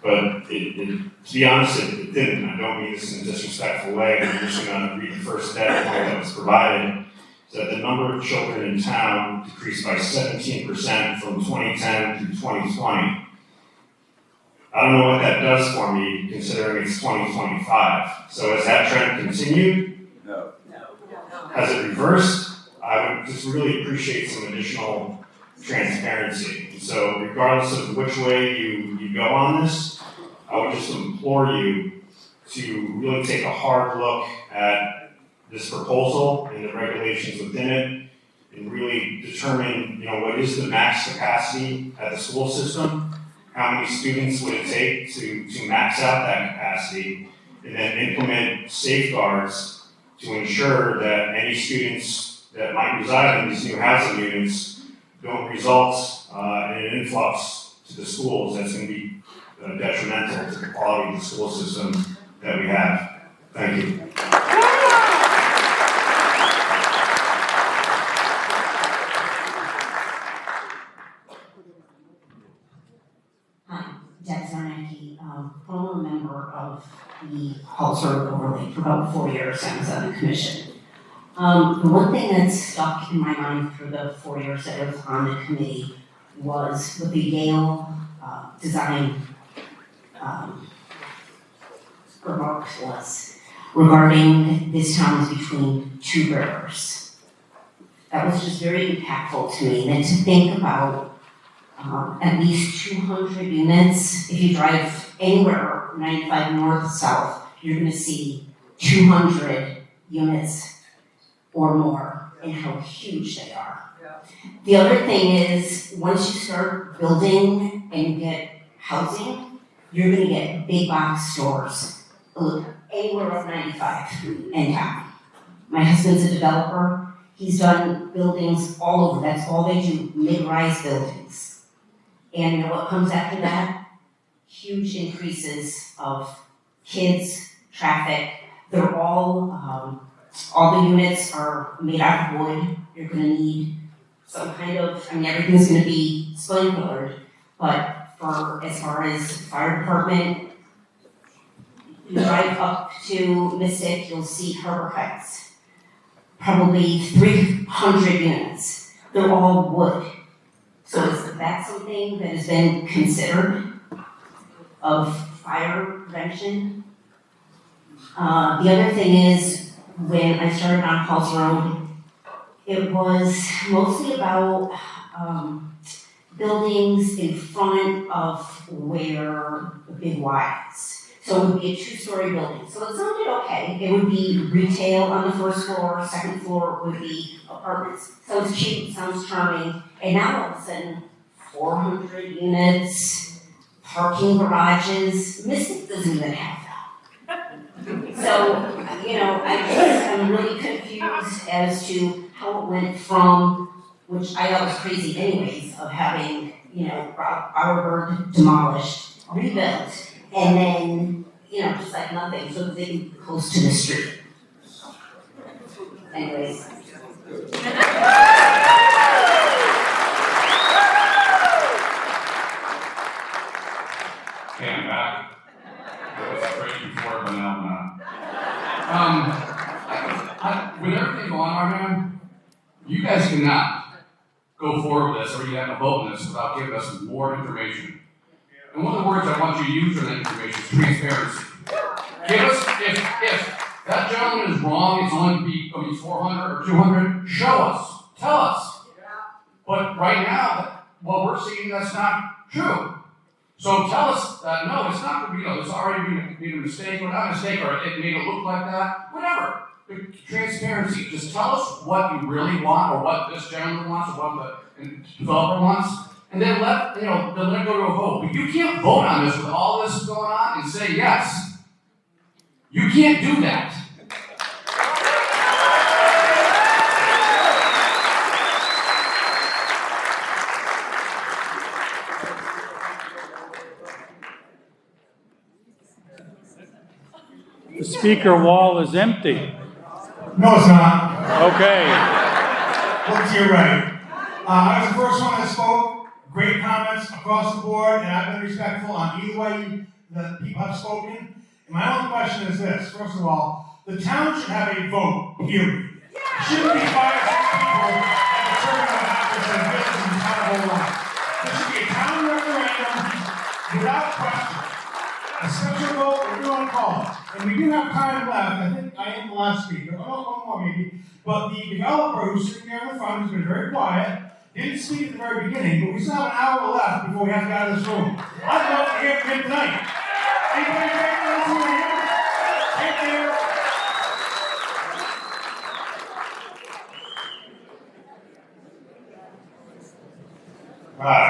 T: But to be honest, it didn't. I don't mean this in a disrespectful way. I'm just going to read the first data point that was provided. That the number of children in town decreased by 17% from 2010 to 2020. I don't know what that does for me, considering it's 2025. So has that trend continued?
Q: No.
T: Has it reversed? I would just really appreciate some additional transparency. And so regardless of which way you go on this, I would just implore you to really take a hard look at this proposal and the regulations within it, and really determine, what is the max capacity at the school system, how many students would it take to max out that capacity, and then implement safeguards to ensure that any students that might reside in these new housing units don't result in an influx to the schools that's going to be detrimental to the quality of the school system that we have. Thank you.
U: Former member of the Halter Overlay for about 4 years. I was on the commission. The one thing that stuck in my mind for the 4 years that I was on the committee was what the Yale design remarks was regarding this town is between 2 rivers. That was just very impactful to me. And to think about at least 200 units. If you drive anywhere 95 north, south, you're going to see 200 units or more, and how huge they are. The other thing is, once you start building and get housing, you're gonna get big box stores, anywhere up 95 in town. My husband's a developer, he's done buildings all over, that's all they do, mid-rise buildings. And you know what comes after that? Huge increases of kids, traffic, they're all the units are made out of wood, you're gonna need some kind of, everything's gonna be sprinklered, but as far as fire department, you drive up to Mystic, you'll see Harbor Heights. Probably 300 units. They're all wood. So is that something that has been considered of fire prevention? The other thing is, when I started on Halls Road, it was mostly about buildings in front of where the big Y is. So it would be a two-story building. So it sounded okay. It would be retail on the first floor, second floor would be apartments. Sounds cheap, sounds charming. And now all of a sudden, 400 units, parking garages. Mystic doesn't even have that. So, I'm really confused as to how it went from, which I thought was crazy anyways, of having, Bowerbird demolished, rebuilt, and then, just like nothing, so they can close to the street. Anyways.
W: Okay, I'm back. That was great before, but now I'm not. With everything going on, man, you guys cannot go forward with this, or you have to vote on this without giving us more information. And one of the words I want you to use for that information is transparency. Give us, if that gentleman is wrong, it's only be 400 or 200, show us, tell us. But right now, what we're seeing, that's not true. So tell us that, no, it's not going to be, it's already been a mistake, or not a mistake, or it made it look like that, whatever. Transparency, just tell us what you really want, or what this gentleman wants, or what the developer wants. And then let it go to a vote. But you can't vote on this with all this going on and say yes. You can't do that.
B: The speaker wall is empty.
A: No, it's not.
B: Okay.
A: Look to your right. I was the first one that spoke. Great comments across the board, and I've been respectful on either way the people have spoken. And my only question is this. First of all, the town should have a vote, period. It shouldn't be 5 or 6 people that determine what happens in a village and town of life. There should be a town referendum without question. A special vote, whatever you want to call it. And we do have time left. I think I am the last speaker. One more maybe. But the developer who's sitting there in the front has been very quiet. Didn't speak at the very beginning, but we still have an hour left before we have to get out of this room. I'd love to hear from him tonight. Anybody take this one here? Right there.
Q: Hi,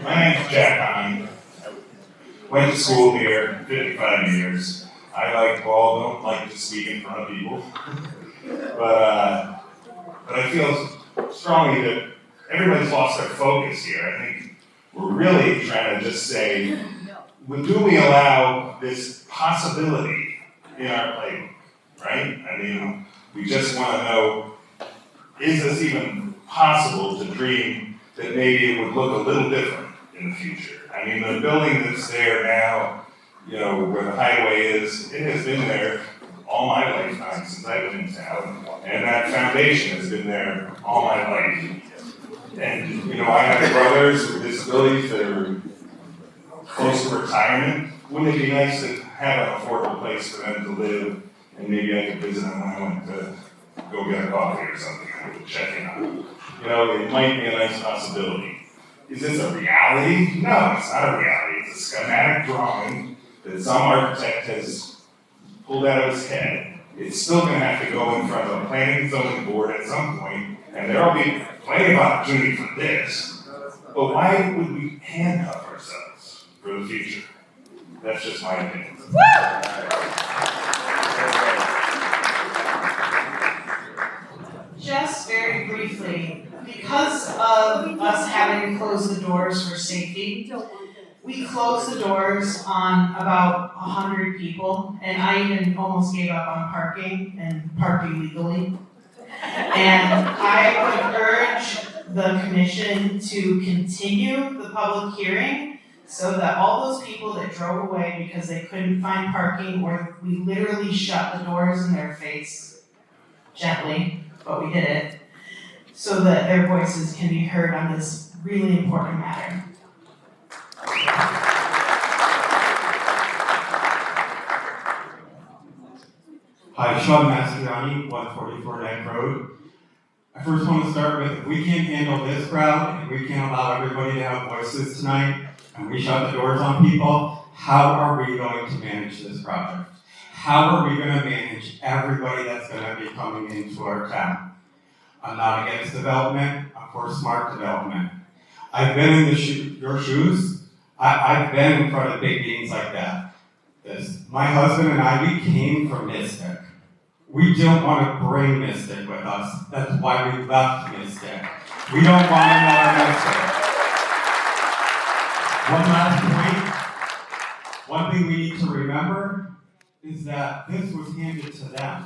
Q: my name's Jack Hine. Went to school here, 55 years. Don't like to speak in front of people. But I feel strongly that everybody's lost their focus here. I think we're really trying to just say, do we allow this possibility in our playbook, right? We just want to know, is this even possible to dream that maybe it would look a little different in the future? The building that's there now, where the highway is, it has been there all my lifetime since I've been in town, and that foundation has been there all my life. And, I have brothers with disabilities that are close to retirement. Wouldn't it be nice to have an affordable place for them to live, and maybe I could visit them when I went to go get a coffee or something, I would check in on them. It might be a nice possibility. Is this a reality? No, it's not a reality. It's a schematic drawing that some architect has pulled out of his head. It's still going to have to go in front of a planning and zoning board at some point, and there will be plenty of opportunity for this. But why would we handcuff ourselves for the future? That's just my opinion.
D: Just very briefly, because of us having to close the doors for safety, we closed the doors on about 100 people, and I even almost gave up on parking and parking legally. And I would urge the commission to continue the public hearing so that all those people that drove away because they couldn't find parking, or we literally shut the doors in their face gently, but we did it, so that their voices can be heard on this really important matter.
P: Hi, Sean Mastriani, 144 Neck Road. I first want to start with, if we can't handle this crowd, and we can't allow everybody to have voices tonight, and we shut the doors on people, how are we going to manage this project? How are we going to manage everybody that's going to be coming into our town? I'm not against development, I'm for smart development. I've been in your shoes. I've been in front of big meetings like that. My husband and I, we came from Mystic. We don't want to bring Mystic with us. That's why we left Mystic. We don't want another Mystic. One last point. One thing we need to remember is that this was handed to them.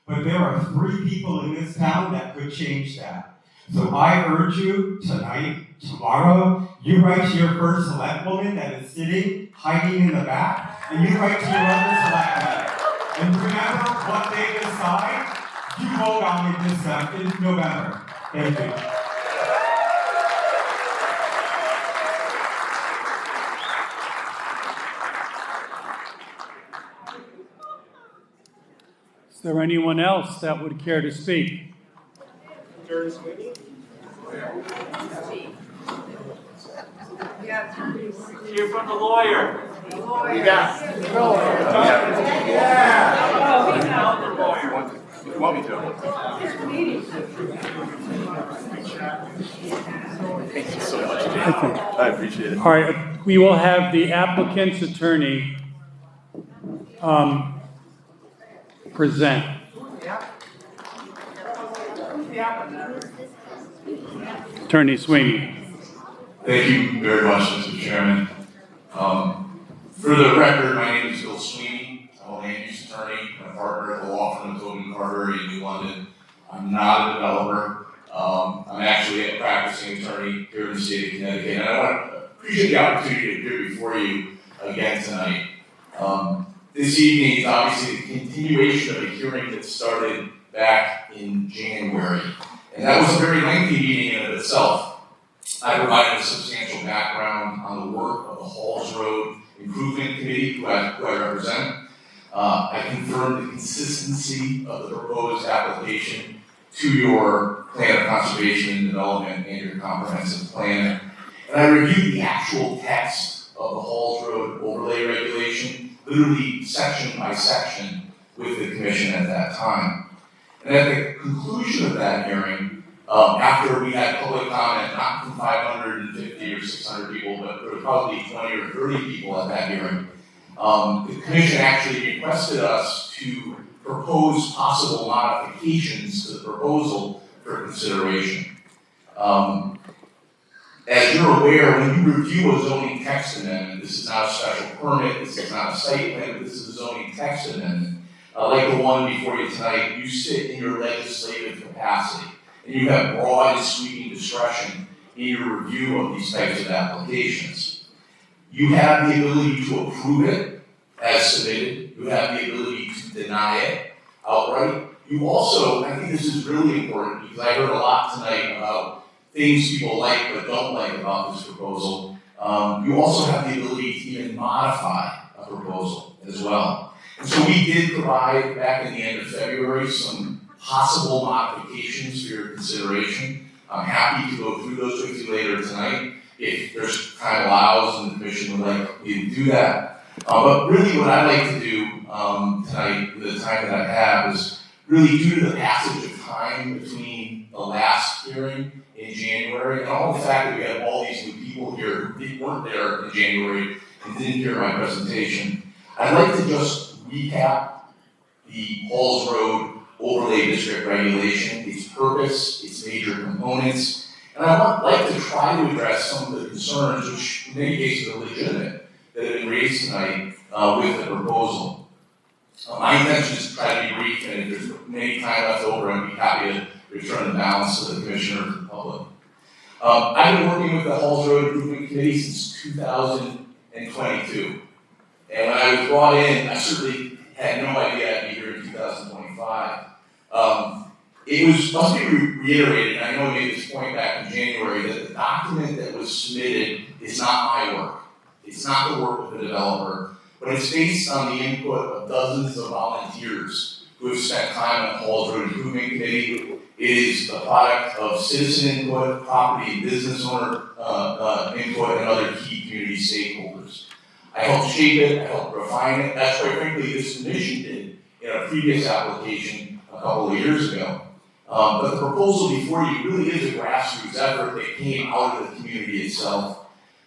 P: But there are 3 people in this town that could change that. So I urge you tonight, tomorrow, you write to your first select woman that is sitting, hiding in the back, and you write to your other selectman. And remember what they decide, you vote on it in November. Thank you.
B: Is there anyone else that would care to speak?
S: Hear from the lawyer. Yeah.
V: You want me to? Thank you so much, Jay. I appreciate it.
B: All right, we will have the applicant's attorney present. Attorney Sweeney.
W: Thank you very much, Mr. Chairman. For the record, my name is Bill Sweeney. I'm a land use attorney and a partner at the law firm of Tobin Carter in New London. I'm not a developer. I'm actually a practicing attorney here in the state of Connecticut, and I want to appreciate the opportunity to appear before you again tonight. This evening is obviously the continuation of a hearing that started back in January, and that was a very lengthy meeting in and of itself. I provided a substantial background on the work of the Halls Road Improvement Committee, who I represent. I confirmed the consistency of the proposed application to your plan of conservation and development and your comprehensive plan. And I reviewed the actual text of the Halls Road overlay regulation, literally section by section, with the commission at that time. And at the conclusion of that hearing, after we had public comment, not from 550 or 600 people, but there were probably 20 or 30 people at that hearing, the commission actually requested us to propose possible modifications to the proposal for consideration. As you're aware, when you review a zoning text amendment, this is not a special permit, this is not a site plan, this is a zoning text amendment. Like the one before you tonight, you sit in your legislative capacity, and you have broad and sweeping discretion in your review of these types of applications. You have the ability to approve it as submitted. You have the ability to deny it outright. You also, I think this is really important because I heard a lot tonight about things people like but don't like about this proposal. You also have the ability to even modify a proposal as well. And so we did provide back in the end of February some possible modifications for your consideration. I'm happy to go through those with you later tonight if there's time allows and the commission would like me to do that. But really what I'd like to do tonight, with the time that I have, is really due to the passage of time between the last hearing in January and all the fact that we have all these new people here who weren't there in January
E: and didn't hear my presentation, I'd like to just recap the Halls Road Overlay District regulation, its purpose, its major components, and I would like to try to address some of the concerns, which in many cases are legitimate, that have been raised tonight with the proposal. My intention is to try to be brief, and if there's any time left over, I'd be happy to return the balance to the commissioner and the public. I've been working with the Halls Road Improvement Committee since 2022. And when I was brought in, I certainly had no idea I'd be here in 2025. It must be reiterated, and I know I made this point back in January, that the document that was submitted is not my work. It's not the work of the developer, but it's based on the input of dozens of volunteers who have spent time on the Halls Road Improvement Committee. It is the product of citizen input, property and business owner input, and other key community stakeholders. I helped shape it, I helped refine it. That's quite frankly this commission did in a previous application a couple of years ago. But the proposal before you really is a grassroots effort that came out of the community itself.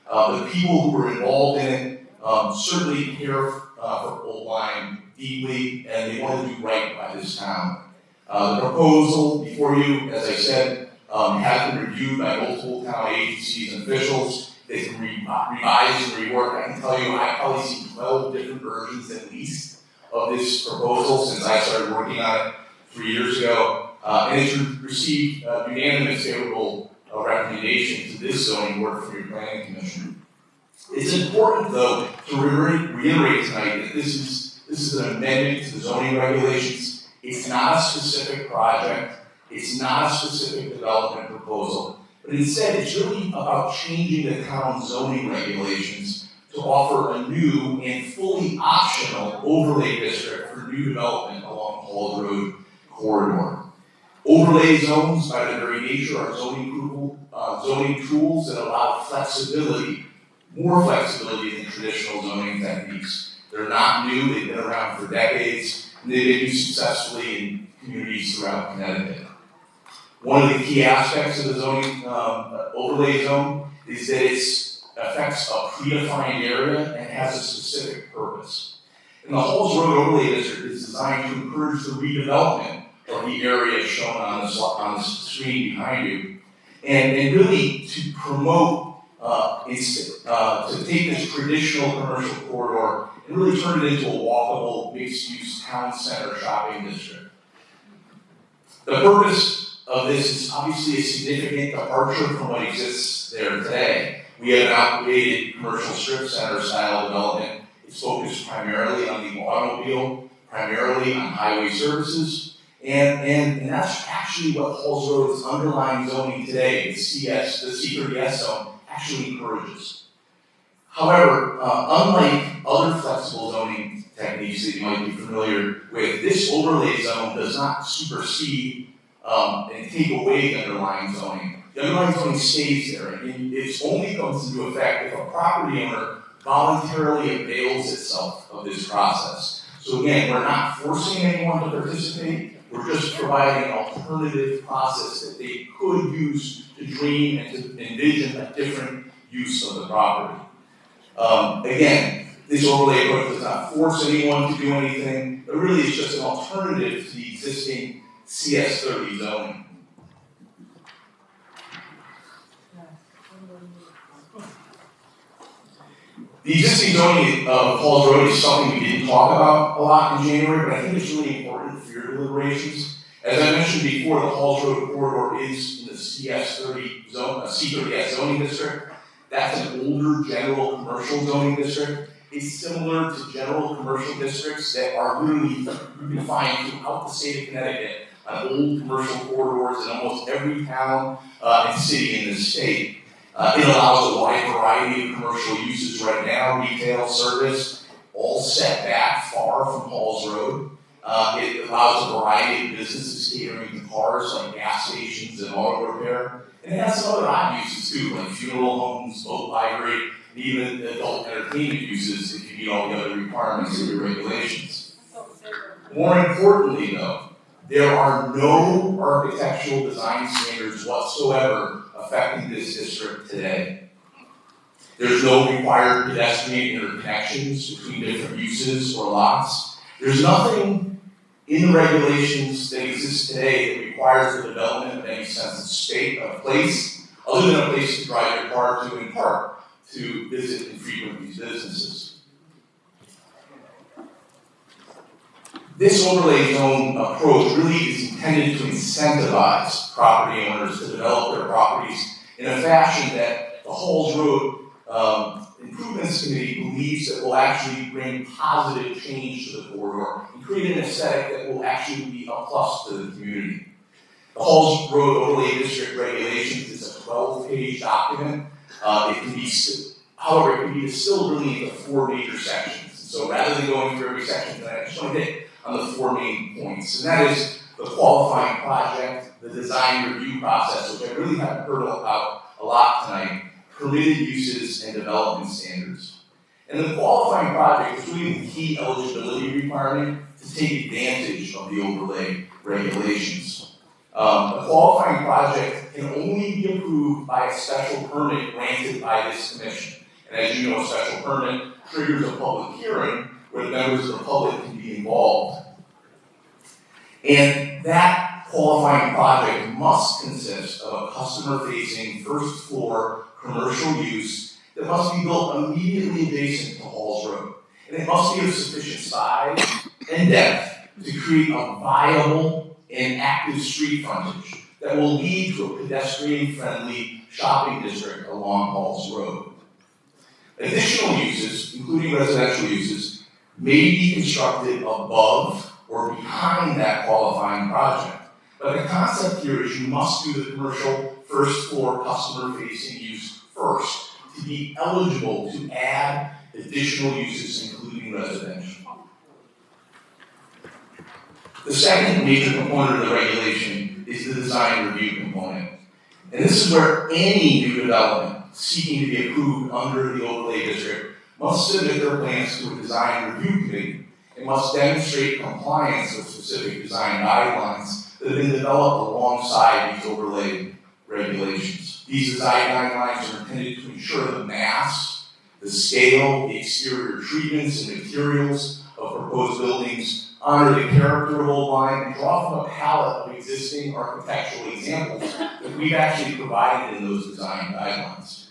E: The people who were involved in it certainly care for Old Lyme deeply, and they want to do right by this town. The proposal before you, as I said, has been reviewed by multiple town agencies and officials. They can revise and rework. I can tell you, I've probably seen 12 different versions at least of this proposal since I started working on it 3 years ago. And it's received unanimous favorable recommendation to this zoning board from your planning commission. It's important, though, to reiterate tonight that this is an amendment to the zoning regulations. It's not a specific project. It's not a specific development proposal. But instead, it's really about changing the town's zoning regulations to offer a new and fully optional overlay district for new development along the Halls Road corridor. Overlay zones, by their very nature, are zoning tools that allow flexibility, more flexibility than traditional zoning techniques. They're not new, they've been around for decades, and they've been used successfully in communities throughout Connecticut. One of the key aspects of the zoning overlay zone is that it affects a predefined area and has a specific purpose. And the Halls Road Overlay District is designed to encourage the redevelopment of the area shown on the screen behind you, and really to promote, to take this traditional commercial corridor and really turn it into a walkable, mixed-use town center shopping district. The purpose of this is obviously a significant departure from what exists there today. We have an outdated commercial strip center style development. It's focused primarily on the automobile, primarily on highway services, and that's actually what Halls Road's underlying zoning today, the C30S zone, actually encourages. However, unlike other flexible zoning techniques that you might be familiar with, this overlay zone does not supersede and take away the underlying zoning. The underlying zoning stays there, and it only comes into effect if a property owner voluntarily avails itself of this process. So again, we're not forcing anyone to participate. We're just providing an alternative process that they could use to dream and to envision a different use of the property. Again, this overlay approach does not force anyone to do anything, but really it's just an alternative to the existing CS30 zoning. The existing zoning of Halls Road is something we didn't talk about a lot in January, but I think it's really important for your deliberations. As I mentioned before, the Halls Road corridor is in the C30S zoning district. That's an older general commercial zoning district. It's similar to general commercial districts that are literally, you can find throughout the state of Connecticut on old commercial corridors in almost every town and city in this state. It allows a wide variety of commercial uses right now, retail, service, all set back far from Halls Road. It allows a variety of businesses catering to cars like gas stations and auto repair. And it has some other odd uses too, like funeral homes, boat library, and even adult entertainment uses if you meet all the other requirements of your regulations. More importantly though, there are no architectural design standards whatsoever affecting this district today. There's no required pedestrian interconnections between different uses or lots. There's nothing in the regulations that exist today that requires the development of any sense of state of place, other than a place to drive your car to and park to visit and frequent these businesses. This overlay zone approach really is intended to incentivize property owners to develop their properties in a fashion that the Halls Road Improvements Committee believes that will actually bring positive change to the corridor and create an aesthetic that will actually be a plus to the community. The Halls Road Overlay District Regulations is a 12-page document. However, it can be distilled really into 4 major sections. So rather than going through every section tonight, I just want to hit on the 4 main points. And that is the qualifying project, the design review process, which I really haven't heard about a lot tonight, permitted uses and development standards. And the qualifying project is really the key eligibility requirement to take advantage of the overlay regulations. A qualifying project can only be approved by a special permit granted by this commission. And as you know, a special permit triggers a public hearing where the members of the public can be involved. And that qualifying project must consist of a customer-facing first floor commercial use that must be built immediately adjacent to Halls Road. And it must be of sufficient size and depth to create a viable and active street frontage that will lead to a pedestrian-friendly shopping district along Halls Road. Additional uses, including residential uses, may be constructed above or behind that qualifying project. But the concept here is you must do the commercial first floor customer-facing use first to be eligible to add additional uses, including residential. The second major component of the regulation is the design review component. And this is where any new development seeking to be approved under the overlay district must submit their plans to a design review committee. It must demonstrate compliance with specific design guidelines that have been developed alongside these overlay regulations. These design guidelines are intended to ensure the mass, the scale, the exterior treatments and materials of proposed buildings honor the character of Old Lyme and draw from a palette of existing architectural examples that we've actually provided in those design guidelines.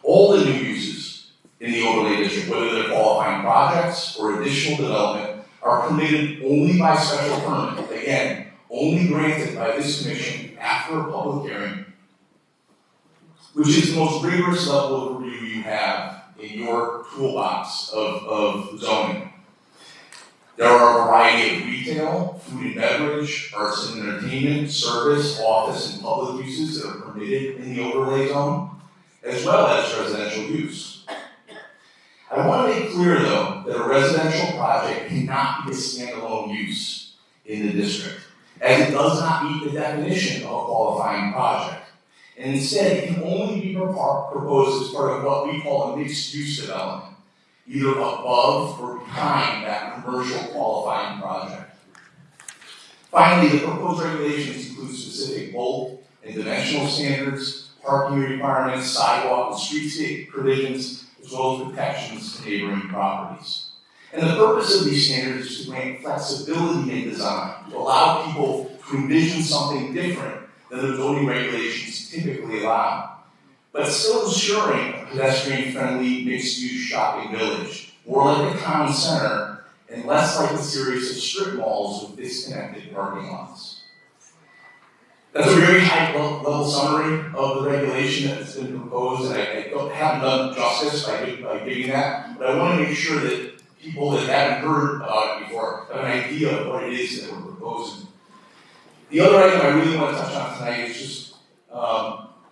E: All the new uses in the overlay district, whether they're qualifying projects or additional development, are permitted only by special permit. Again, only granted by this commission after a public hearing, which is the most rigorous level of review you have in your toolbox of zoning. There are a variety of retail, food and beverage, arts and entertainment, service, office, and public uses that are permitted in the overlay zone, as well as residential use. I want to make clear, though, that a residential project cannot be a standalone use in the district, as it does not meet the definition of a qualifying project. And instead, it can only be proposed as part of what we call a mixed-use development, either above or behind that commercial qualifying project. Finally, the proposed regulations include specific bulk and dimensional standards, parking requirements, sidewalk and streetscape provisions, as well as protections to neighboring properties. And the purpose of these standards is to grant flexibility in design, to allow people to envision something different than the zoning regulations typically allow, but still ensuring a pedestrian-friendly mixed-use shopping village, more like a town center and less like a series of strip malls with disconnected parking lots. That's a very high-level summary of the regulation that has been proposed, and I haven't done justice by giving that, but I want to make sure that people that haven't heard about it before have an idea of what it is that we're proposing. The other item I really want to touch on tonight is just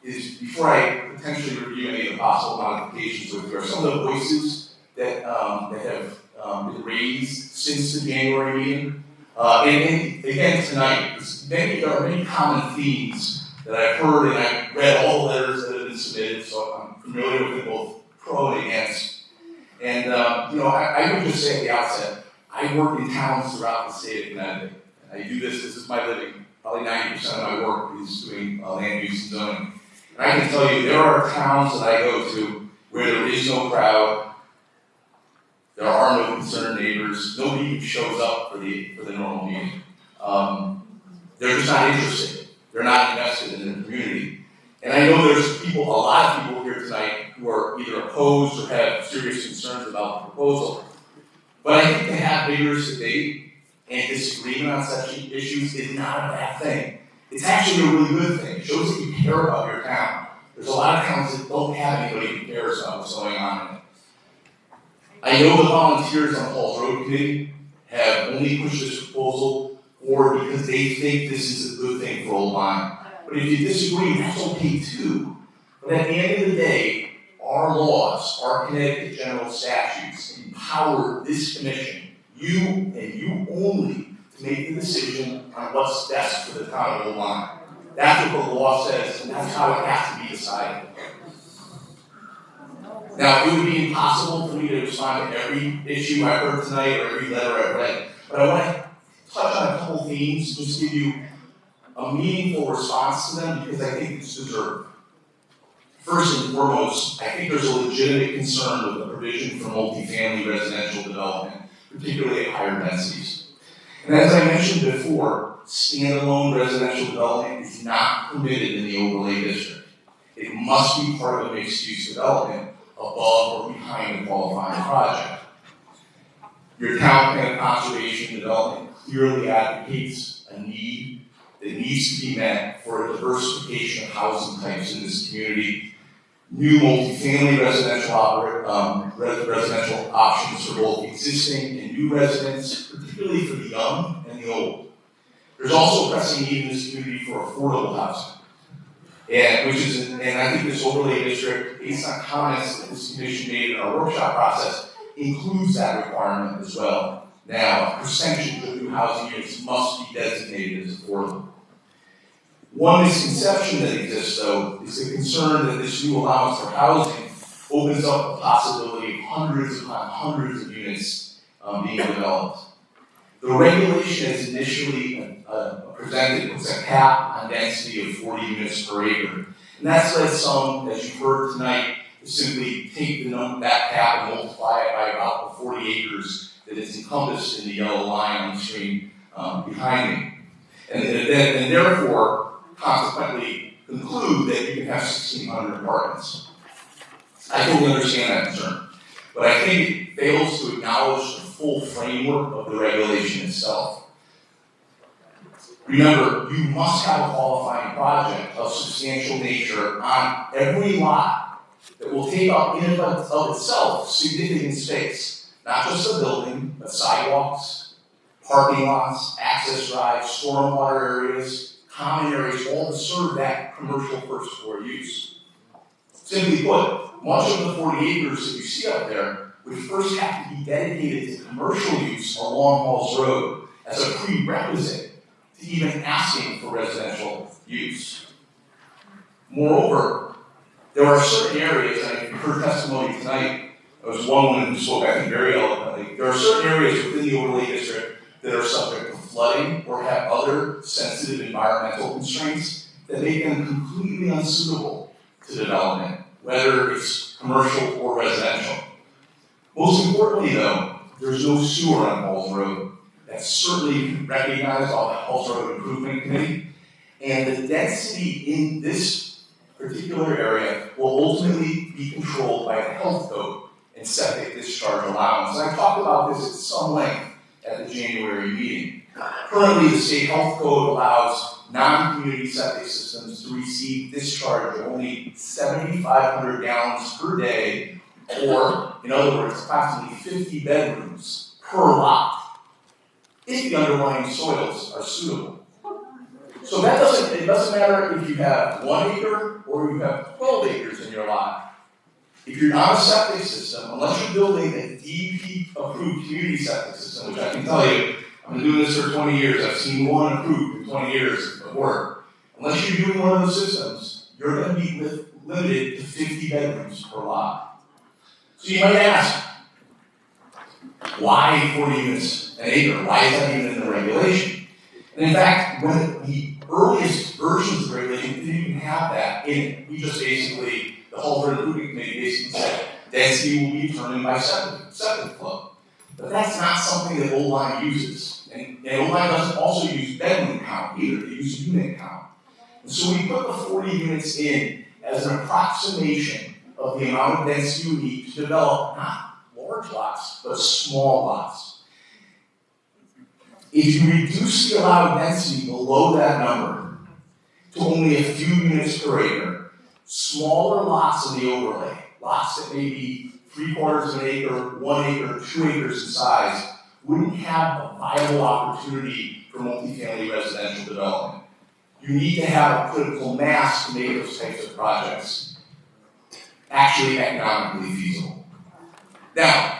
E: is before I potentially review any of the possible modifications, there are some of the voices that have been raised since the January meeting. And again tonight, there are many common themes that I've heard, and I've read all the letters that have been submitted, so I'm familiar with it both pro and against. And I would just say at the outset, I work in towns throughout the state of Connecticut. I do this is my living. Probably 90% of my work is doing land use and zoning. And I can tell you, there are towns that I go to where there is no crowd, there are no concerned neighbors, nobody even shows up for the normal meeting. They're just not interested. They're not invested in the community. And I know there's people, a lot of people here tonight who are either opposed or have serious concerns about the proposal. But I think to have vigorous debate and disagreement on such issues is not a bad thing. It's actually a really good thing. It shows that you care about your town. There's a lot of towns that don't have anybody who cares about what's going on in it. I know the volunteers on the Halls Road Committee have only pushed this proposal forward because they think this is a good thing for Old Lyme. But if you disagree, that's okay too. But at the end of the day, our laws, our Connecticut general statutes empower this commission, you and you only, to make the decision on what's best for the town of Old Lyme. That's what the law says, and that's how it has to be decided. Now, it would be impossible for me to respond to every issue I've heard tonight or every letter I've read, but I want to touch on a couple themes, just give you a meaningful response to them because I think it's deserved. First and foremost, I think there's a legitimate concern with the provision for multifamily residential development, particularly at higher densities. And as I mentioned before, standalone residential development is not permitted in the overlay district. It must be part of a mixed-use development above or behind a qualifying project. Your town plan of conservation development clearly advocates a need that needs to be met for a diversification of housing types in this community. New multifamily residential options for both existing and new residents, particularly for the young and the old. There's also a pressing need in this community for affordable housing. And I think this overlay district, based on comments that this commission made in our workshop process, includes that requirement as well. Now, a percentage of new housing units must be designated as affordable. One misconception that exists, though, is the concern that this new allowance for housing opens up the possibility of hundreds upon hundreds of units being developed. The regulation as initially presented puts a cap on density of 40 units per acre. And that's led some, as you've heard tonight, to simply take that cap and multiply it by about the 40 acres that is encompassed in the yellow line on the screen behind me. And therefore, consequently conclude that you can have 1,600 apartments. I totally understand that concern, but I think it fails to acknowledge the full framework of the regulation itself. Remember, you must have a qualifying project of substantial nature on every lot that will take up in and of itself significant space, not just a building, but sidewalks, parking lots, access drives, stormwater areas, common areas, all to serve that commercial first floor use. Simply put, much of the 40 acres that you see up there would first have to be dedicated to commercial use along Halls Road as a prerequisite to even asking for residential use. Moreover, there are certain areas, and I've heard testimony tonight, there was one woman who spoke, I think, very eloquently. There are certain areas within the overlay district that are subject to flooding or have other sensitive environmental constraints that make them completely unsuitable to development, whether it's commercial or residential. Most importantly, though, there's no sewer on Halls Road. That's certainly recognized by the Halls Road Improvement Committee, and the density in this particular area will ultimately be controlled by the health code and septic discharge allowance. And I talked about this at some length at the January meeting. Currently, the state health code allows non-community septic systems to receive discharge of only 7,500 gallons per day, or, in other words, approximately 50 bedrooms per lot, if the underlying soils are suitable. So it doesn't matter if you have 1 acre or you have 12 acres in your lot. If you're not a septic system, unless you're building a DEP-approved community septic system, which I can tell you, I've been doing this for 20 years, I've seen one approved in 20 years of work. Unless you're doing one of those systems, you're going to be limited to 50 bedrooms per lot. So you might ask, why 40 units an acre? Why is that even in the regulation? And in fact, when we earliest versions of the regulation didn't even have that in it. We just basically, the Halls Road Improvement Committee basically said, density will be determined by septic flow. But that's not something that Old Line uses. And Old Line doesn't also use bedroom count either, they use unit count. And so we put the 40 units in as an approximation of the amount of density you need to develop not large lots, but small lots. If you reduce the allowed density below that number to only a few units per acre, smaller lots in the overlay, lots that may be 3/4 of an acre, 1 acre, 2 acres in size, wouldn't have a viable opportunity for multifamily residential development. You need to have a critical mass to make those types of projects actually economically feasible. Now,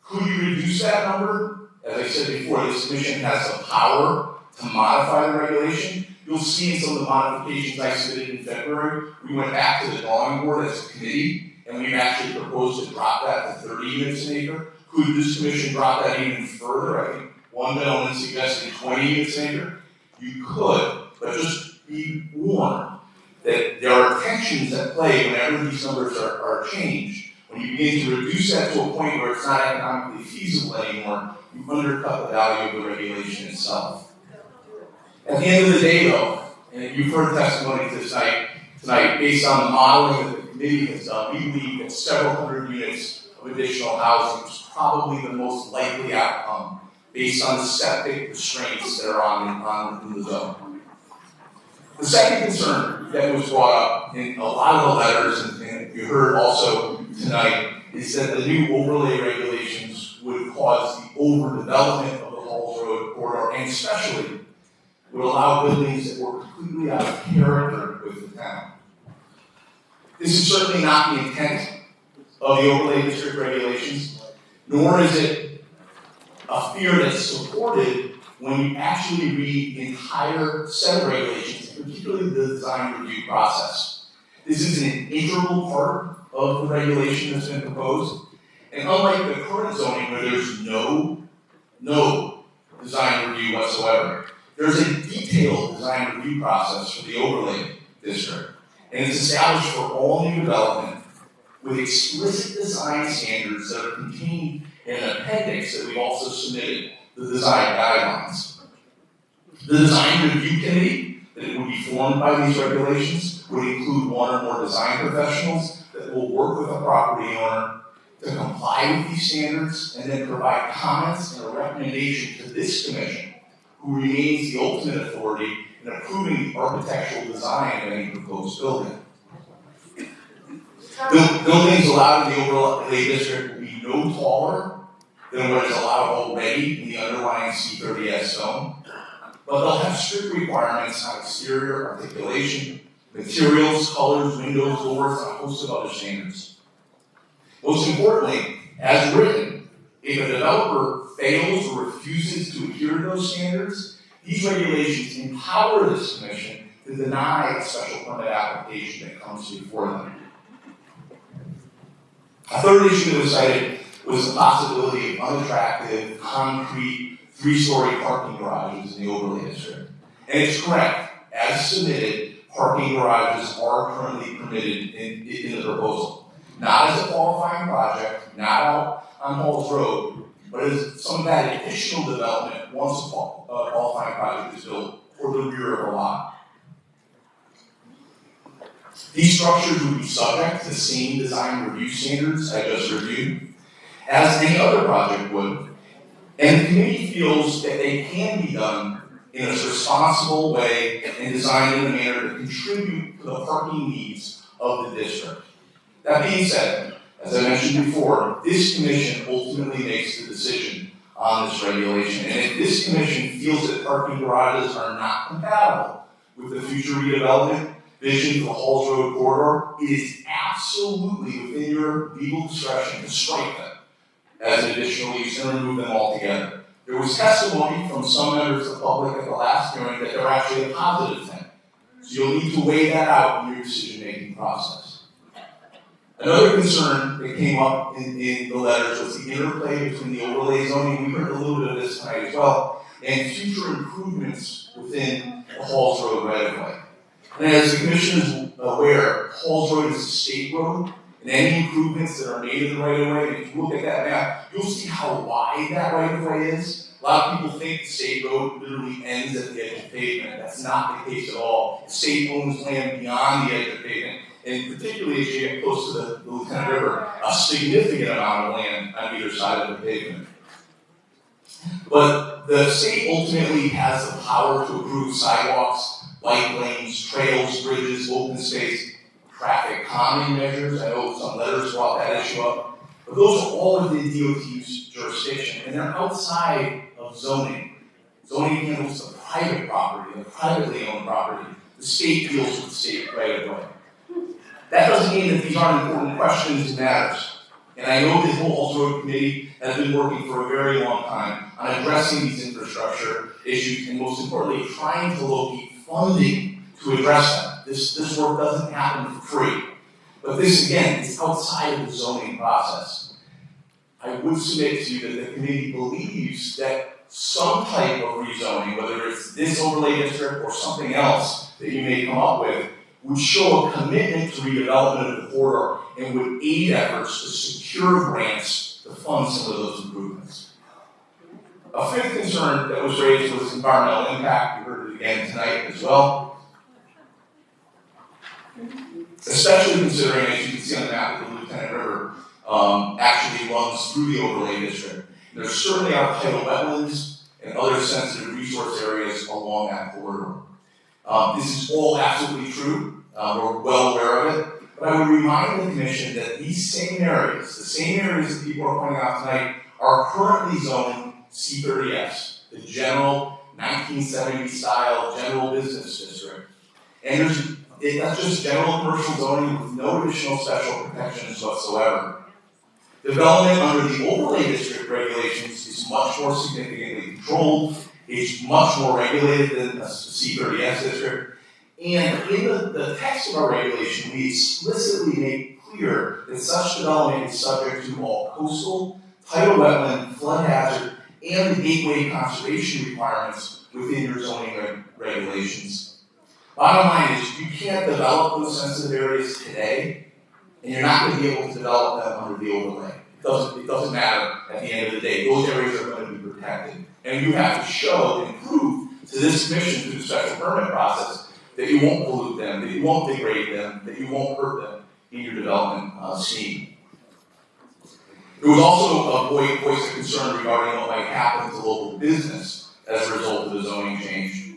E: could you reduce that number? As I said before, this commission has the power to modify the regulation. You'll see in some of the modifications I submitted in February, we went back to the drawing board as a committee, and we've actually proposed to drop that to 30 units an acre. Could this commission drop that even further? I think one gentleman suggested 20 units an acre. You could, but just be warned that there are tensions at play whenever these numbers are changed. When you begin to reduce that to a point where it's not economically feasible anymore, you undercut the value of the regulation itself. At the end of the day, though, and you've heard testimony tonight, based on the modeling that the committee has done, we believe that several hundred units of additional housing is probably the most likely outcome based on the septic restraints that are on the zone. The second concern that was brought up in a lot of the letters, and you heard also tonight, is that the new overlay regulations would cause the overdevelopment of the Halls Road corridor, and especially would allow buildings that were completely out of character with the town. This is certainly not the intent of the overlay district regulations, nor is it a fear that's supported when you actually read the entire set of regulations, particularly the design review process. This is an integral part of the regulation that's been proposed, and unlike the current zoning where there's no design review whatsoever, there's a detailed design review process for the overlay district, and it's established for all new development with explicit design standards that are contained in an appendix that we've also submitted, the design guidelines. The design review committee that would be formed by these regulations would include one or more design professionals that will work with a property owner to comply with these standards and then provide comments and a recommendation to this commission, who remains the ultimate authority in approving the architectural design of any proposed building. Buildings allowed in the overlay district will be no taller than what is allowed already in the underlying C30S zone, but they'll have strict requirements on exterior articulation, materials, colors, windows, doors, and a host of other standards. Most importantly, as written, if a developer fails or refuses to adhere to those standards, these regulations empower this commission to deny a special permit application that comes before them. A third issue that was cited was the possibility of unattractive, concrete, 3-story parking garages in the overlay district. And it's correct, as submitted, parking garages are currently permitted in the proposal. Not as a qualifying project, not out on Halls Road, but as some of that additional development once a qualifying project is built or the rear of a lot. These structures would be subject to the same design review standards I just reviewed, as any other project would, and the committee feels that they can be done in a responsible way and designed in a manner to contribute to the parking needs of the district. That being said, as I mentioned before, this commission ultimately makes the decision on this regulation, and if this commission feels that parking garages are not compatible with the future redevelopment vision for the Halls Road corridor, it is absolutely within your legal discretion to strike them as an additional use and remove them altogether. There was testimony from some members of the public at the last hearing that they're actually a positive thing. So you'll need to weigh that out in your decision-making process. Another concern that came up in the letters was the interplay between the overlay zoning. We heard a little bit of this tonight as well, and future improvements within the Halls Road right-of-way. And as the commission is aware, Halls Road is a state road, and any improvements that are made in the right-of-way, if you look at that map, you'll see how wide that right-of-way is. A lot of people think the state road literally ends at the edge of pavement. That's not the case at all. The state owns land beyond the edge of pavement, and particularly as you get close to the Lieutenant River, a significant amount of land on either side of the pavement. But the state ultimately has the power to approve sidewalks, bike lanes, trails, bridges, open space, traffic calming measures. I know some letters brought that issue up. But those are all within DOT's jurisdiction, and they're outside of zoning. Zoning handles the private property, the privately owned property. The state deals with the state right of way. That doesn't mean that these aren't important questions and matters. And I know the Halls Road Committee has been working for a very long time on addressing these infrastructure issues and most importantly, trying to locate funding to address them. This work doesn't happen for free. But this, again, is outside of the zoning process. I would submit to you that the committee believes that some type of rezoning, whether it's this overlay district or something else that you may come up with, would show a commitment to redevelopment of the corridor and would aid efforts to secure grants to fund some of those improvements. A fifth concern that was raised was environmental impact. We heard it again tonight as well. Especially considering, as you can see on the map, that the Lieutenant River actually runs through the overlay district. There certainly are tidal wetlands and other sensitive resource areas along that corridor. This is all absolutely true. We're well aware of it. But I would remind the Commission that these same areas, the same areas that people are pointing out tonight, are currently zoned C30S, the general 1970s style general business district. And that's just general commercial zoning with no additional special protections whatsoever. Development under the overlay district regulations is much more significantly controlled. It's much more regulated than a C30S district. And in the text of our regulation, we explicitly make clear that such development is subject to all coastal, tidal wetland, flood hazard, and the gateway conservation requirements within your zoning regulations. Bottom line is, you can't develop those sensitive areas today, and you're not going to be able to develop them under the overlay. It doesn't matter at the end of the day. Those areas are going to be protected. And you have to show and prove to this commission through the special permit process that you won't pollute them, that you won't degrade them, that you won't hurt them in your development scheme. There was also a voice of concern regarding what might happen to local business as a result of the zoning change.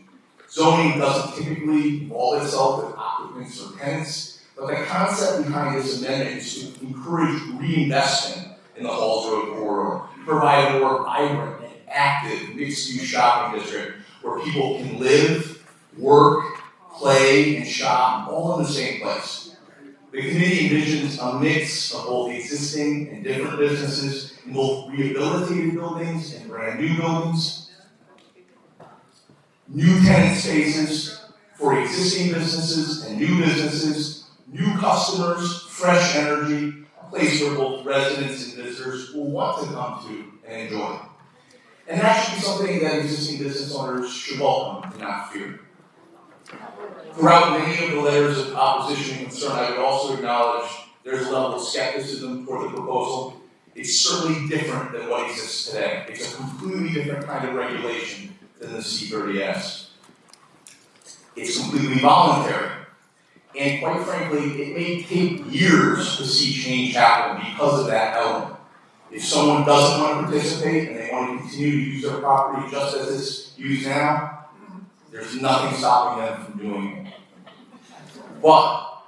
E: Zoning doesn't typically involve itself with occupants or tenants, but the concept behind this amendment is to encourage reinvestment in the Halls Road corridor, provide a more vibrant and active mixed-use shopping district where people can live, work, play, and shop all in the same place. The committee envisions a mix of both existing and different businesses in both rehabilitated buildings and brand new buildings, new tenant spaces for existing businesses and new businesses, new customers, fresh energy, a place where both residents and visitors will want to come to and enjoy. And that should be something that existing business owners should welcome and not fear. Throughout many of the letters of opposition and concern, I would also acknowledge there's a level of skepticism toward the proposal. It's certainly different than what exists today. It's a completely different kind of regulation than the C30S. It's completely voluntary. And quite frankly, it may take years to see change happen because of that element. If someone doesn't want to participate and they want to continue to use their property just as it's used now, there's nothing stopping them from doing it. But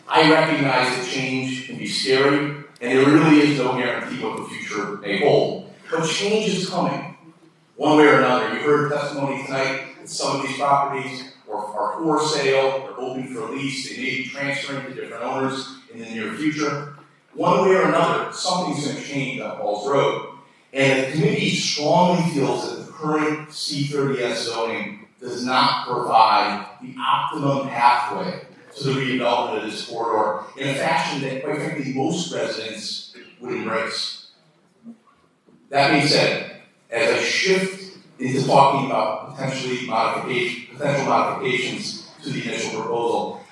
E: I recognize that change can be scary, and there really is no guarantee what the future may hold. But change is coming, one way or another. You heard testimony tonight that some of these properties are for sale, they're open for lease, they may be transferring to different owners in the near future. One way or another, something's going to change on Halls Road. And the committee strongly feels that the current C30S zoning does not provide the optimum pathway to the redevelopment of this corridor in a fashion that, quite frankly, most residents would embrace. That being said, as I shift into talking about potential modifications to the initial proposal,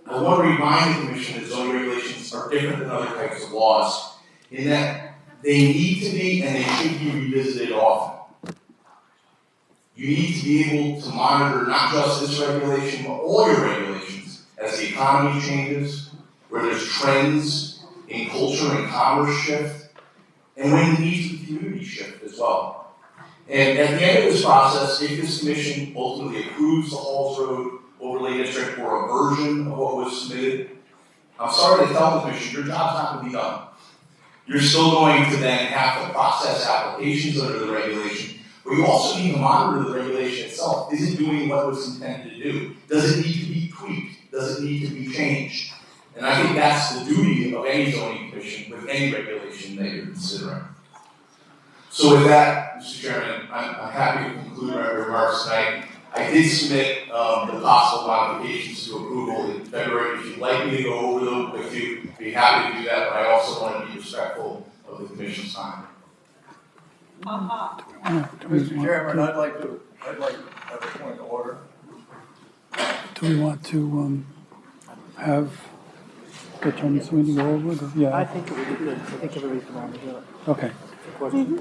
E: I want to remind the Commission that zoning regulations are different than other types of laws in that they need to be and they should be revisited often. You need to be able to monitor not just this regulation, but all your regulations as the economy changes, where there's trends in culture and commerce shift, and when the needs of the community shift as well. And at the end of this process, if this Commission ultimately approves the Halls Road Overlay District or a version of what was submitted, I'm sorry to tell the Commission, your job's not going to be done. You're still going to then have to process applications under the regulation, but you also need to monitor the regulation itself. Is it doing what it was intended to do? Does it need to be tweaked? Does it need to be changed? And I think that's the duty of any zoning commission with any regulation that you're considering. So with that, Mr. Chairman, I'm happy to conclude my remarks tonight. I did submit the possible modifications to approval in February. If you'd like me to go over them with you, I'd be happy to do that, but I also want to be respectful of the Commission's time.
F: Mr. Chairman, I'd like to have a point of order.
B: Do we want to have Attorney Sweeney go over it? Yeah.
G: I think it would be good. I think everybody's going to do it.
B: Okay.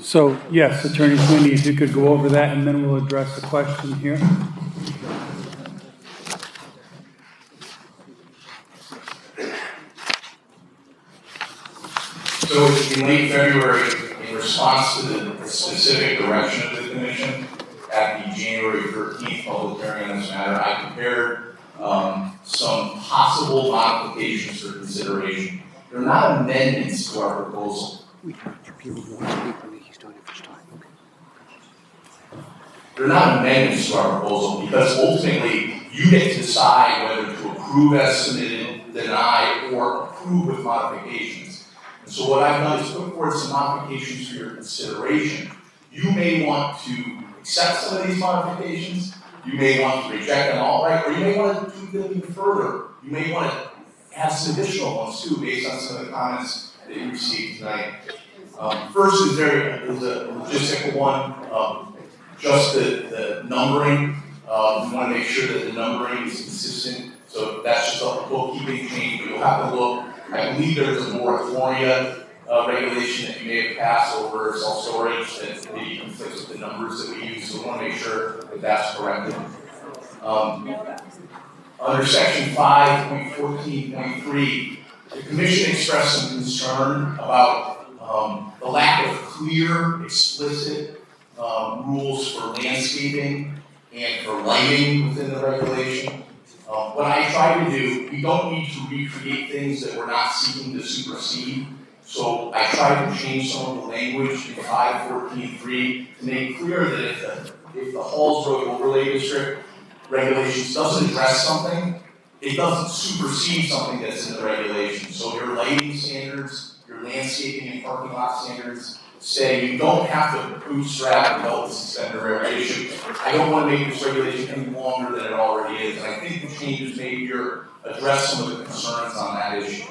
B: So, yes, Attorney Sweeney, if you could go over that, and then we'll address the question here.
E: So in late February, in response to the specific direction of the Commission at the January 13th public hearing on this matter, I prepared some possible modifications for consideration. They're not amendments to our proposal. They're not amendments to our proposal because ultimately you get to decide whether to approve as submitted, deny, or approve with modifications. And so what I've done is put forward some modifications for your consideration. You may want to accept some of these modifications, you may want to reject them outright, or you may want to tweak them even further. You may want to add some additional ones too, based on some of the comments that you received tonight. First is a logistical one, just the numbering. We want to make sure that the numbering is consistent. So that's just a bookkeeping change, but you'll have to look. I believe there's a moratoria regulation that you may have passed over self-storage that maybe conflicts with the numbers that we use. So we want to make sure that that's corrected. Under section 5.14.3, the Commission expressed some concern about the lack of clear, explicit rules for landscaping and for lighting within the regulation. What I try to do, we don't need to recreate things that we're not seeking to supersede. So I tried to change some of the language in 5.14.3 to make clear that if the Halls Road Overlay District regulations doesn't address something, it doesn't supersede something that's in the regulation. So your lighting standards, your landscaping and parking lot standards say you don't have to bootstrap and belt and suspender regulation. I don't want to make this regulation any longer than it already is. And I think the changes made here address some of the concerns on that issue.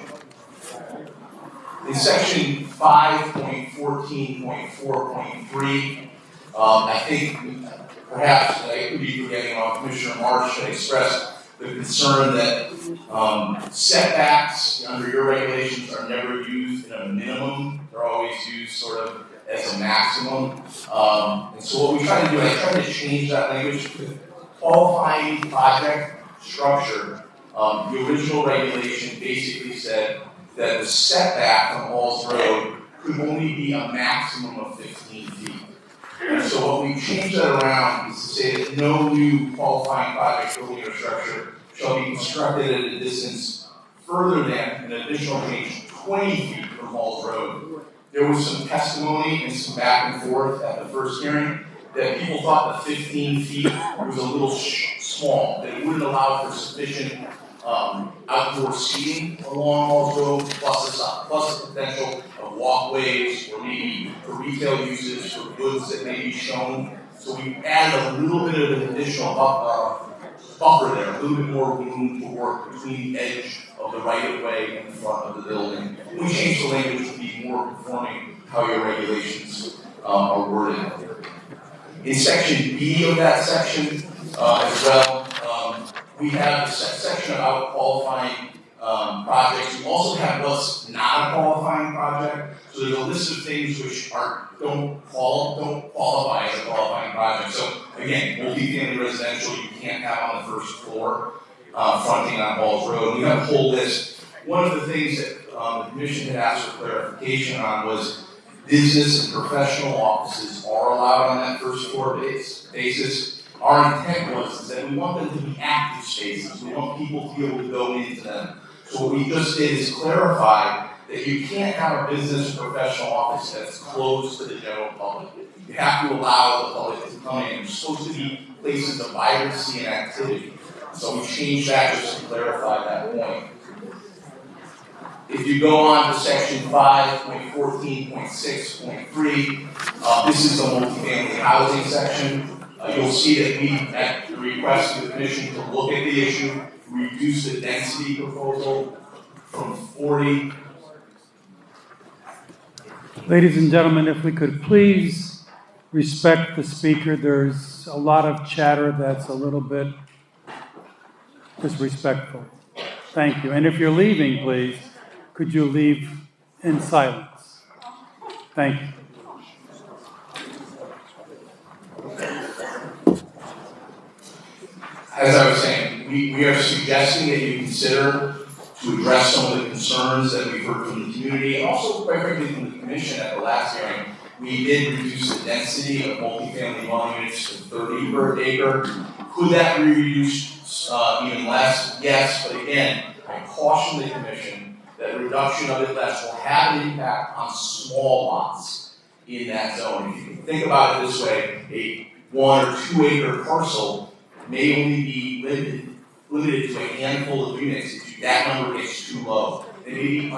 E: In section 5.14.4.3, I think perhaps I could be forgetting on Commissioner Marsh had expressed the concern that setbacks under your regulations are never used in a minimum. They're always used sort of as a maximum. And so what we try to do, I try to change that language to qualifying project structure. The original regulation basically said that the setback from Halls Road could only be a maximum of 15 feet. And so what we changed that around is to say that no new qualifying project building or structure shall be constructed at a distance further than an additional change 20 feet from Halls Road. There was some testimony and some back and forth at the first hearing that people thought that 15 feet was a little small, that it wouldn't allow for sufficient outdoor seating along Halls Road, plus the potential of walkways or maybe for retail uses for goods that may be shown. So we added a little bit of an additional buffer there, a little bit more room to work between the edge of the right-of-way and the front of the building. We changed the language to be more conforming how your regulations are worded. section B of that section as well, we have the section about qualifying projects. We also have what's not a qualifying project. So there's a list of things which don't qualify as a qualifying project. So again, multifamily residential you can't have on the first floor, fronting on Halls Road. We have a whole list. One of the things that the commission had asked for clarification on was business and professional offices are allowed on that first floor basis. Our intent was that we want them to be active spaces. We want people to be able to go into them. So what we just did is clarify that you can't have a business or professional office that's closed to the general public. You have to allow the public to come in. There's supposed to be places of vibrancy and activity. So we changed that just to clarify that point. If you go on to section 5.14.6.3, this is the multifamily housing section. You'll see that we, at the request of the commission to look at the issue, reduce the density proposal from 40.
B: Ladies and gentlemen, if we could please respect the speaker. There's a lot of chatter that's a little bit disrespectful. Thank you. And if you're leaving, please, could you leave in silence? Thank you.
E: As I was saying, we are suggesting that you consider to address some of the concerns that we've heard from the community and also, quite frankly, from the commission at the last hearing. We did reduce the density of multifamily dwelling units to 30 per acre. Could that be reduced even less? Yes, but again, I caution the commission that reduction of it less will have an impact on small lots in that zone. If you can think about it this way, a 1 or 2 acre parcel may only be limited to a handful of units. If that number gets too low, it may be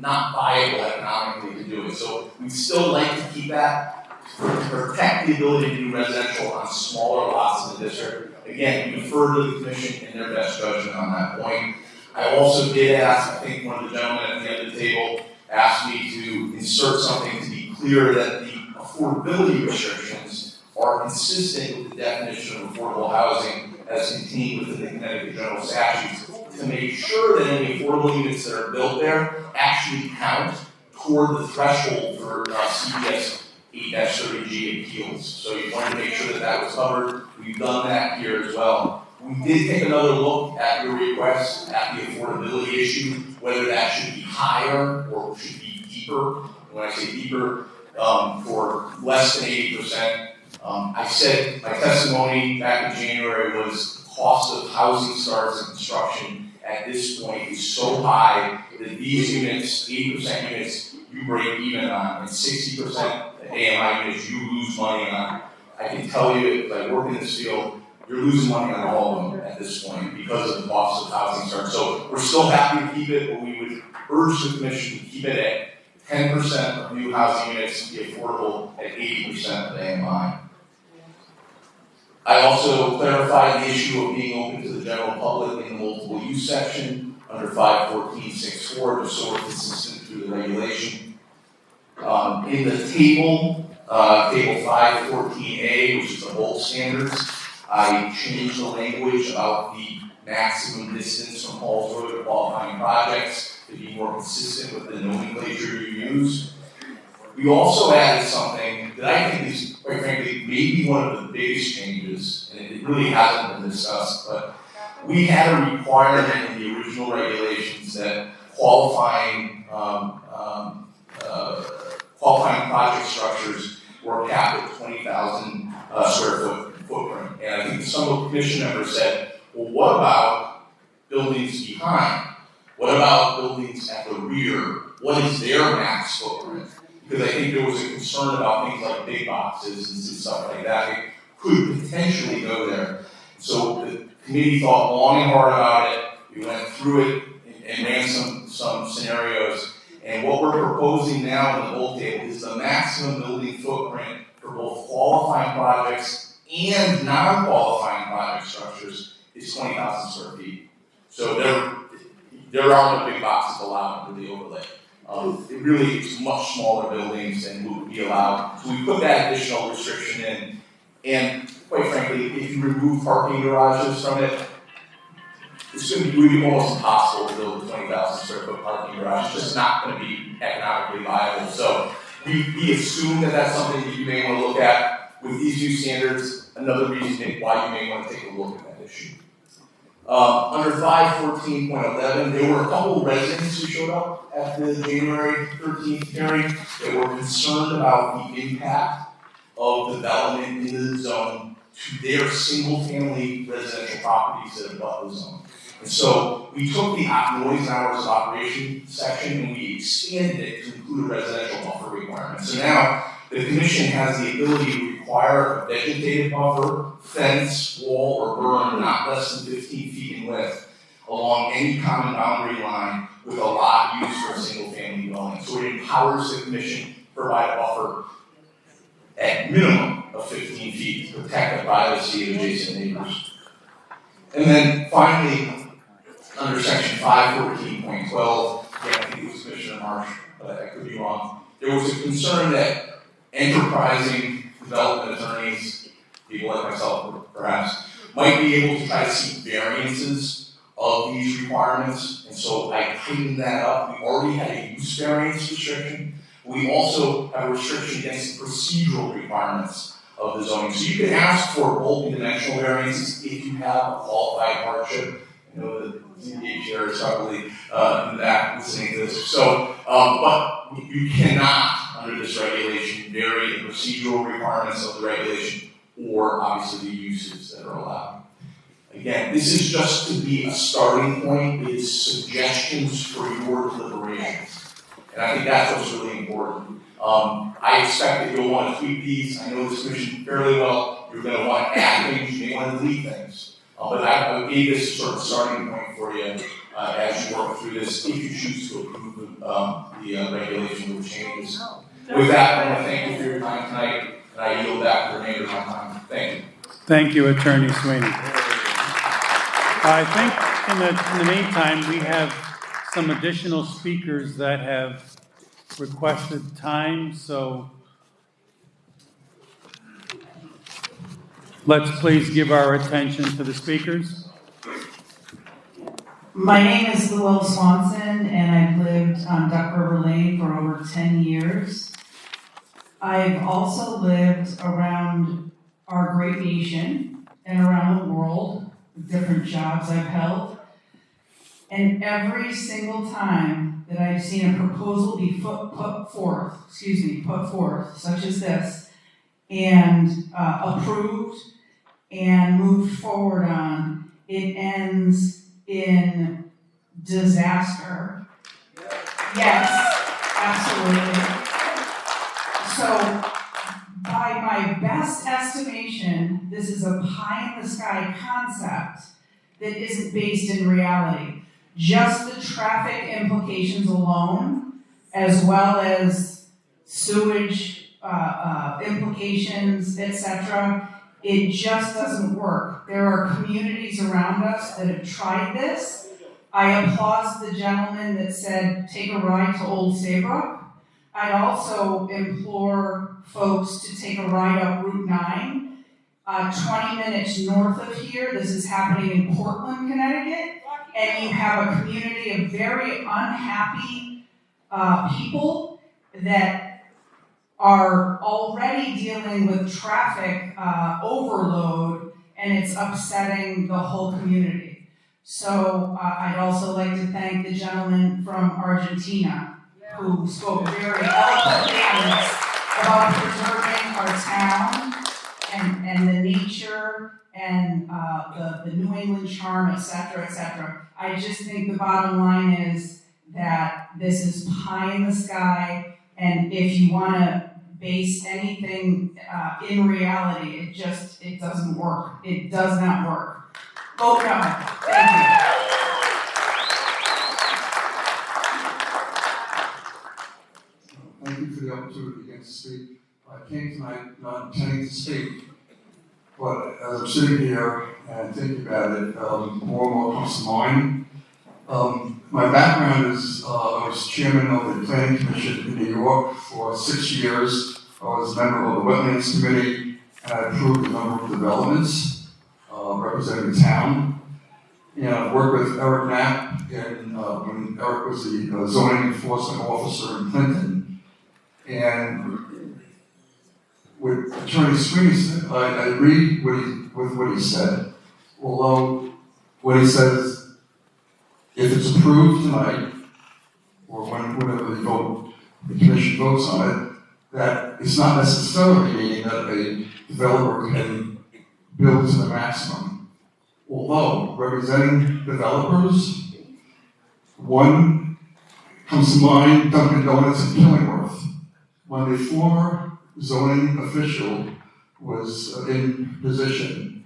E: not viable economically to do it. So we'd still like to keep that to protect the ability to do residential on smaller lots in the district. Again, we defer to the commission in their best judgment on that point. I also did ask, I think one of the gentlemen at the end of the table asked me to insert something to be clear that the affordability restrictions are consistent with the definition of affordable housing as contained within the Connecticut General Statutes to make sure that any affordable units that are built there actually count toward the threshold for CPS 8-30G appeals. So you wanted to make sure that that was covered. We've done that here as well. We did take another look at your request at the affordability issue, whether that should be higher or should be deeper. When I say deeper, for less than 80%. I said my testimony back in January was the cost of housing starts and construction at this point is so high that these units, 80% units, you break even on, and 60% AMI units you lose money on. I can tell you, if I work in this field, you're losing money on all of them at this point because of the cost of housing starts. So we're still happy to keep it, but we would urge the commission to keep it at 10% of new housing units to be affordable at 80% of AMI. I also clarified the issue of being open to the general public in the multiple use section under 514.6.4, just so we're consistent through the regulation. In the table 514A, which is the bulk standards, I changed the language about the maximum distance from Halls Road to qualifying projects to be more consistent with the nomenclature you use. We also added something that I think is, quite frankly, maybe one of the biggest changes, and it really hasn't been discussed, but we had a requirement in the original regulations that qualifying project structures were capped at 20,000 square foot footprint. And I think some of the commission members said, well, what about buildings behind? What about buildings at the rear? What is their max footprint? Because I think there was a concern about things like big boxes and stuff like that. It could potentially go there. So the committee thought long and hard about it. We went through it and ran some scenarios. And what we're proposing now in the whole table is the maximum building footprint for both qualifying projects and non-qualifying project structures is 20,000 square feet. So there are no big boxes allowed under the overlay. It really is much smaller buildings than would be allowed. So we put that additional restriction in. And quite frankly, if you remove parking garages from it, it's going to be almost impossible to build a 20,000 square foot parking garage. It's just not going to be economically viable. So we assume that that's something that you may want to look at with these new standards. Another reason why you may want to take a look at that issue. Under 514.11, there were a couple of residents who showed up at the January 13th hearing that were concerned about the impact of development in the zone to their single-family residential properties that abut the zone. And so we took the noise hours of operation section and we expanded it to include a residential buffer requirement. So now the commission has the ability to require a vegetative buffer, fence, wall, or berm not less than 15 feet in width along any common boundary line with a lot used for a single-family dwelling. So it empowers the commission to provide a buffer at minimum of 15 feet to protect the privacy of adjacent neighbors. And then finally, under section 514.12, again, I think it was Commissioner Marsh, but I could be wrong, there was a concern that enterprising development attorneys, people like myself perhaps, might be able to try to seek variances of these requirements, and so I tightened that up. We already had a use variance restriction. We also have a restriction against the procedural requirements of the zoning. So you can ask for bulk and dimensional variances if you have a qualified hardship. I know the ZBA chair is probably in the back listening to this. So, but you cannot, under this regulation, vary the procedural requirements of the regulation or obviously the uses that are allowed. Again, this is just to be a starting point. It is suggestions for your deliberations. And I think that's what's really important. I expect that you'll want to tweak these. I know this commission fairly well. You're going to want to add things, you may want to delete things. But I gave this sort of starting point for you as you work through this, if you choose to approve the regulation with changes. With that, I want to thank you for your time tonight, and I yield back the remainder of my time. Thank you.
B: Thank you, Attorney Sweeney. I think in the meantime, we have some additional speakers that have requested time, so let's please give our attention to the speakers.
D: My name is Luelle Swanson, and I've lived on Duck River Lane for over 10 years. I've also lived around our great nation and around the world with different jobs I've held. And every single time that I've seen a proposal be put forth, such as this, and approved and moved forward on, it ends in disaster. Yes, absolutely. So, by my best estimation, this is a pie-in-the-sky concept that isn't based in reality. Just the traffic implications alone, as well as sewage implications, etc., it just doesn't work. There are communities around us that have tried this. I applaud the gentleman that said, take a ride to Old Saybrook. I'd also implore folks to take a ride up Route 9, 20 minutes north of here. This is happening in Portland, Connecticut. And you have a community of very unhappy people that are already dealing with traffic overload, and it's upsetting the whole community. So I'd also like to thank the gentleman from Argentina who spoke very eloquently on this about preserving our town and the nature and the New England charm, etc., etc. I just think the bottom line is that this is pie in the sky, and if you want to base anything in reality, it doesn't work. It does not work. Vote no. Thank you.
L: Thank you for the opportunity again to speak. I came tonight not intending to speak, but as I'm sitting here and thinking about it, more and more comes to mind. My background is I was chairman of the Planning Commission in New York for 6 years. I was a member of the Wetlands Committee, and I approved a number of developments representing the town. And I've worked with Eric Knapp when Eric was the zoning enforcement officer in Clinton. And with Attorney Sweeney said, I agree with what he said, although what he says, if it's approved tonight, or whenever the commission votes on it, that it's not necessarily meaning that a developer can build to the maximum. Although, representing developers, one comes to mind, Dunkin' Donuts in Killingworth. When the former zoning official was in position,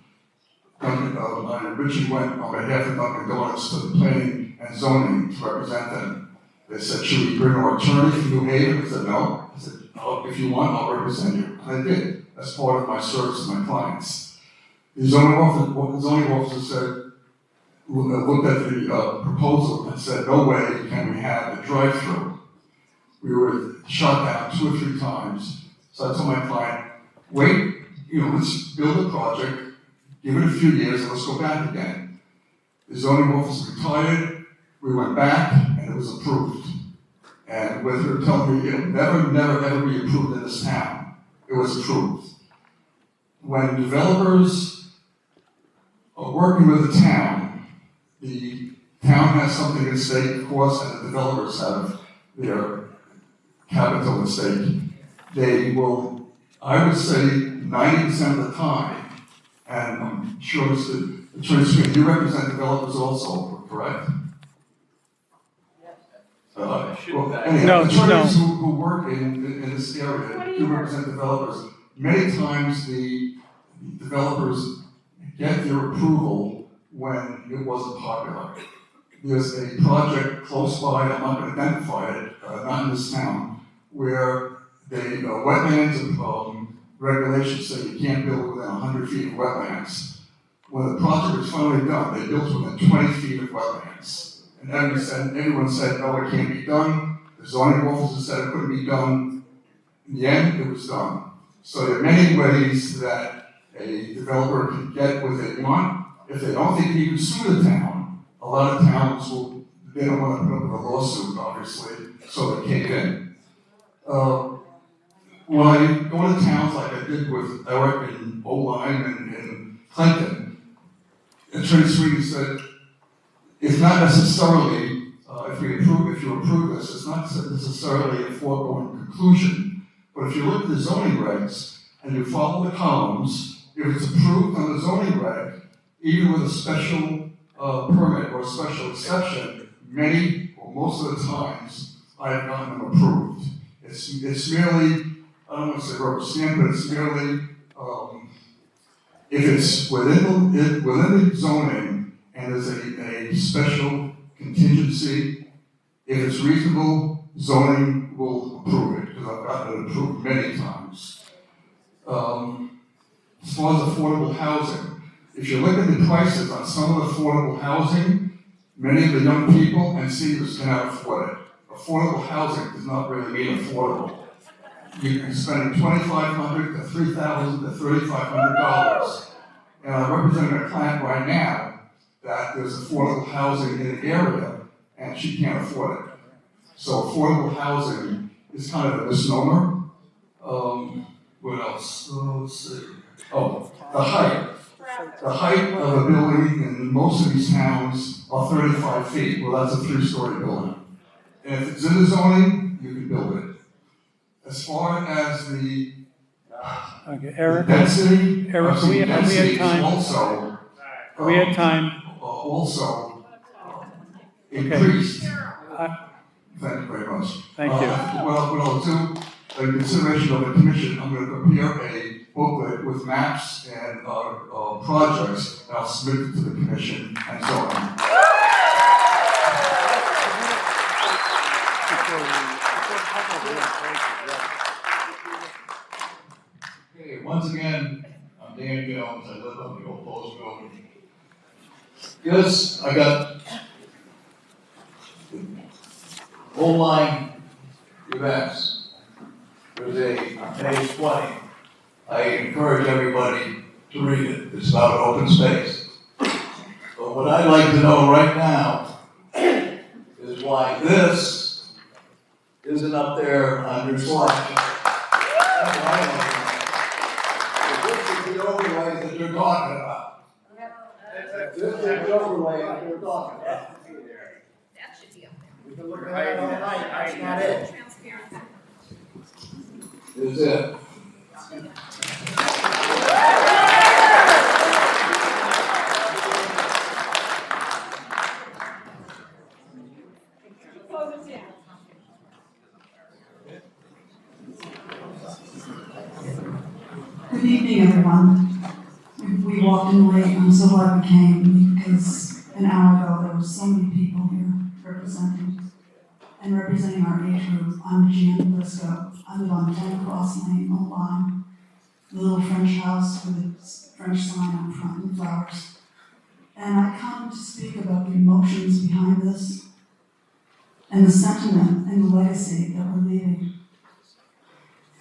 L: Richard went on behalf of Dunkin' Donuts to the planning and zoning to represent them. They said, should we bring our attorney from New Haven? I said, no. I said, oh, if you want, I'll represent you. And I did. That's part of my service to my clients. The zoning officer said, looked at the proposal and said, no way can we have a drive-through. We were shot down 2 or 3 times. So I told my client, wait, let's build a project, give it a few years, and let's go back again. The zoning officer retired, we went back, and it was approved. And with her telling me it'll never, ever be approved in this town, it was approved. When developers are working with the town has something at stake, of course, and the developers have their capital at stake. They will, I would say, 90% of the time, and I'm sure Mr. Attorney Sweeney, you represent developers also, correct? Attorneys who work in this area do represent developers. Many times the developers get their approval when it wasn't popular. There's a project close by, I'm not going to identify it, not in this town, where the wetlands regulations say you can't build within 100 feet of wetlands. When the project was finally done, they built within 20 feet of wetlands. And everyone said, no, it can't be done. The zoning officer said it couldn't be done. In the end, it was done. So there are many ways that a developer can get what they want. If they don't think you can sue the town, a lot of towns they don't want to put up with a lawsuit, obviously, so they cave in. When I go to towns like I did with Eric and Oline and Clinton, Attorney Sweeney said, it's not necessarily, if you approve this, it's not necessarily a foregone conclusion. But if you look at the zoning regs and you follow the columns, if it's approved on the zoning reg, even with a special permit or a special exception, many or most of the times I've gotten them approved. It's merely, I don't want to say rubber stamp, but it's merely if it's within the zoning and there's a special contingency, if it's reasonable, zoning will approve it, because I've gotten it approved many times. As far as affordable housing, if you look at the prices on some of the affordable housing, many of the young people and seniors cannot afford it. Affordable housing does not really mean affordable. You're spending $2,500 to $3,000 to $3,500. And I'm representing a client right now that there's affordable housing in the area and she can't afford it. So affordable housing is kind of a misnomer. What else? Let's see. Oh, the height. The height of a building in most of these towns are 35 feet. Well, that's a 3-story building. And if it's in the zoning, you can build it. As far as the
B: Eric,
L: density,
B: are we at time?
L: Also,
B: are we at time?
L: Also increased.
B: Okay.
L: Thank you very much.
B: Thank you.
L: What I'll do, in consideration of the commission, I'm going to prepare a booklet with maps and projects, and I'll submit it to the commission and so on.
F: Okay, once again, I'm Dan Jones. I live on the old post road. Yes, I got online events. There's on page 20, I encourage everybody to read it. It's about open space. But what I'd like to know right now is why this isn't up there on your slide. That's what I want to know. This is the overlay that you're talking about. This is the overlay that you're talking about.
S: That should be up there. We've been looking at it all night, that's not it.
F: Is it?
C: Good evening, everyone. We walked in late, I'm so glad we came because an hour ago there were so many people here representing our age group. I'm Jean Briscoe. I live on 10 Cross Lane, Old Lyme, the little French house with its French sign on front and flowers. And I come to speak about the emotions behind this and the sentiment and the legacy that we're leaving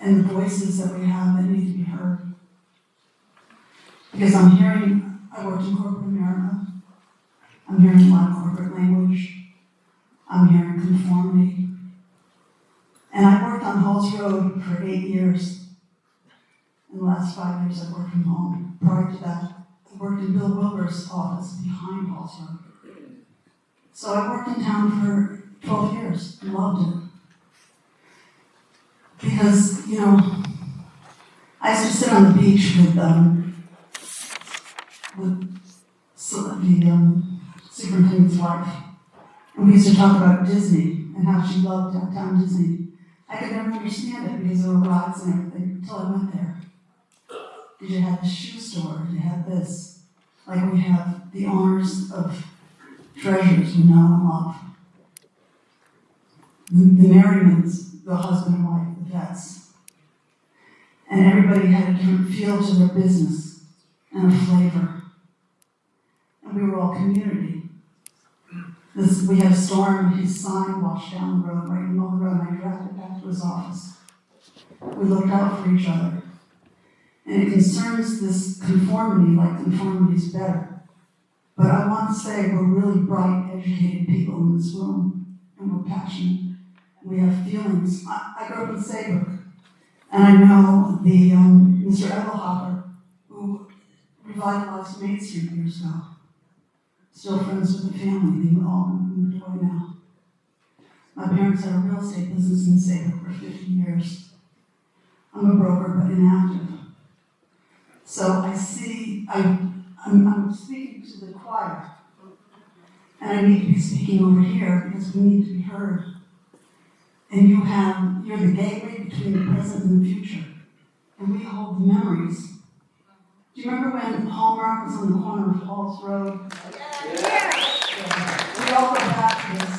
C: and the voices that we have that need to be heard. Because I'm hearing, I worked in corporate America, I'm hearing a lot of corporate language, I'm hearing conformity. And I worked on Halls Road for 8 years. In the last 5 years I worked from home. Prior to that, I worked in Bill Wilbur's office behind Halls Road. So I worked in town for 12 years and loved it. Because, you know, I used to sit on the beach with the superintendent's wife, and we used to talk about Disney and how she loved downtown Disney. I could never understand it because there were rides and everything until I went there. Because you had the shoe store, you had this, like we have the owners of treasures we know and love. The Merrimans, the husband and wife, the vets. And everybody had a different feel to their business and a flavor. And we were all community. We had a storm, his sign washed down the road, right in the middle of the road, and I dragged it back to his office. We looked out for each other. And it concerns this conformity, like conformity is better. But I want to say we're really bright, educated people in this room, and we're passionate. We have feelings. I grew up in Saybrook, and I know the Mr. Evelhopper, who revitalized Main Street years ago. Still friends with the family, they all moved away now. My parents had a real estate business in Saybrook for 50 years. I'm a broker, but inactive. So I see, I'm speaking to the choir, and I need to be speaking over here because we need to be heard. And you're the gateway between the present and the future. And we hold the memories. Do you remember when Hallmark was on the corner of Halls Road? Yeah. We all go back to this.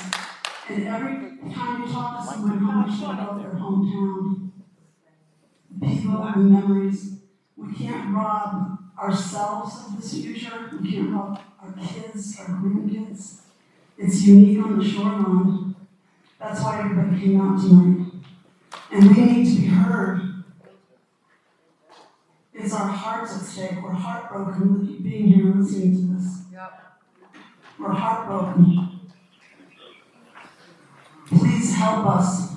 C: And every time you talk to someone how much they love their hometown, the people and the memories, we can't rob ourselves of this future. We can't rob our kids, our grandkids. It's unique on the shoreline. That's why everybody came out tonight. And we need to be heard. It's our hearts at stake. We're heartbroken with you being here and listening to this. We're heartbroken. Please help us.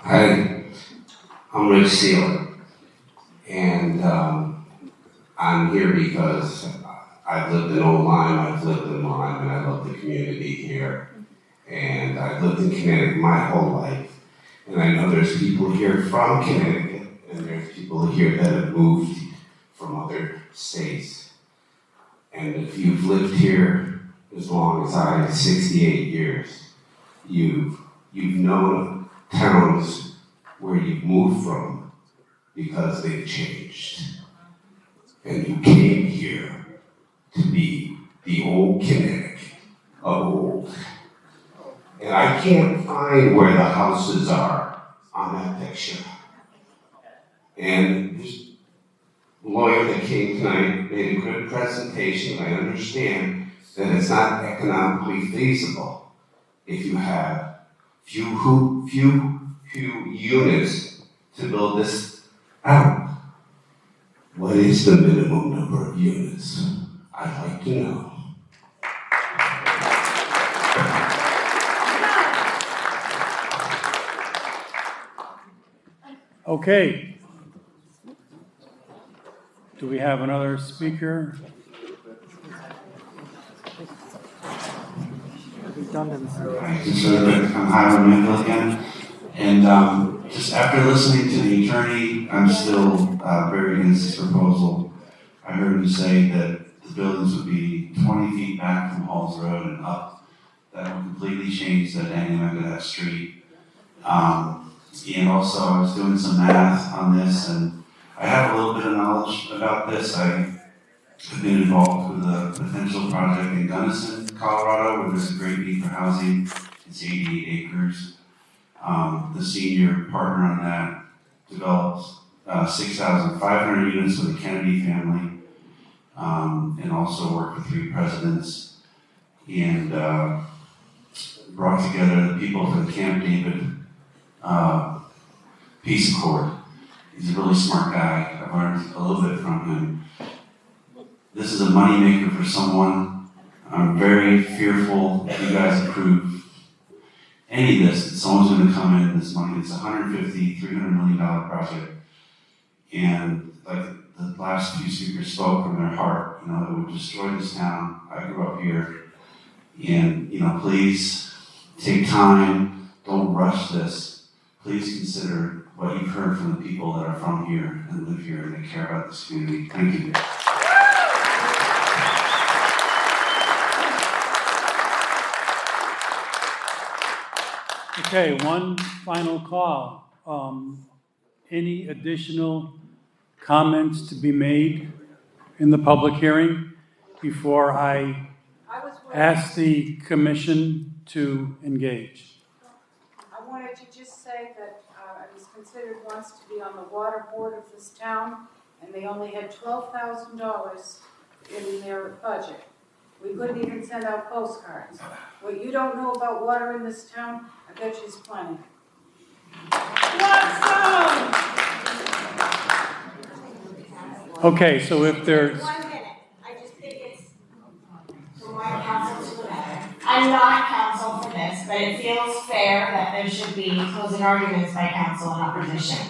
H: Hi, I'm Rich Sealer, and I'm here because I've lived in Old Lyme, I've lived in Lyme, and I love the community here. And I've lived in Connecticut my whole life, and I know there's people here from Connecticut, and there's people here that have moved from other states. And if you've lived here as long as I, 68 years, you've known towns where you've moved from because they've changed. And you came here to be the old Connecticut of old. And I can't find where the houses are on that picture. And this lawyer that came tonight made a good presentation. I understand that it's not economically feasible if you have few units to build this out. What is the minimum number of units? I'd like to know.
B: Okay. Do we have another speaker?
I: I'm Hiram Mandel again, and just after listening to the attorney, I'm still very against this proposal. I heard him say that the buildings would be 20 feet back from Halls Road and up. That would completely change the dynamic of that street. And also, I was doing some math on this, and I have a little bit of knowledge about this. I have been involved with a potential project in Gunnison, Colorado, where there's a great need for housing. It's 88 acres. The senior partner on that developed 6,500 units for the Kennedy family, and also worked with 3 presidents, and brought together the people for the Camp David Peace Accord. He's a really smart guy. I've learned a little bit from him. This is a moneymaker for someone. I'm very fearful if you guys approve any of this, that someone's going to come in this money. It's a $150, $300 million project. And like the last few speakers spoke from their heart, you know, it would destroy this town. I grew up here. And, you know, please take time. Don't rush this. Please consider what you've heard from the people that are from here and live here and that care about this community. Thank you.
B: Okay, one final call. Any additional comments to be made in the public hearing before I ask the commission to engage?
K: I wanted to just say that I was considered once to be on the water board of this town, and they only had $12,000 in their budget. We couldn't even send out postcards. What you don't know about water in this town, I bet you is plenty.
B: Okay, so if there's...
U: 1 minute. I just think it's from one council to another. I'm not counsel for this, but it feels fair that there should be closing arguments by counsel in opposition.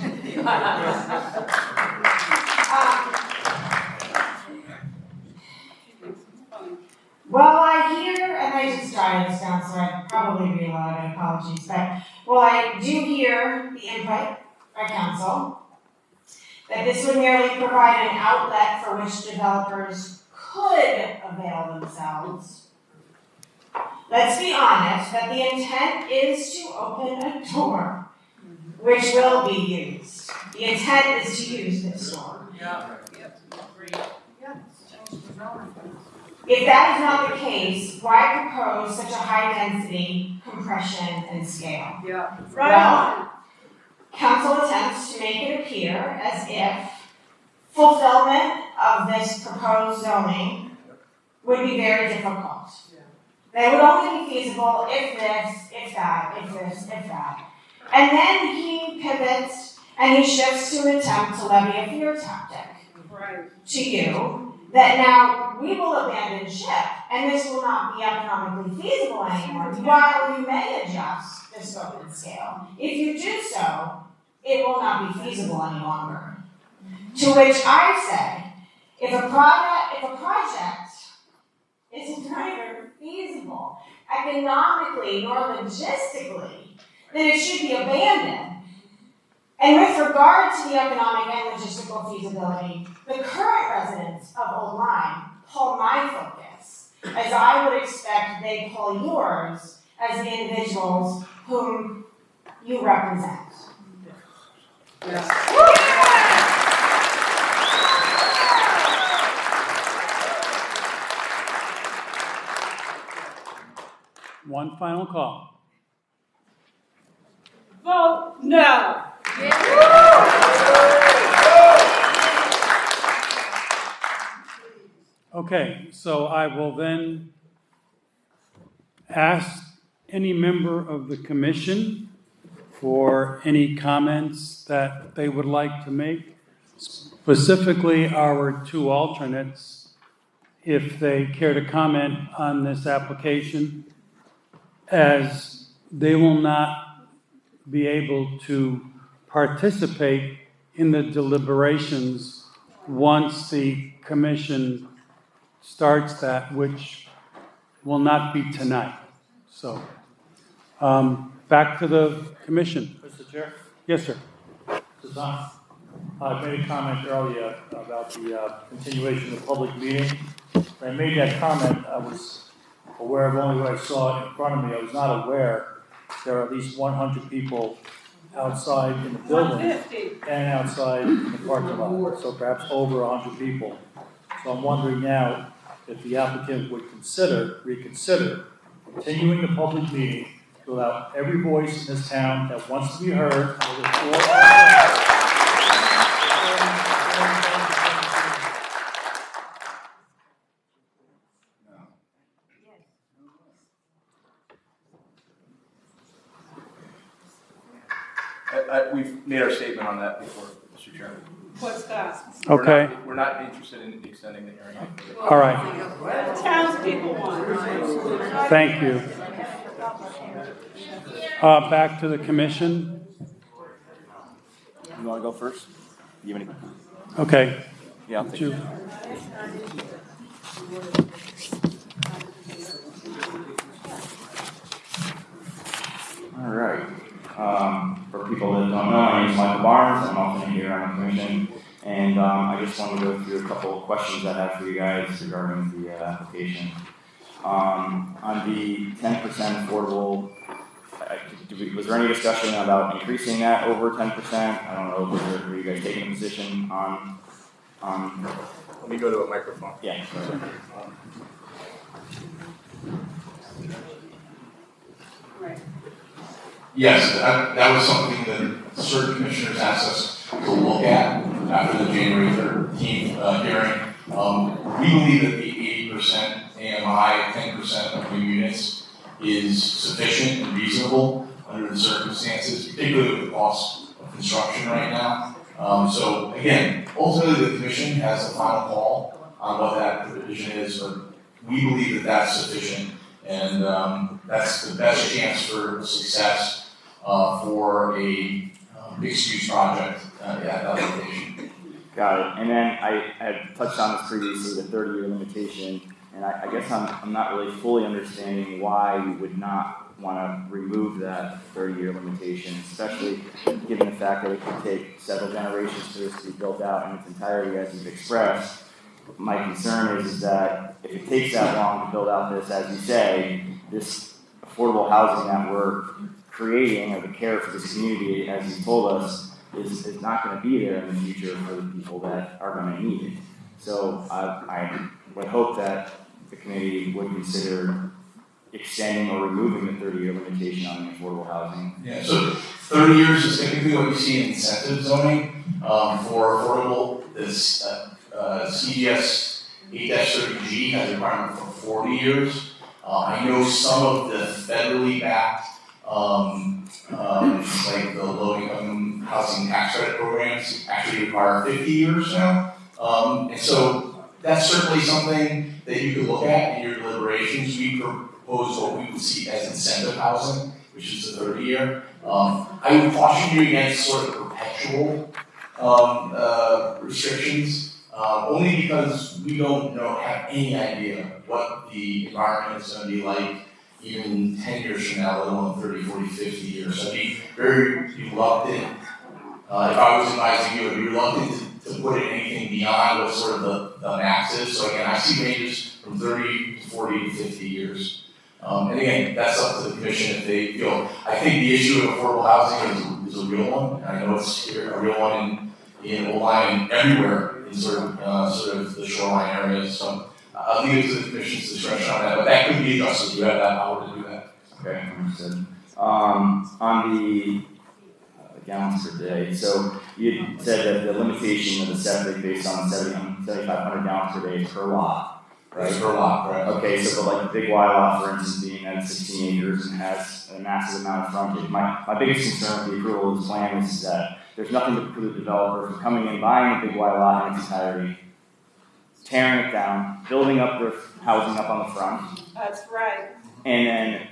U: Well, I hear, and I just jotted this down, so I probably read a lot of apologies, but well, I do hear the input by council that this would merely provide an outlet for which developers could avail themselves. Let's be honest, that the intent is to open a door which will be used. The intent is to use this door. If that is not the case, why propose such a high density, compression, and scale? Well, council attempts to make it appear as if fulfillment of this proposed zoning would be very difficult. They would only be feasible if this, if that, if this, if that. And then he pivots and he shifts to an attempt to levy a fear tactic to you that now we will abandon ship and this will not be economically feasible anymore while you may adjust the scope and scale. If you do so, it will not be feasible any longer. To which I say, if a project is neither feasible economically nor logistically, then it should be abandoned. And with regard to the economic and logistical feasibility, the current residents of Old Lyme pull my focus, as I would expect they pull yours as the individuals whom you represent.
B: One final call.
K: Vote no.
B: Okay, so I will then ask any member of the commission for any comments that they would like to make, specifically our two alternates, if they care to comment on this application, as they will not be able to participate in the deliberations once the commission starts that, which will not be tonight. So, back to the commission.
M: Mr. Chair?
B: Yes, sir.
M: I made a comment earlier about the continuation of the public meeting. When I made that comment, I was aware of only what I saw in front of me. I was not aware there are at least 100 people outside in the building
K: 150.
M: and outside in the parking lot, so perhaps over 100 people. So I'm wondering now if the applicant would reconsider continuing the public meeting to allow every voice in this town that wants to be heard.
V: We've made our statement on that before, Mr. Chairman.
K: What's that?
B: Okay.
V: We're not interested in extending the hearing.
B: All right.
K: Townspeople want.
B: Thank you. Back to the commission.
V: You want to go first? You have any?
B: Okay.
V: Yeah, I'll take it.
O: All right. For people that don't know, my name is Michael Barnes. I'm alternate here on the commission, and I just want to go through a couple of questions I have for you guys regarding the application. On the 10% affordable, was there any discussion about increasing that over 10%? I don't know. Were you guys taking a position on?
V: Let me go to a microphone.
O: Yeah.
K: Right.
E: Yes, that was something that certain commissioners asked us to look at after the January 13th hearing. We believe that the 80% AMI, 10% of new units is sufficient and reasonable under the circumstances, particularly with the cost of construction right now. So again, ultimately the commission has the final call on what that provision is, but we believe that that's sufficient, and that's the best chance for success for a mixed-use project at that location.
O: Got it. And then I had touched on this previously, the 30-year limitation, and I guess I'm not really fully understanding why we would not want to remove that 30-year limitation, especially given the fact that it could take several generations for this to be built out in its entirety, as you've expressed. My concern is that if it takes that long to build out this, as you say, this affordable housing that we're creating, or the care for this community, as you told us, is not going to be there in the future for the people that are going to need it. So I would hope that the committee would consider extending or removing the 30-year limitation on the affordable housing.
E: Yeah, so 30 years is typically what you see in incentive zoning for affordable. This CGS 8-30G has a requirement for 40 years. I know some of the federally backed, like the low-income housing tax credit programs, actually require 50 years now. And so that's certainly something that you could look at in your deliberations. We propose what we would see as incentive housing, which is the 30-year. I would caution you against sort of perpetual restrictions, only because we don't have any idea what the environment is going to be like even 10 years from now, let alone 30, 40, 50 years. So I'd be very reluctant, if I was advising you, I'd be reluctant to put in anything beyond what sort of the max is. So again, I see ranges from 30 to 40 to 50 years. And again, that's up to the commission if they feel. I think the issue of affordable housing is a real one. I know it's a real one in Old Lyme and everywhere in sort of the shoreline areas. So I'll leave it to the commission's discretion on that, but that could be adjusted. You have that power to do that.
O: Okay, understood. On the gallons per day, so you said that the limitation of the septic based on 7,500 gallons per day per lot.
E: That's per lot, right?
O: Okay, so but like the Big Y lot, for instance, being at 16 acres and has a massive amount of frontage, my biggest concern with the approval of this plan is that there's nothing to preclude the developer from coming in, buying the Big Y lot in its entirety, tearing it down, building up their housing up on the front,
K: That's right.
O: and then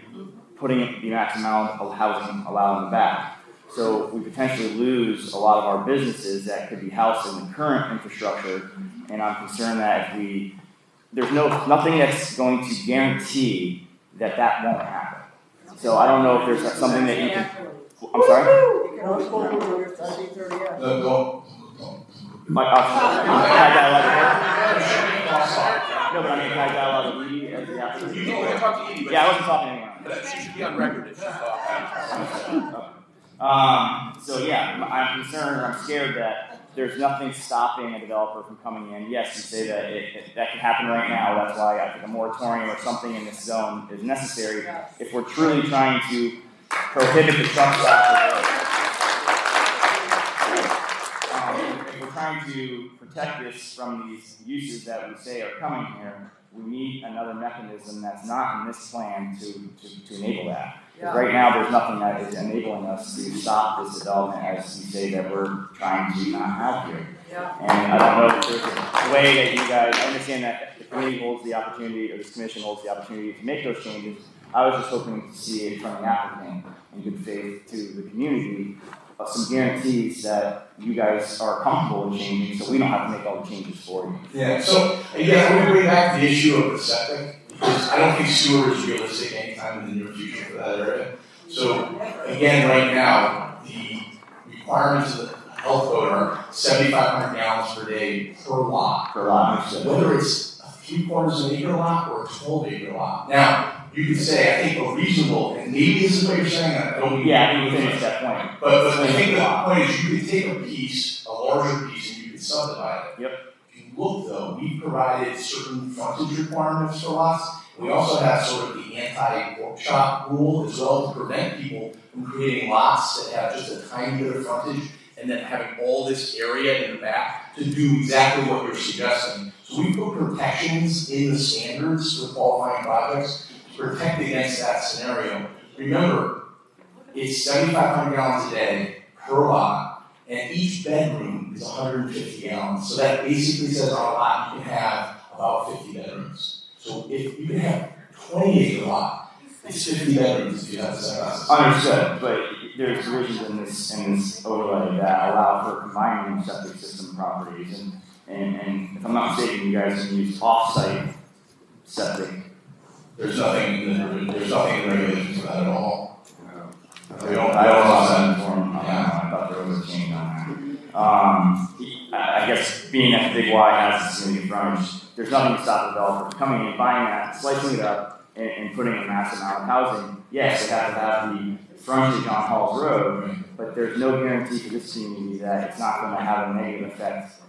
O: putting the maximum amount of housing allowed in the back. So we potentially lose a lot of our businesses that could be housed in the current infrastructure, and I'm concerned that if there's nothing that's going to guarantee that won't happen. So I don't know if there's something that you can. I'm sorry?
G: You can always go over your 30-30.
E: No.
O: Can I dialogue? No, but I mean, can I dialogue with Edie as the applicant?
E: You can talk to Edie.
O: Yeah, I wasn't talking to anyone.
E: But she should be on record if she's talking.
O: So yeah, I'm concerned, I'm scared that there's nothing stopping a developer from coming in. Yes, you say that that can happen right now. That's why I think a moratorium or something in this zone is necessary if we're truly trying to prohibit the truck stop. If we're trying to protect this from these uses that we say are coming here, we need another mechanism that's not in this plan to enable that.
G: Yeah.
O: Right now, there's nothing that is enabling us to stop this development as you say that we're trying to not have here.
G: Yeah.
O: And I don't know if there's a way that you guys, I understand that the committee holds the opportunity, or this commission holds the opportunity to make those changes. I was just hoping to see it from the applicant in good faith to the community, some guarantees that you guys are comfortable in changing, so we don't have to make all the changes for you.
E: Yeah, so again, I'm gonna bring back the issue of the septic, because I don't think sewer is realistic anytime in the near future for that area. So again, right now, the requirements of the health code are 7,500 gallons per day per lot.
O: Per lot, understood.
E: Whether it's a 3/4 acre lot or a 12-acre lot. Now, you could say, I think a reasonable, and maybe this is what you're saying, I don't mean.
O: Yeah, I think we finished that point.
E: But I think the point is you could take a piece, a larger piece, and you could subdivide it.
O: Yep.
E: If you look though, we provided certain frontage requirements for lots. We also have sort of the anti-workshop rule as well to prevent people from creating lots that have just a tiny bit of frontage and then having all this area in the back to do exactly what you're suggesting. So we put protections in the standards for qualifying projects to protect against that scenario. Remember, it's 7,500 gallons a day per lot, and each bedroom is 150 gallons. So that basically says on a lot you can have about 50 bedrooms. So if you can have 20-acre lot, it's 50 bedrooms if you have the septic.
O: Understood, but there's provisions in this overlay that allow for combining septic system properties, and if I'm not mistaken, you guys can use off-site septic.
E: There's nothing in the regulations for that at all.
O: I don't know that informed. I thought there was a change on that. I guess being that the Big Y has this significant frontage, there's nothing to stop the developer from coming in, buying that, slicing it up, and putting a massive amount of housing. Yes, they have to have the frontage on Halls Road, but there's no guarantee for this community that it's not going to have a negative effect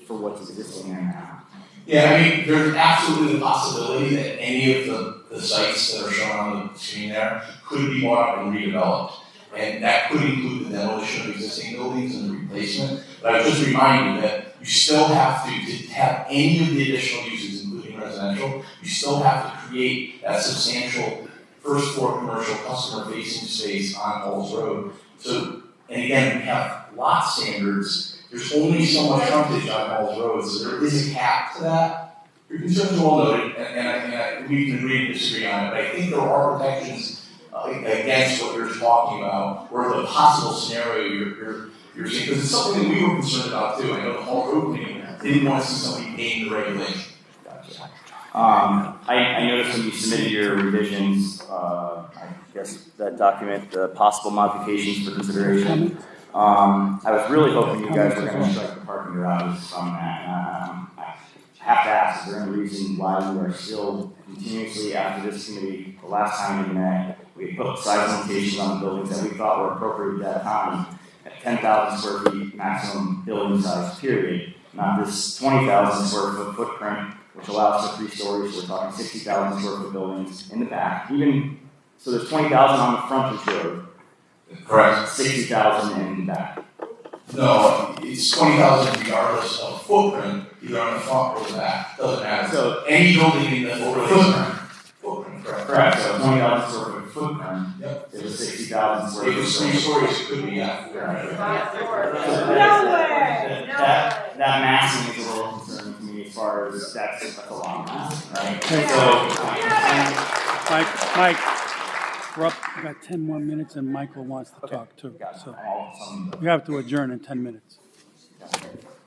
O: for what's existing there now.
E: Yeah, I mean, there's absolutely the possibility that any of the sites that are shown on the screen there could be bought up and redeveloped. And that could include the demolition of existing buildings and the replacement. But I would just remind you that you still have to have any of the additional uses, including residential, you still have to create that substantial first floor commercial customer facing space on Halls Road. So, and again, we have lot standards. There's only so much frontage on Halls Road, so there is a cap to that. Your concerns are well noted, and we can agree to disagree on it, but I think there are protections against what you're talking about, or the possible scenario you're seeing, because it's something that we were concerned about too. I know the Hall Road Committee didn't want to see somebody paying the regulation.
O: Gotcha. I noticed when you submitted your revisions, I guess that document, the possible modifications for consideration. I was really hoping you guys were going to strike the parking garages from that. I have to ask, is there any reason why we are still continuously after this committee, the last time we met, we put size limitations on the buildings that we thought were appropriate at that time at 10,000 square feet maximum building size, period. Not this 20,000 square foot footprint, which allows for 3 stories, so we're talking 60,000 square foot buildings in the back. So there's 20,000 on the frontage road.
E: Correct.
O: 60,000 in the back.
E: No, it's 20,000 regardless of footprint, either on the front or the back, doesn't matter.
O: So
E: any building in the footprint, correct.
O: correct, so 20,000 square foot footprint.
E: Yep.
O: It was 60,000 square
E: If
O: foot.
E: it's 3 stories, it could be, yeah.
K: No way!
O: That massing is a little concerning to me as far as that's a lot of massing, right?
B: Mike, we're up, we got 10 more minutes and Michael wants to talk too. So we have to adjourn in 10 minutes.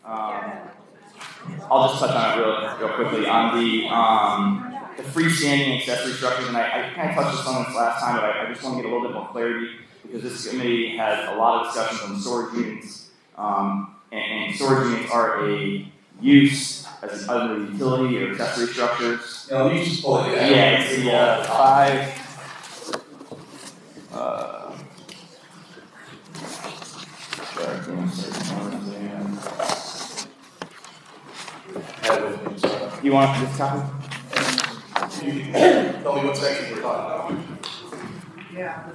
O: I'll just touch on it real quickly on the freestanding accessory structures, and I kind of touched on this last time, but I just want to get a little bit more clarity because this committee had a lot of discussions on storage units, and storage units are a use as other utility or accessory structures.
E: Yeah, let me just pull it.
O: Yeah, it's the 5. You want this copy?
E: Tell me what section you're talking about.
K: Yeah.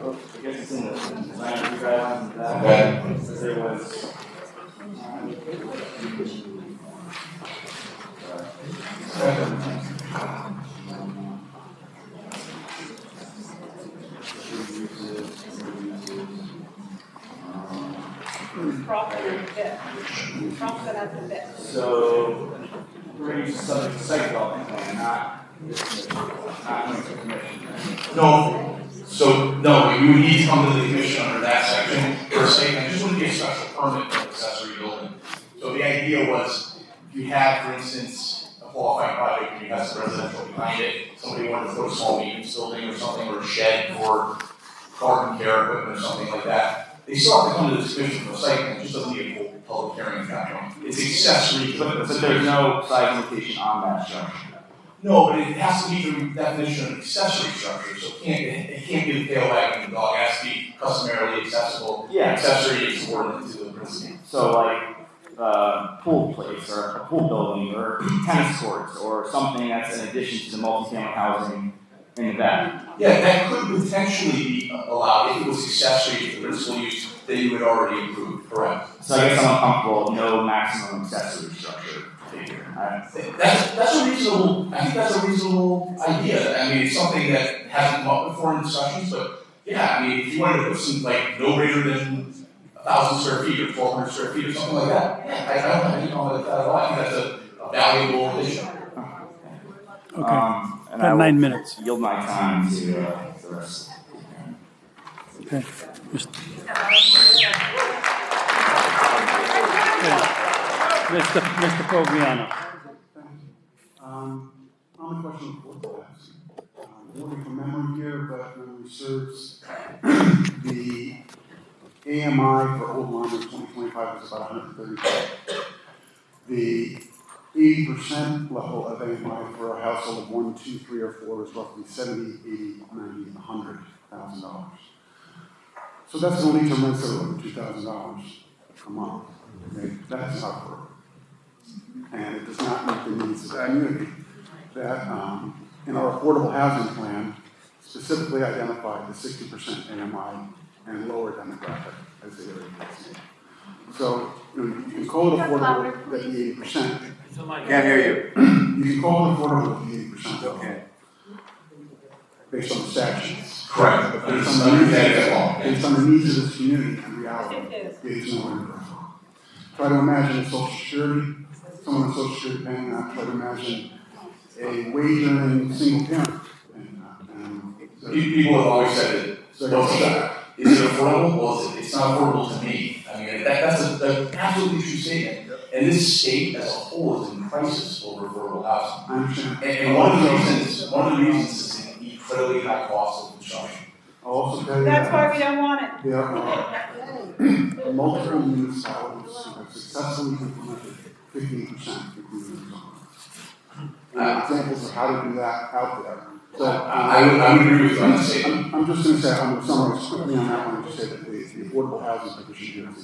O: Oh, I guess it's in the design review guidelines and that.
E: Okay.
O: There was. So, we're going to use the subject to site development plan, not commission.
E: No, so, no, you would need to come to the commission under that section for a statement, this wouldn't be a special permit for accessory building. So the idea was, if you had, for instance, a qualifying project and you had some residential behind it, somebody wanted to put a small maintenance building or something, or a shed for garden care equipment or something like that, they still have to come to this commission for a site plan, it just doesn't need a full public hearing at that point. It's accessory.
O: But there's no size limitation on that structure.
E: No, but it has to be the definition of accessory structure, so it can't be the tail wagging the dog, it has to be customarily accessible.
O: Yeah.
E: Accessory is subordinate to the principal.
O: So like pool place or a pool building or tennis courts or something that's in addition to the multifamily housing in the back.
E: Yeah, that could potentially be allowed if it was accessory to the principal use that you had already approved, correct?
O: So I guess I'm uncomfortable with no maximum accessory structure figure.
E: That's a reasonable, I think that's a reasonable idea. I mean, it's something that hasn't come up before in discussions, but yeah, I mean, if you wanted to put some, like, no greater than 1,000 square feet or 1,200 square feet or something like that, yeah, I don't have any problem with that at all. I think that's a valuable addition.
B: Okay.
O: And
B: Got 9 minutes.
O: Yield my time to the rest.
B: Okay. Mr. Fogliano.
J: On the question of affordable housing, working from memory here, but memory serves, the AMI for Old Lyme in 2025 was about 135. The 80% level of AMI for a household of 1, 2, 3, or 4 is roughly $70, $80, $90, $100,000. So that's only to rent over $2,000 a month. Okay? That's not affordable. And it does not meet the needs of the community. That in our affordable housing plan specifically identified the 60% AMI and lower demographic as the area. So you can call it affordable at the 80%.
V: Can't hear you.
J: You can call it affordable at the 80%. Okay. Based on the statutes.
E: Correct.
J: Based on the needs of this community and reality. It is no. Try to imagine a Social Security, someone on Social Security paying that. Try to imagine a wage earning single parent paying that.
E: People have always said it. Is it affordable? Well, it's not affordable to me. I mean, that's an absolutely true statement. And this state as a whole is in crisis over affordable housing.
J: I understand.
E: And one of the reasons is the incredibly high cost of construction.
J: I'll also tell you
K: That's why we don't want it.
J: There are multiple municipalities who have successfully implemented 15% inclusion zoning. Examples of how to do that out there. So
E: I would agree with you on that statement.
J: I'm just going to say, I'm going to summarize quickly on that one and just say that the affordable housing provision here is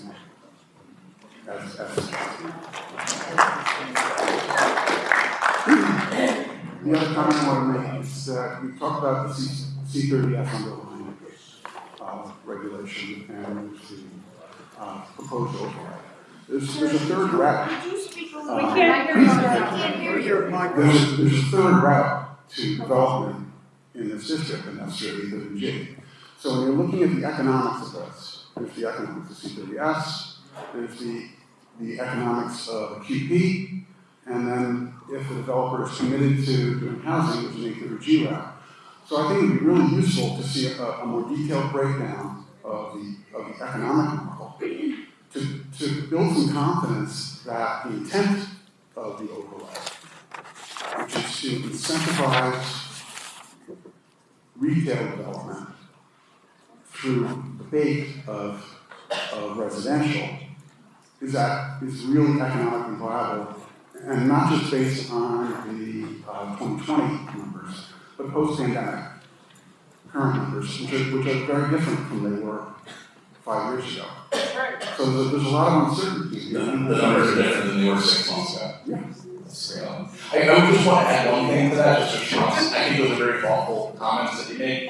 J: the other comment I want to make is that we talked about the C30F underlying regulation and the proposed overlay. There's a third route.
K: We can't hear you.
J: There's a third route to development in this district, and that's really the G. So when you're looking at the economics of this, there's the economics of CWS, there's the economics of QP, and then if the developer is committed to doing housing, there's an A30G route. So I think it would be really useful to see a more detailed breakdown of the economic model to build some confidence that the intent of the overlay, which is to incentivize retail development through the bait of residential, is really economically viable, and not just based on the 2020 numbers, but post-pandemic current numbers, which are very different from they were 5 years ago. So there's a lot of uncertainty.
E: The numbers are different than they were 6 months ago.
J: Yeah.
E: I would just want to add one thing to that, just a response. I think those are very thoughtful comments that you make.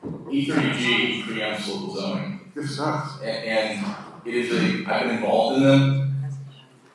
E: E30G preempts local zoning.
J: Yes, it does.
E: And it is I've been involved in them.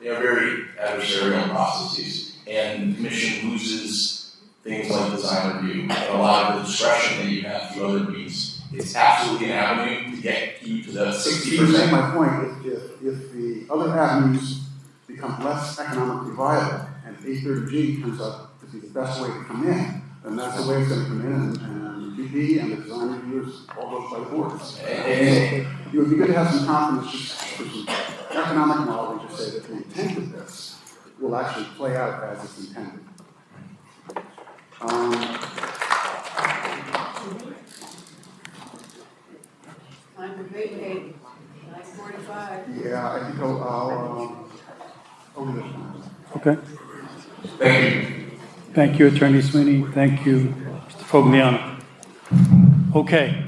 E: They are very adversarial processes, and the commission loses things like design review and a lot of the discretion that you have through other means. It's absolutely an avenue to get you to the 60%.
J: You make my point. If the other avenues become less economically viable, and A30G turns out to be the best way to come in, then that's the way it's going to come in, and BP and the design reviewers all goes by the boards. It would be good to have some confidence, just for some economic modeling, to say that the intent of this will actually play out as it's intended.
K: Time to vacate, 9:45.
J: Yeah, I think I'll over this one.
B: Okay.
E: Thank you.
B: Thank you, Attorney Sweeney. Thank you, Mr. Fogliano. Okay,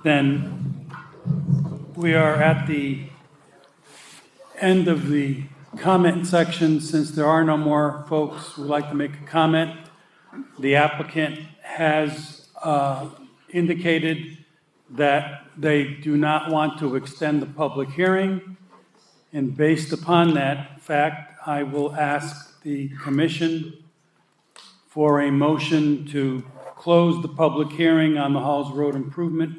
B: then we are at the end of the comment section. Since there are no more folks who would like to make a comment, the applicant has indicated that they do not want to extend the public hearing. And based upon that fact, I will ask the commission for a motion to close the public hearing on the Halls Road improvement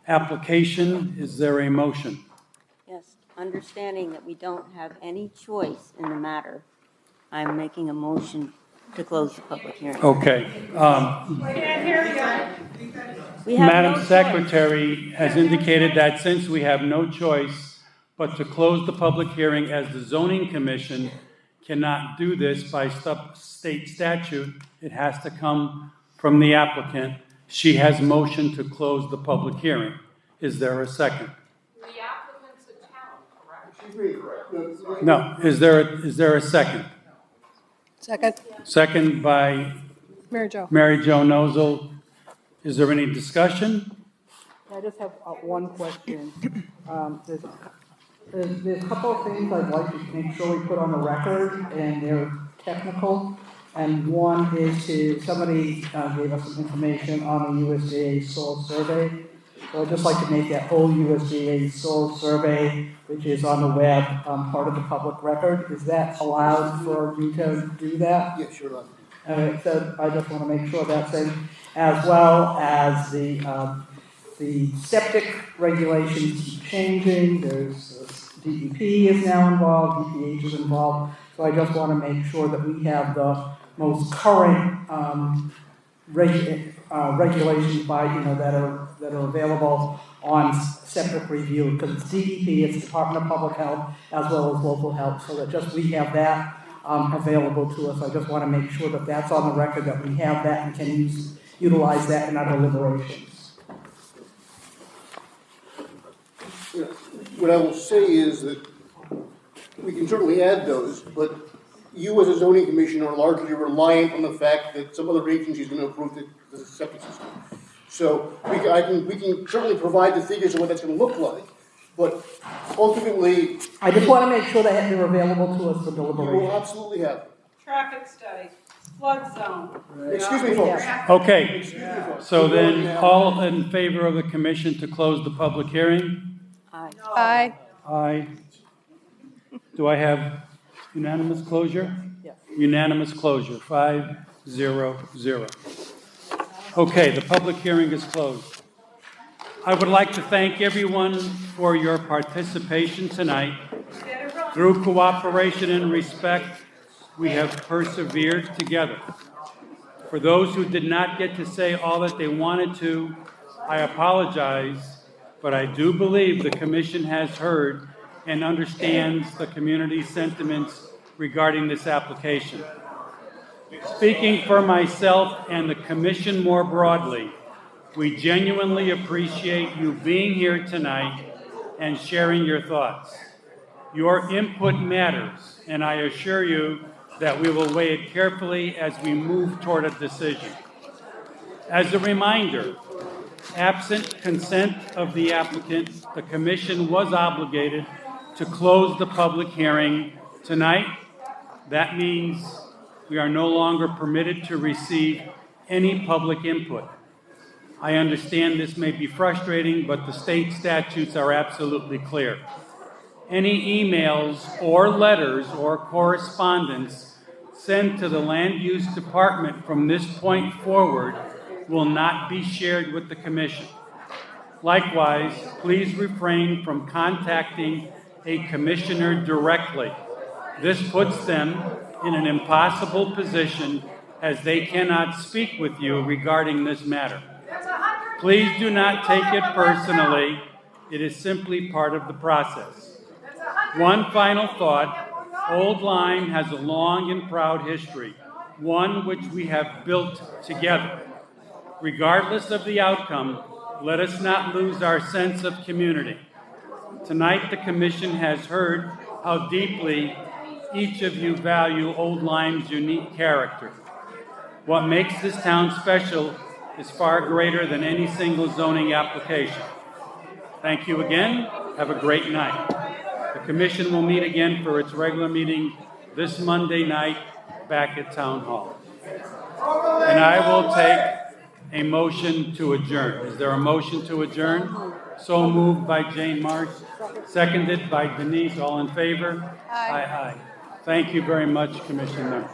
B: application. Is there a motion?
N: Yes, understanding that we don't have any choice in the matter, I'm making a motion to close the public hearing.
B: Okay.
K: Can't hear you.
N: We have
B: Madam
N: no choice.
B: Secretary has indicated that since we have no choice but to close the public hearing, as the zoning commission cannot do this by state statute, it has to come from the applicant. She has motioned to close the public hearing. Is there a second?
K: The applicant's a town, correct?
G: She's being correct.
B: No. Is there a second?
R: Second.
B: Second by
R: Mary Jo.
B: Mary Jo Nozel. Is there any discussion?
G: I just have one question. There's a couple of things I'd like to make sure we put on the record, and they're technical. And one is somebody gave us some information on the USDA soil survey. So I'd just like to make that whole USDA soil survey, which is on the web, part of the public record. Is that allowed for you to do that?
L: Yes, you're allowed.
G: So I just want to make sure that's in, as well as the septic regulations keep changing. There's DEP is now involved, DPH is involved. So I just want to make sure that we have the most current regulations that are available on septic review, because it's DEP, it's Department of Public Health, as well as local health, so that just we have that available to us. I just want to make sure that that's on the record, that we have that and can utilize that in our deliberations.
T: What I will say is that we can certainly add those, but you as a zoning commission are largely reliant on the fact that some other agency is going to approve the septic system. So we can certainly provide the figures of what that's going to look like, but ultimately...
G: I just want to make sure that they're available to us for deliberation.
T: You will absolutely have them.
K: Traffic study, flood zone.
T: Excuse me, folks.
B: Okay. So then, all in favor of the commission to close the public hearing?
N: Aye.
R: Aye.
B: Aye. Do I have unanimous closure?
G: Yes.
B: Unanimous closure, 5-0-0. Okay, the public hearing is closed. I would like to thank everyone for your participation tonight. Through cooperation and respect, we have persevered together. For those who did not get to say all that they wanted to, I apologize, but I do believe the commission has heard and understands the community's sentiments regarding this application. Speaking for myself and the commission more broadly, we genuinely appreciate you being here tonight and sharing your thoughts. Your input matters, and I assure you that we will weigh it carefully as we move toward a decision. As a reminder, absent consent of the applicant, the commission was obligated to close the public hearing tonight. That means we are no longer permitted to receive any public input. I understand this may be frustrating, but the state statutes are absolutely clear. Any emails or letters or correspondence sent to the Land Use Department from this point forward will not be shared with the commission. Likewise, please refrain from contacting a commissioner directly. This puts them in an impossible position as they cannot speak with you regarding this matter. Please do not take it personally. It is simply part of the process. One final thought. Old Lyme has a long and proud history, one which we have built together. Regardless of the outcome, let us not lose our sense of community. Tonight, the commission has heard how deeply each of you value Old Lyme's unique character. What makes this town special is far greater than any single zoning application. Thank you again. Have a great night. The commission will meet again for its regular meeting this Monday night back at Town Hall. And I will take a motion to adjourn. Is there a motion to adjourn? So moved by Jane Marsh, seconded by Denise. All in favor? Aye. Aye. Thank you very much, Commissioner.